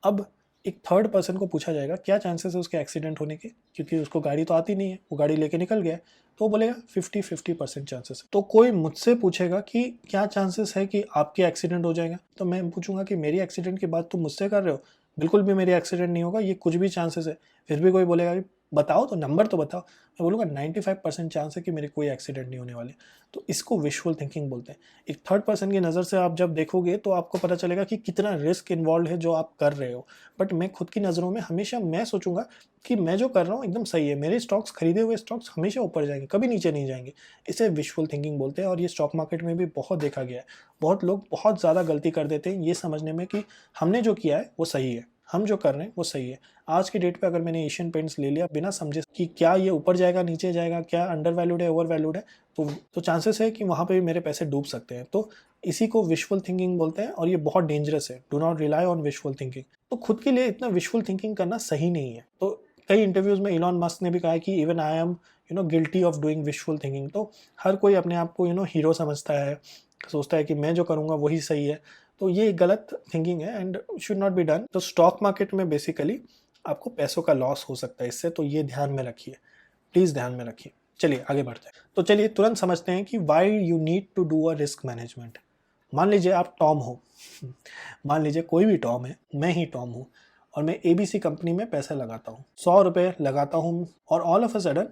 अब एक थर्ड पर्सन को पूछा जाएगा क्या चांसेस है उसके एक्सीडेंट होने के, क्योंकि उसको गाड़ी तो आती नहीं है, वो गाड़ी लेके निकल गया है। तो वो बोलेगा 50-50% चांसेस। तो कोई मुझसे पूछेगा कि क्या चांसेस है कि आपके एक्सीडेंट हो जाएगा, तो मैं पूछूंगा कि मेरी एक्सीडेंट की बात तुम मुझसे कर रहे हो, बिल्कुल भी मेरी एक्सीडेंट नहीं होगा, ये कुछ भी चांसेस है। फिर भी कोई बोलेगा कि बताओ तो, नंबर तो बताओ। मैं बोलूँगा 95% चांस है कि मेरे कोई एक्सीडेंट नहीं होने वाले। तो इसको विजुअल थिंकिंग बोलते हैं। एक थर्ड पर्सन की नज़र से आप जब देखोगे तो आपको पता चलेगा कि कितना रिस्क इन्वॉल्व है जो आप कर रहे हो। बट मैं खुद की नज़रों में हमेशा मैं सोचूंगा कि मैं जो कर रहा हूँ एकदम सही है, मेरे स्टॉक्स, खरीदे हुए स्टॉक्स हमेशा ऊपर जाएंगे, कभी नीचे नहीं जाएंगे। इसे विजुअल थिंकिंग बोलते हैं और ये स्टॉक मार्केट में भी बहुत देखा गया है। बहुत लोग बहुत ज़्यादा गलती कर देते हैं ये समझने में कि हमने जो किया है वो सही है, हम जो कर रहे हैं वो सही है। आज की डेट पे अगर मैंने एशियन पेंट्स ले लिया बिना समझे कि क्या ये ऊपर जाएगा नीचे जाएगा, क्या अंडर वैल्यूड है ओवर वैल्यूड है, तो चांसेस है कि वहाँ पे भी मेरे पैसे डूब सकते हैं। तो इसी को विजुअल थिंकिंग बोलते हैं और ये बहुत डेंजरस है। Do not rely on visual thinking. तो खुद के लिए इतना विजुअल थिंकिंग करना सही नहीं है। तो कई इंटरव्यूज में इलॉन मस्क ने भी कहा है कि even I am guilty of doing visual thinking. तो हर कोई अपने आप को हीरो समझता है, सोचता है कि मैं जो करूँगा वही सही है। तो ये गलत थिंकिंग है and should not be done. तो स्टॉक मार्केट में बेसिकली आपको पैसों का लॉस हो सकता है इससे, तो ये ध्यान में रखिए, प्लीज़ ध्यान में रखिए। चलिए आगे बढ़ते हैं। तो चलिए तुरंत समझते हैं कि why you need to do a risk management. मान लीजिए आप टॉम हो, मान लीजिए कोई भी टॉम है, मैं ही टॉम हूँ और मैं एबीसी कंपनी में पैसा लगाता हूँ, 100 रुपये लगाता हूँ और ऑल ऑफ अ सडन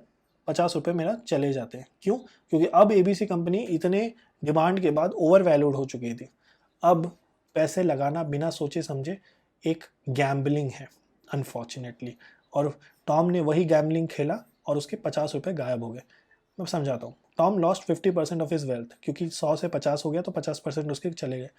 50 रुपये मेरा चले जाते हैं। क्यों? क्योंकि अब एबीसी कंपनी इतने डिमांड के बाद ओवर वैल्यूड हो चुकी थी। अब पैसे लगाना बिना सोचे समझे एक गैम्बलिंग है अनफॉर्चुनेटली, और टॉम ने वही गैम्बलिंग खेला और उसके 50 रुपये गायब हो गए। मैं समझाता हूँ। Tom lost 50% of his wealth, क्योंकि 100 से 50 हो गया तो 50% उसके चले गए।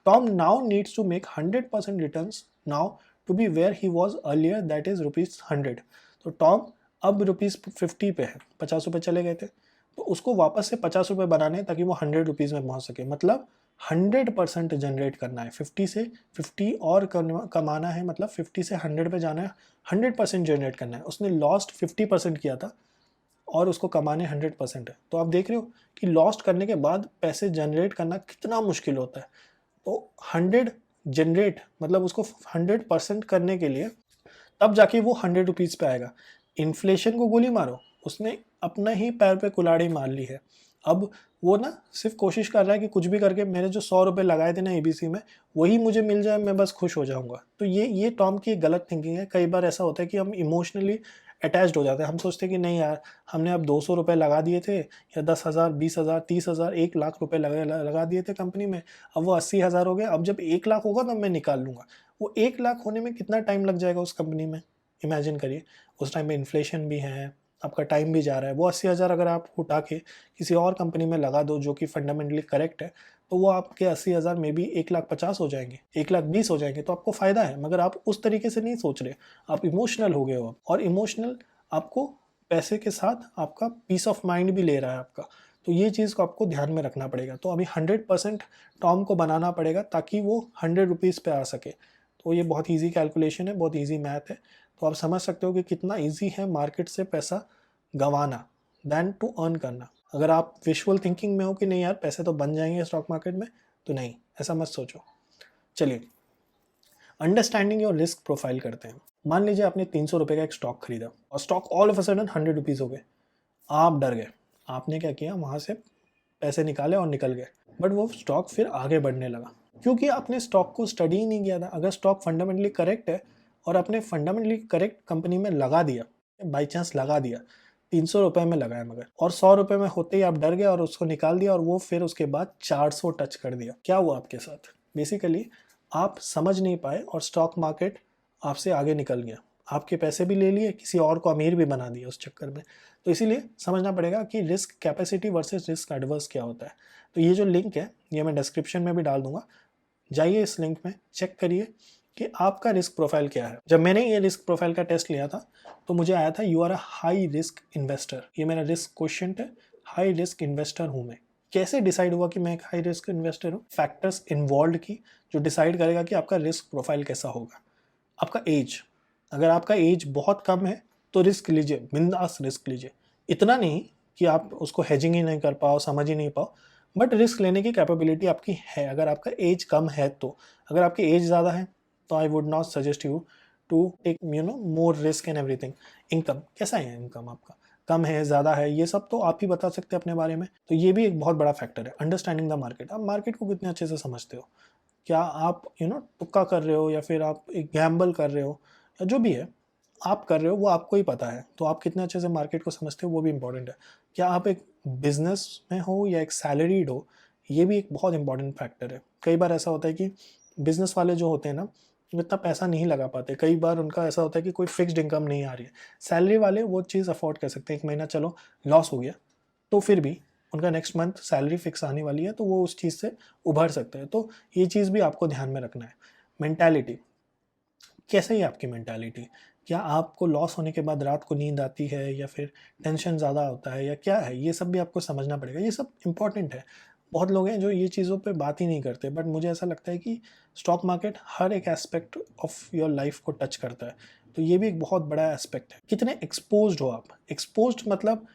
Tom now needs to make 100% returns now to be where he was earlier, that is ₹100। तो टॉम अब ₹50 पे है, 50 रुपये चले गए थे, तो उसको वापस से 50 रुपये बनाने ताकि वो 100 रुपीज़ में पहुंच सके। मतलब 100% जनरेट करना है, 50 से 50 और कमाना है, मतलब 50 से 100 पे जाना है, 100% जनरेट करना है। उसने लॉस्ट 50% किया था और उसको कमाने 100% है। तो आप देख रहे हो कि लॉस्ट करने के बाद पैसे जनरेट करना कितना मुश्किल होता है। तो 100 जनरेट मतलब उसको 100% करने के लिए तब जाके वो 100 रुपीज़ पे आएगा। इन्फ्लेशन को गोली मारो, उसने अपना ही पैर पे कुल्हाड़ी मार ली है। अब वो ना सिर्फ कोशिश कर रहा है कि कुछ भी करके मेरे जो 100 रुपये लगाए थे ना एबीसी में, वही मुझे मिल जाए, मैं बस खुश हो जाऊंगा। तो ये टॉम की गलत थिंकिंग है। कई बार ऐसा होता है कि हम इमोशनली अटैच्ड हो जाते हैं। हम सोचते हैं कि नहीं यार, हमने अब 200 रुपये लगा दिए थे, या 10,000, 20,000, 30,000, 1 लाख रुपये लगा दिए थे कंपनी में, अब वो 80,000 हो गए, अब जब 1 लाख होगा तब मैं निकाल लूँगा। वो 1 लाख होने में कितना टाइम लग जाएगा उस कंपनी में, इमेजिन करिए। उस टाइम में इन्फ्लेशन भी है, आपका टाइम भी जा रहा है। वो 80,000 अगर आप उठा के किसी और कंपनी में लगा दो जो कि फंडामेंटली करेक्ट है, तो वो आपके 80,000 में भी 1,50,000 हो जाएंगे, 1,20,000 हो जाएंगे, तो आपको फ़ायदा है। मगर आप उस तरीके से नहीं सोच रहे, आप इमोशनल हो गए हो, और इमोशनल आपको पैसे के साथ आपका पीस ऑफ माइंड भी ले रहा है आपका। तो ये चीज़ को आपको ध्यान में रखना पड़ेगा। तो अभी 100% टॉम को बनाना पड़ेगा ताकि वो 100 रुपीज़ पे आ सके। तो ये बहुत ईजी कैलकुलेशन है, बहुत ईजी मैथ है। तो आप समझ सकते हो कि कितना ईजी है मार्केट से पैसा गंवाना दैन टू अर्न करना। अगर आप विजुअल थिंकिंग में हो कि नहीं यार पैसे तो बन जाएंगे स्टॉक मार्केट में, तो नहीं, ऐसा मत सोचो। चलिए अंडरस्टैंडिंग योर रिस्क प्रोफाइल करते हैं। मान लीजिए आपने 300 रुपये का एक स्टॉक खरीदा और stock all of a sudden 100 rupees हो गए। आप डर गए, आपने क्या किया, वहाँ से पैसे निकाले और निकल गए। बट वो स्टॉक फिर आगे बढ़ने लगा क्योंकि आपने स्टॉक को स्टडी ही नहीं किया था। अगर स्टॉक फंडामेंटली करेक्ट है और आपने फंडामेंटली करेक्ट कंपनी में लगा दिया, बाई चांस लगा दिया, 300 रुपये में लगाया मगर, और 100 रुपये में होते ही आप डर गए और उसको निकाल दिया और वो फिर उसके बाद 400 टच कर दिया। क्या हुआ आपके साथ? बेसिकली आप समझ नहीं पाए और स्टॉक मार्केट आपसे आगे निकल गया। आपके पैसे भी ले लिए, किसी और को अमीर भी बना दिया उस चक्कर में। तो इसीलिए समझना पड़ेगा कि risk capacity versus risk adverse क्या होता है। तो ये जो लिंक है ये मैं डिस्क्रिप्शन में भी डाल दूंगा, जाइए इस लिंक में चेक करिए कि आपका रिस्क प्रोफाइल क्या है। जब मैंने ये रिस्क प्रोफाइल का टेस्ट लिया था तो मुझे आया था you are a high risk investor. ये मेरा रिस्क क्वेश्चन है, हाई रिस्क इन्वेस्टर हूँ मैं। कैसे डिसाइड हुआ कि मैं एक हाई रिस्क इन्वेस्टर हूँ? फैक्टर्स इन्वॉल्व की जो डिसाइड करेगा कि आपका रिस्क प्रोफाइल कैसा होगा। आपका एज, अगर आपका एज बहुत कम है तो रिस्क लीजिए, बिंदास रिस्क लीजिए। इतना नहीं कि आप उसको हेजिंग ही नहीं कर पाओ, समझ ही नहीं पाओ, बट रिस्क लेने की कैपेबिलिटी आपकी है अगर आपका एज कम है तो। अगर आपकी एज ज़्यादा है तो I would not suggest you to take more risk in everything. Income कैसा है, इनकम आपका कम है ज़्यादा है, ये सब तो आप ही बता सकते हैं अपने बारे में। तो ये भी एक बहुत बड़ा फैक्टर है, अंडरस्टैंडिंग द मार्केट। आप मार्केट को कितने अच्छे से समझते हो, क्या आप तुक्का कर रहे हो या फिर आप एक गैम्बल कर रहे हो या जो भी है आप कर रहे हो, वो आपको ही पता है। तो आप कितने अच्छे से मार्केट को समझते हो वो भी इंपॉर्टेंट है। क्या आप एक बिजनेस में हो या एक सैलरीड हो, ये भी एक बहुत इंपॉर्टेंट फैक्टर है। कई बार ऐसा होता है कि बिजनेस वाले जो होते हैं ना, वो इतना पैसा नहीं लगा पाते। कई बार उनका ऐसा होता है कि कोई फिक्स्ड इनकम नहीं आ रही है। सैलरी वाले वो चीज़ अफोर्ड कर सकते हैं। एक महीना चलो लॉस हो गया तो फिर भी उनका नेक्स्ट मंथ सैलरी फिक्स आने वाली है, तो वो उस चीज़ से उभर सकते हैं। तो ये चीज़ भी आपको ध्यान में रखना है। मेंटालिटी, कैसे ही आपकी मेंटालिटी, क्या आपको लॉस होने के बाद रात को नींद आती है या फिर टेंशन ज़्यादा होता है या क्या है, ये सब भी आपको समझना पड़ेगा। ये सब इंपॉर्टेंट है। बहुत लोग हैं जो ये चीज़ों पे बात ही नहीं करते, बट मुझे ऐसा लगता है कि स्टॉक मार्केट हर एक एस्पेक्ट ऑफ योर लाइफ को टच करता है। तो ये भी एक बहुत बड़ा एस्पेक्ट है। कितने एक्सपोज्ड हो आप। एक्सपोज्ड मतलब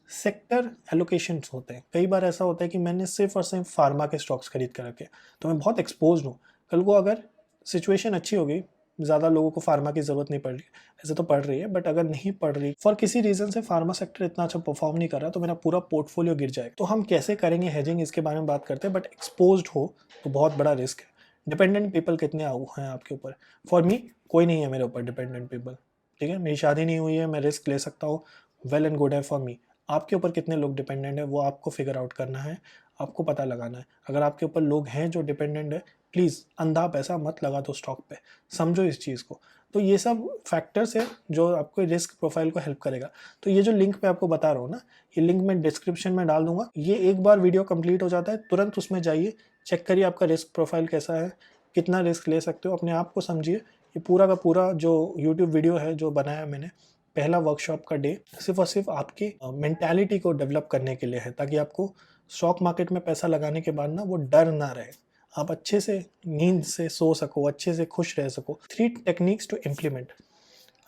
सेक्टर एलोकेशंस होते हैं। कई बार ऐसा होता है कि मैंने सिर्फ और सिर्फ फार्मा के स्टॉक्स खरीद कर रखे, तो मैं बहुत एक्सपोज्ड हूँ। कल को अगर सिचुएशन अच्छी हो गई, ज़्यादा लोगों को फार्मा की ज़रूरत नहीं पड़ रही, ऐसे तो पड़ रही है, बट अगर नहीं पड़ रही फॉर किसी रीज़न से फार्मा सेक्टर इतना अच्छा परफॉर्म नहीं कर रहा, तो मेरा पूरा पोर्टफोलियो गिर जाएगा। तो हम कैसे करेंगे हेजिंग, इसके बारे में बात करते हैं। बट एक्सपोज्ड हो तो बहुत बड़ा रिस्क है। डिपेंडेंट पीपल कितने हैं आपके ऊपर। फॉर मी कोई नहीं है मेरे ऊपर डिपेंडेंट पीपल, ठीक है। मेरी शादी नहीं हुई है, मैं रिस्क ले सकता हूँ, वेल एंड गुड है फॉर मी। आपके ऊपर कितने लोग डिपेंडेंट है वो आपको फिगर आउट करना है, आपको पता लगाना है। अगर आपके ऊपर लोग हैं जो डिपेंडेंट है, प्लीज़ अंधा पैसा मत लगा दो स्टॉक पे, समझो इस चीज़ को। तो ये सब फैक्टर्स है जो आपको रिस्क प्रोफाइल को हेल्प करेगा। तो ये जो लिंक मैं आपको बता रहा हूँ ना, ये लिंक मैं डिस्क्रिप्शन में डाल दूंगा। ये एक बार वीडियो कंप्लीट हो जाता है, तुरंत उसमें जाइए, चेक करिए आपका रिस्क प्रोफाइल कैसा है, कितना रिस्क ले सकते हो, अपने आप को समझिए। ये पूरा का पूरा जो यूट्यूब वीडियो है जो बनाया मैंने, पहला वर्कशॉप का डे, सिर्फ और सिर्फ आपकी मेंटालिटी को डेवलप करने के लिए है, ताकि आपको स्टॉक मार्केट में पैसा लगाने के बाद ना वो डर ना रहे, आप अच्छे से नींद से सो सको, अच्छे से खुश रह सको। 3 टेक्निक्स टू इम्प्लीमेंट।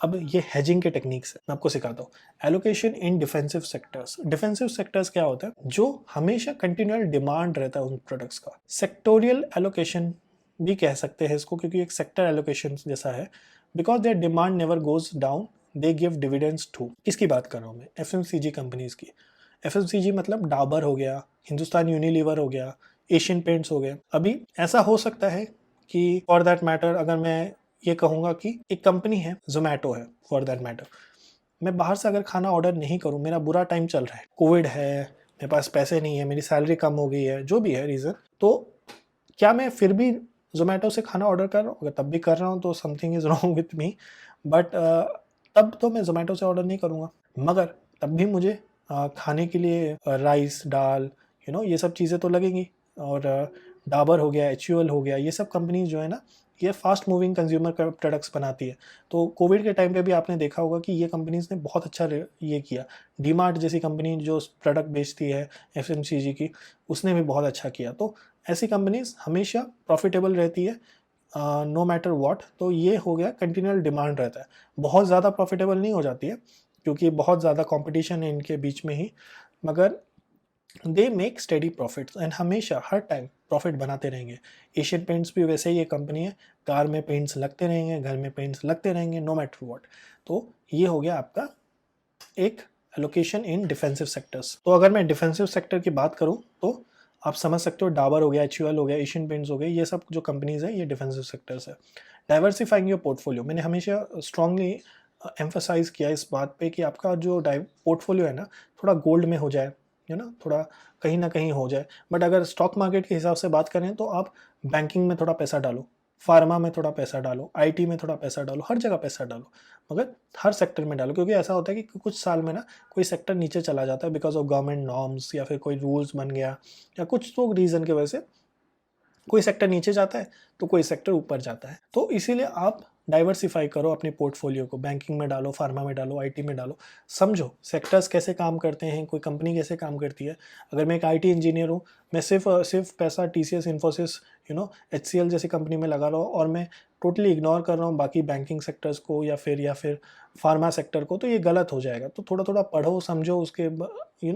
अब ये हेजिंग के टेक्निक्स है, मैं आपको सिखाता हूँ। Allocation in defensive sectors. Defensive sectors क्या होता है, जो हमेशा कंटिन्यूअल डिमांड रहता है उन प्रोडक्ट्स का। सेक्टोरियल एलोकेशन भी कह सकते हैं इसको, क्योंकि एक सेक्टर एलोकेशन जैसा है। Because their demand never goes down, they give dividends too. किसकी बात कर रहा हूँ मैं, एफएमसीजी कंपनीज की। एफएमसीजी मतलब डाबर हो गया, हिंदुस्तान यूनिलीवर हो गया, एशियन पेंट्स हो गए। अभी ऐसा हो सकता है कि फॉर दैट मैटर अगर मैं ये कहूँगा कि एक कंपनी है, जोमेटो है फॉर दैट मैटर, मैं बाहर से अगर खाना ऑर्डर नहीं करूँ, मेरा बुरा टाइम चल रहा है, कोविड है, मेरे पास पैसे नहीं है, मेरी सैलरी कम हो गई है, जो भी है रीज़न, तो क्या मैं फिर भी जोमेटो से खाना ऑर्डर कर रहा हूँ? अगर तब भी कर रहा हूँ तो something is wrong with me. But तब तो मैं जोमेटो से ऑर्डर नहीं करूँगा। मगर तब भी मुझे खाने के लिए राइस, दाल, ये सब चीज़ें तो लगेंगी। और डाबर हो गया, एचयूएल हो गया, ये सब कंपनीज जो है ना, ये फास्ट मूविंग कंज्यूमर प्रोडक्ट्स बनाती है। तो कोविड के टाइम पे भी आपने देखा होगा कि ये कंपनीज ने बहुत अच्छा ये किया। डीमार्ट जैसी कंपनी जो प्रोडक्ट बेचती है एफएमसीजी की, उसने भी बहुत अच्छा किया। तो ऐसी कंपनीज हमेशा प्रॉफिटेबल रहती है नो मैटर व्हाट। तो ये हो गया कंटिन्यूअल डिमांड रहता है। बहुत ज़्यादा प्रॉफिटेबल नहीं हो जाती है क्योंकि बहुत ज़्यादा कंपटीशन है इनके बीच में ही, मगर they make steady profits and हमेशा हर टाइम प्रॉफिट बनाते रहेंगे। एशियन पेंट्स भी वैसे ही एक कंपनी है, कार में पेंट्स लगते रहेंगे, घर में पेंट्स लगते रहेंगे, नो मैटर व्हाट। तो ये हो गया आपका एक एलोकेशन इन डिफेंसिव सेक्टर्स। तो अगर मैं डिफेंसिव सेक्टर की बात करूं तो आप समझ सकते हो, डाबर हो गया, एचयूएल हो गया, एशियन पेंट्स हो गए, ये सब जो कंपनीज है ये डिफेंसिव सेक्टर्स है। डाइवर्सिफाइंग योर पोर्टफोलियो, मैंने हमेशा स्ट्रांगली एम्फोसाइज किया इस बात पे कि आपका जो पोर्टफोलियो है ना, थोड़ा गोल्ड में हो जाए, थोड़ा कहीं ना कहीं हो जाए। बट अगर स्टॉक मार्केट के हिसाब से बात करें तो आप बैंकिंग में थोड़ा पैसा डालो, फार्मा में थोड़ा पैसा डालो, आईटी में थोड़ा पैसा डालो, हर जगह पैसा डालो, मगर हर सेक्टर में डालो। क्योंकि ऐसा होता है कि कुछ साल में ना कोई सेक्टर नीचे चला जाता है बिकॉज ऑफ गवर्नमेंट नॉर्म्स या फिर कोई रूल्स बन गया या कुछ तो रीज़न की वजह से कोई सेक्टर नीचे जाता है तो कोई सेक्टर ऊपर जाता है। तो इसीलिए आप डाइवर्सिफाई करो अपने पोर्टफोलियो को, बैंकिंग में डालो, फार्मा में डालो, आईटी में डालो, समझो सेक्टर्स कैसे काम करते हैं, कोई कंपनी कैसे काम करती है। अगर मैं एक आईटी इंजीनियर हूँ, मैं सिर्फ पैसा टीसीएस, इन्फोसिस, एचसीएल जैसी कंपनी में लगा रहा हूँ और मैं टोटली इग्नोर कर रहा हूँ बाकी बैंकिंग सेक्टर्स को या फिर फार्मा सेक्टर को, तो ये गलत हो जाएगा। तो थोड़ा थोड़ा पढ़ो, समझो उसके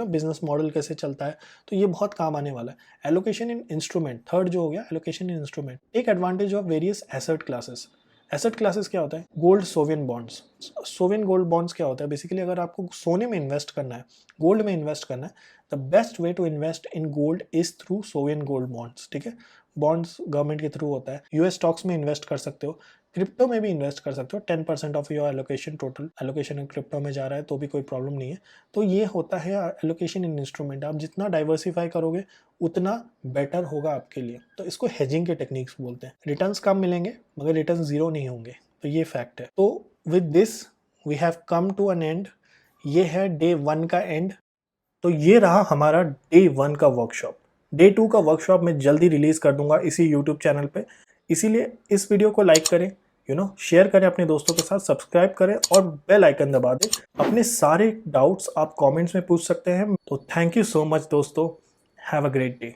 बिजनेस मॉडल कैसे चलता है, तो ये बहुत काम आने वाला है। एलोकेशन इन इंस्ट्रूमेंट, थर्ड जो हो गया allocation in instrument. Take advantage of various asset classes. Asset classes क्या होता है, gold, sovereign bonds. Sovereign gold bonds क्या होता है, बेसिकली अगर आपको सोने में इन्वेस्ट करना है, गोल्ड में इन्वेस्ट करना है, the best way to invest in gold is through sovereign gold bonds, ठीक है। बॉन्ड्स गवर्नमेंट के थ्रू होता है, यूएस स्टॉक्स में इन्वेस्ट कर सकते हो, क्रिप्टो में भी इन्वेस्ट कर सकते हो। 10% of your allocation, total allocation crypto में जा रहा है तो भी कोई प्रॉब्लम नहीं है। तो ये होता है एलोकेशन इन इंस्ट्रूमेंट। आप जितना डाइवर्सिफाई करोगे उतना बेटर होगा आपके लिए। तो इसको हेजिंग के टेक्निक्स बोलते हैं। रिटर्न्स कम मिलेंगे मगर रिटर्न जीरो नहीं होंगे, तो ये फैक्ट है। तो with this we have come to an end. ये है डे 1 का एंड। तो ये रहा हमारा डे 1 का वर्कशॉप। डे 2 का वर्कशॉप मैं जल्दी रिलीज कर दूंगा इसी यूट्यूब चैनल पे, इसीलिए इस वीडियो को लाइक करें, शेयर करें अपने दोस्तों के साथ, सब्सक्राइब करें और बेल आइकन दबा दें। अपने सारे डाउट्स आप कमेंट्स में पूछ सकते हैं। तो थैंक यू सो मच दोस्तों, हैव अ ग्रेट डे।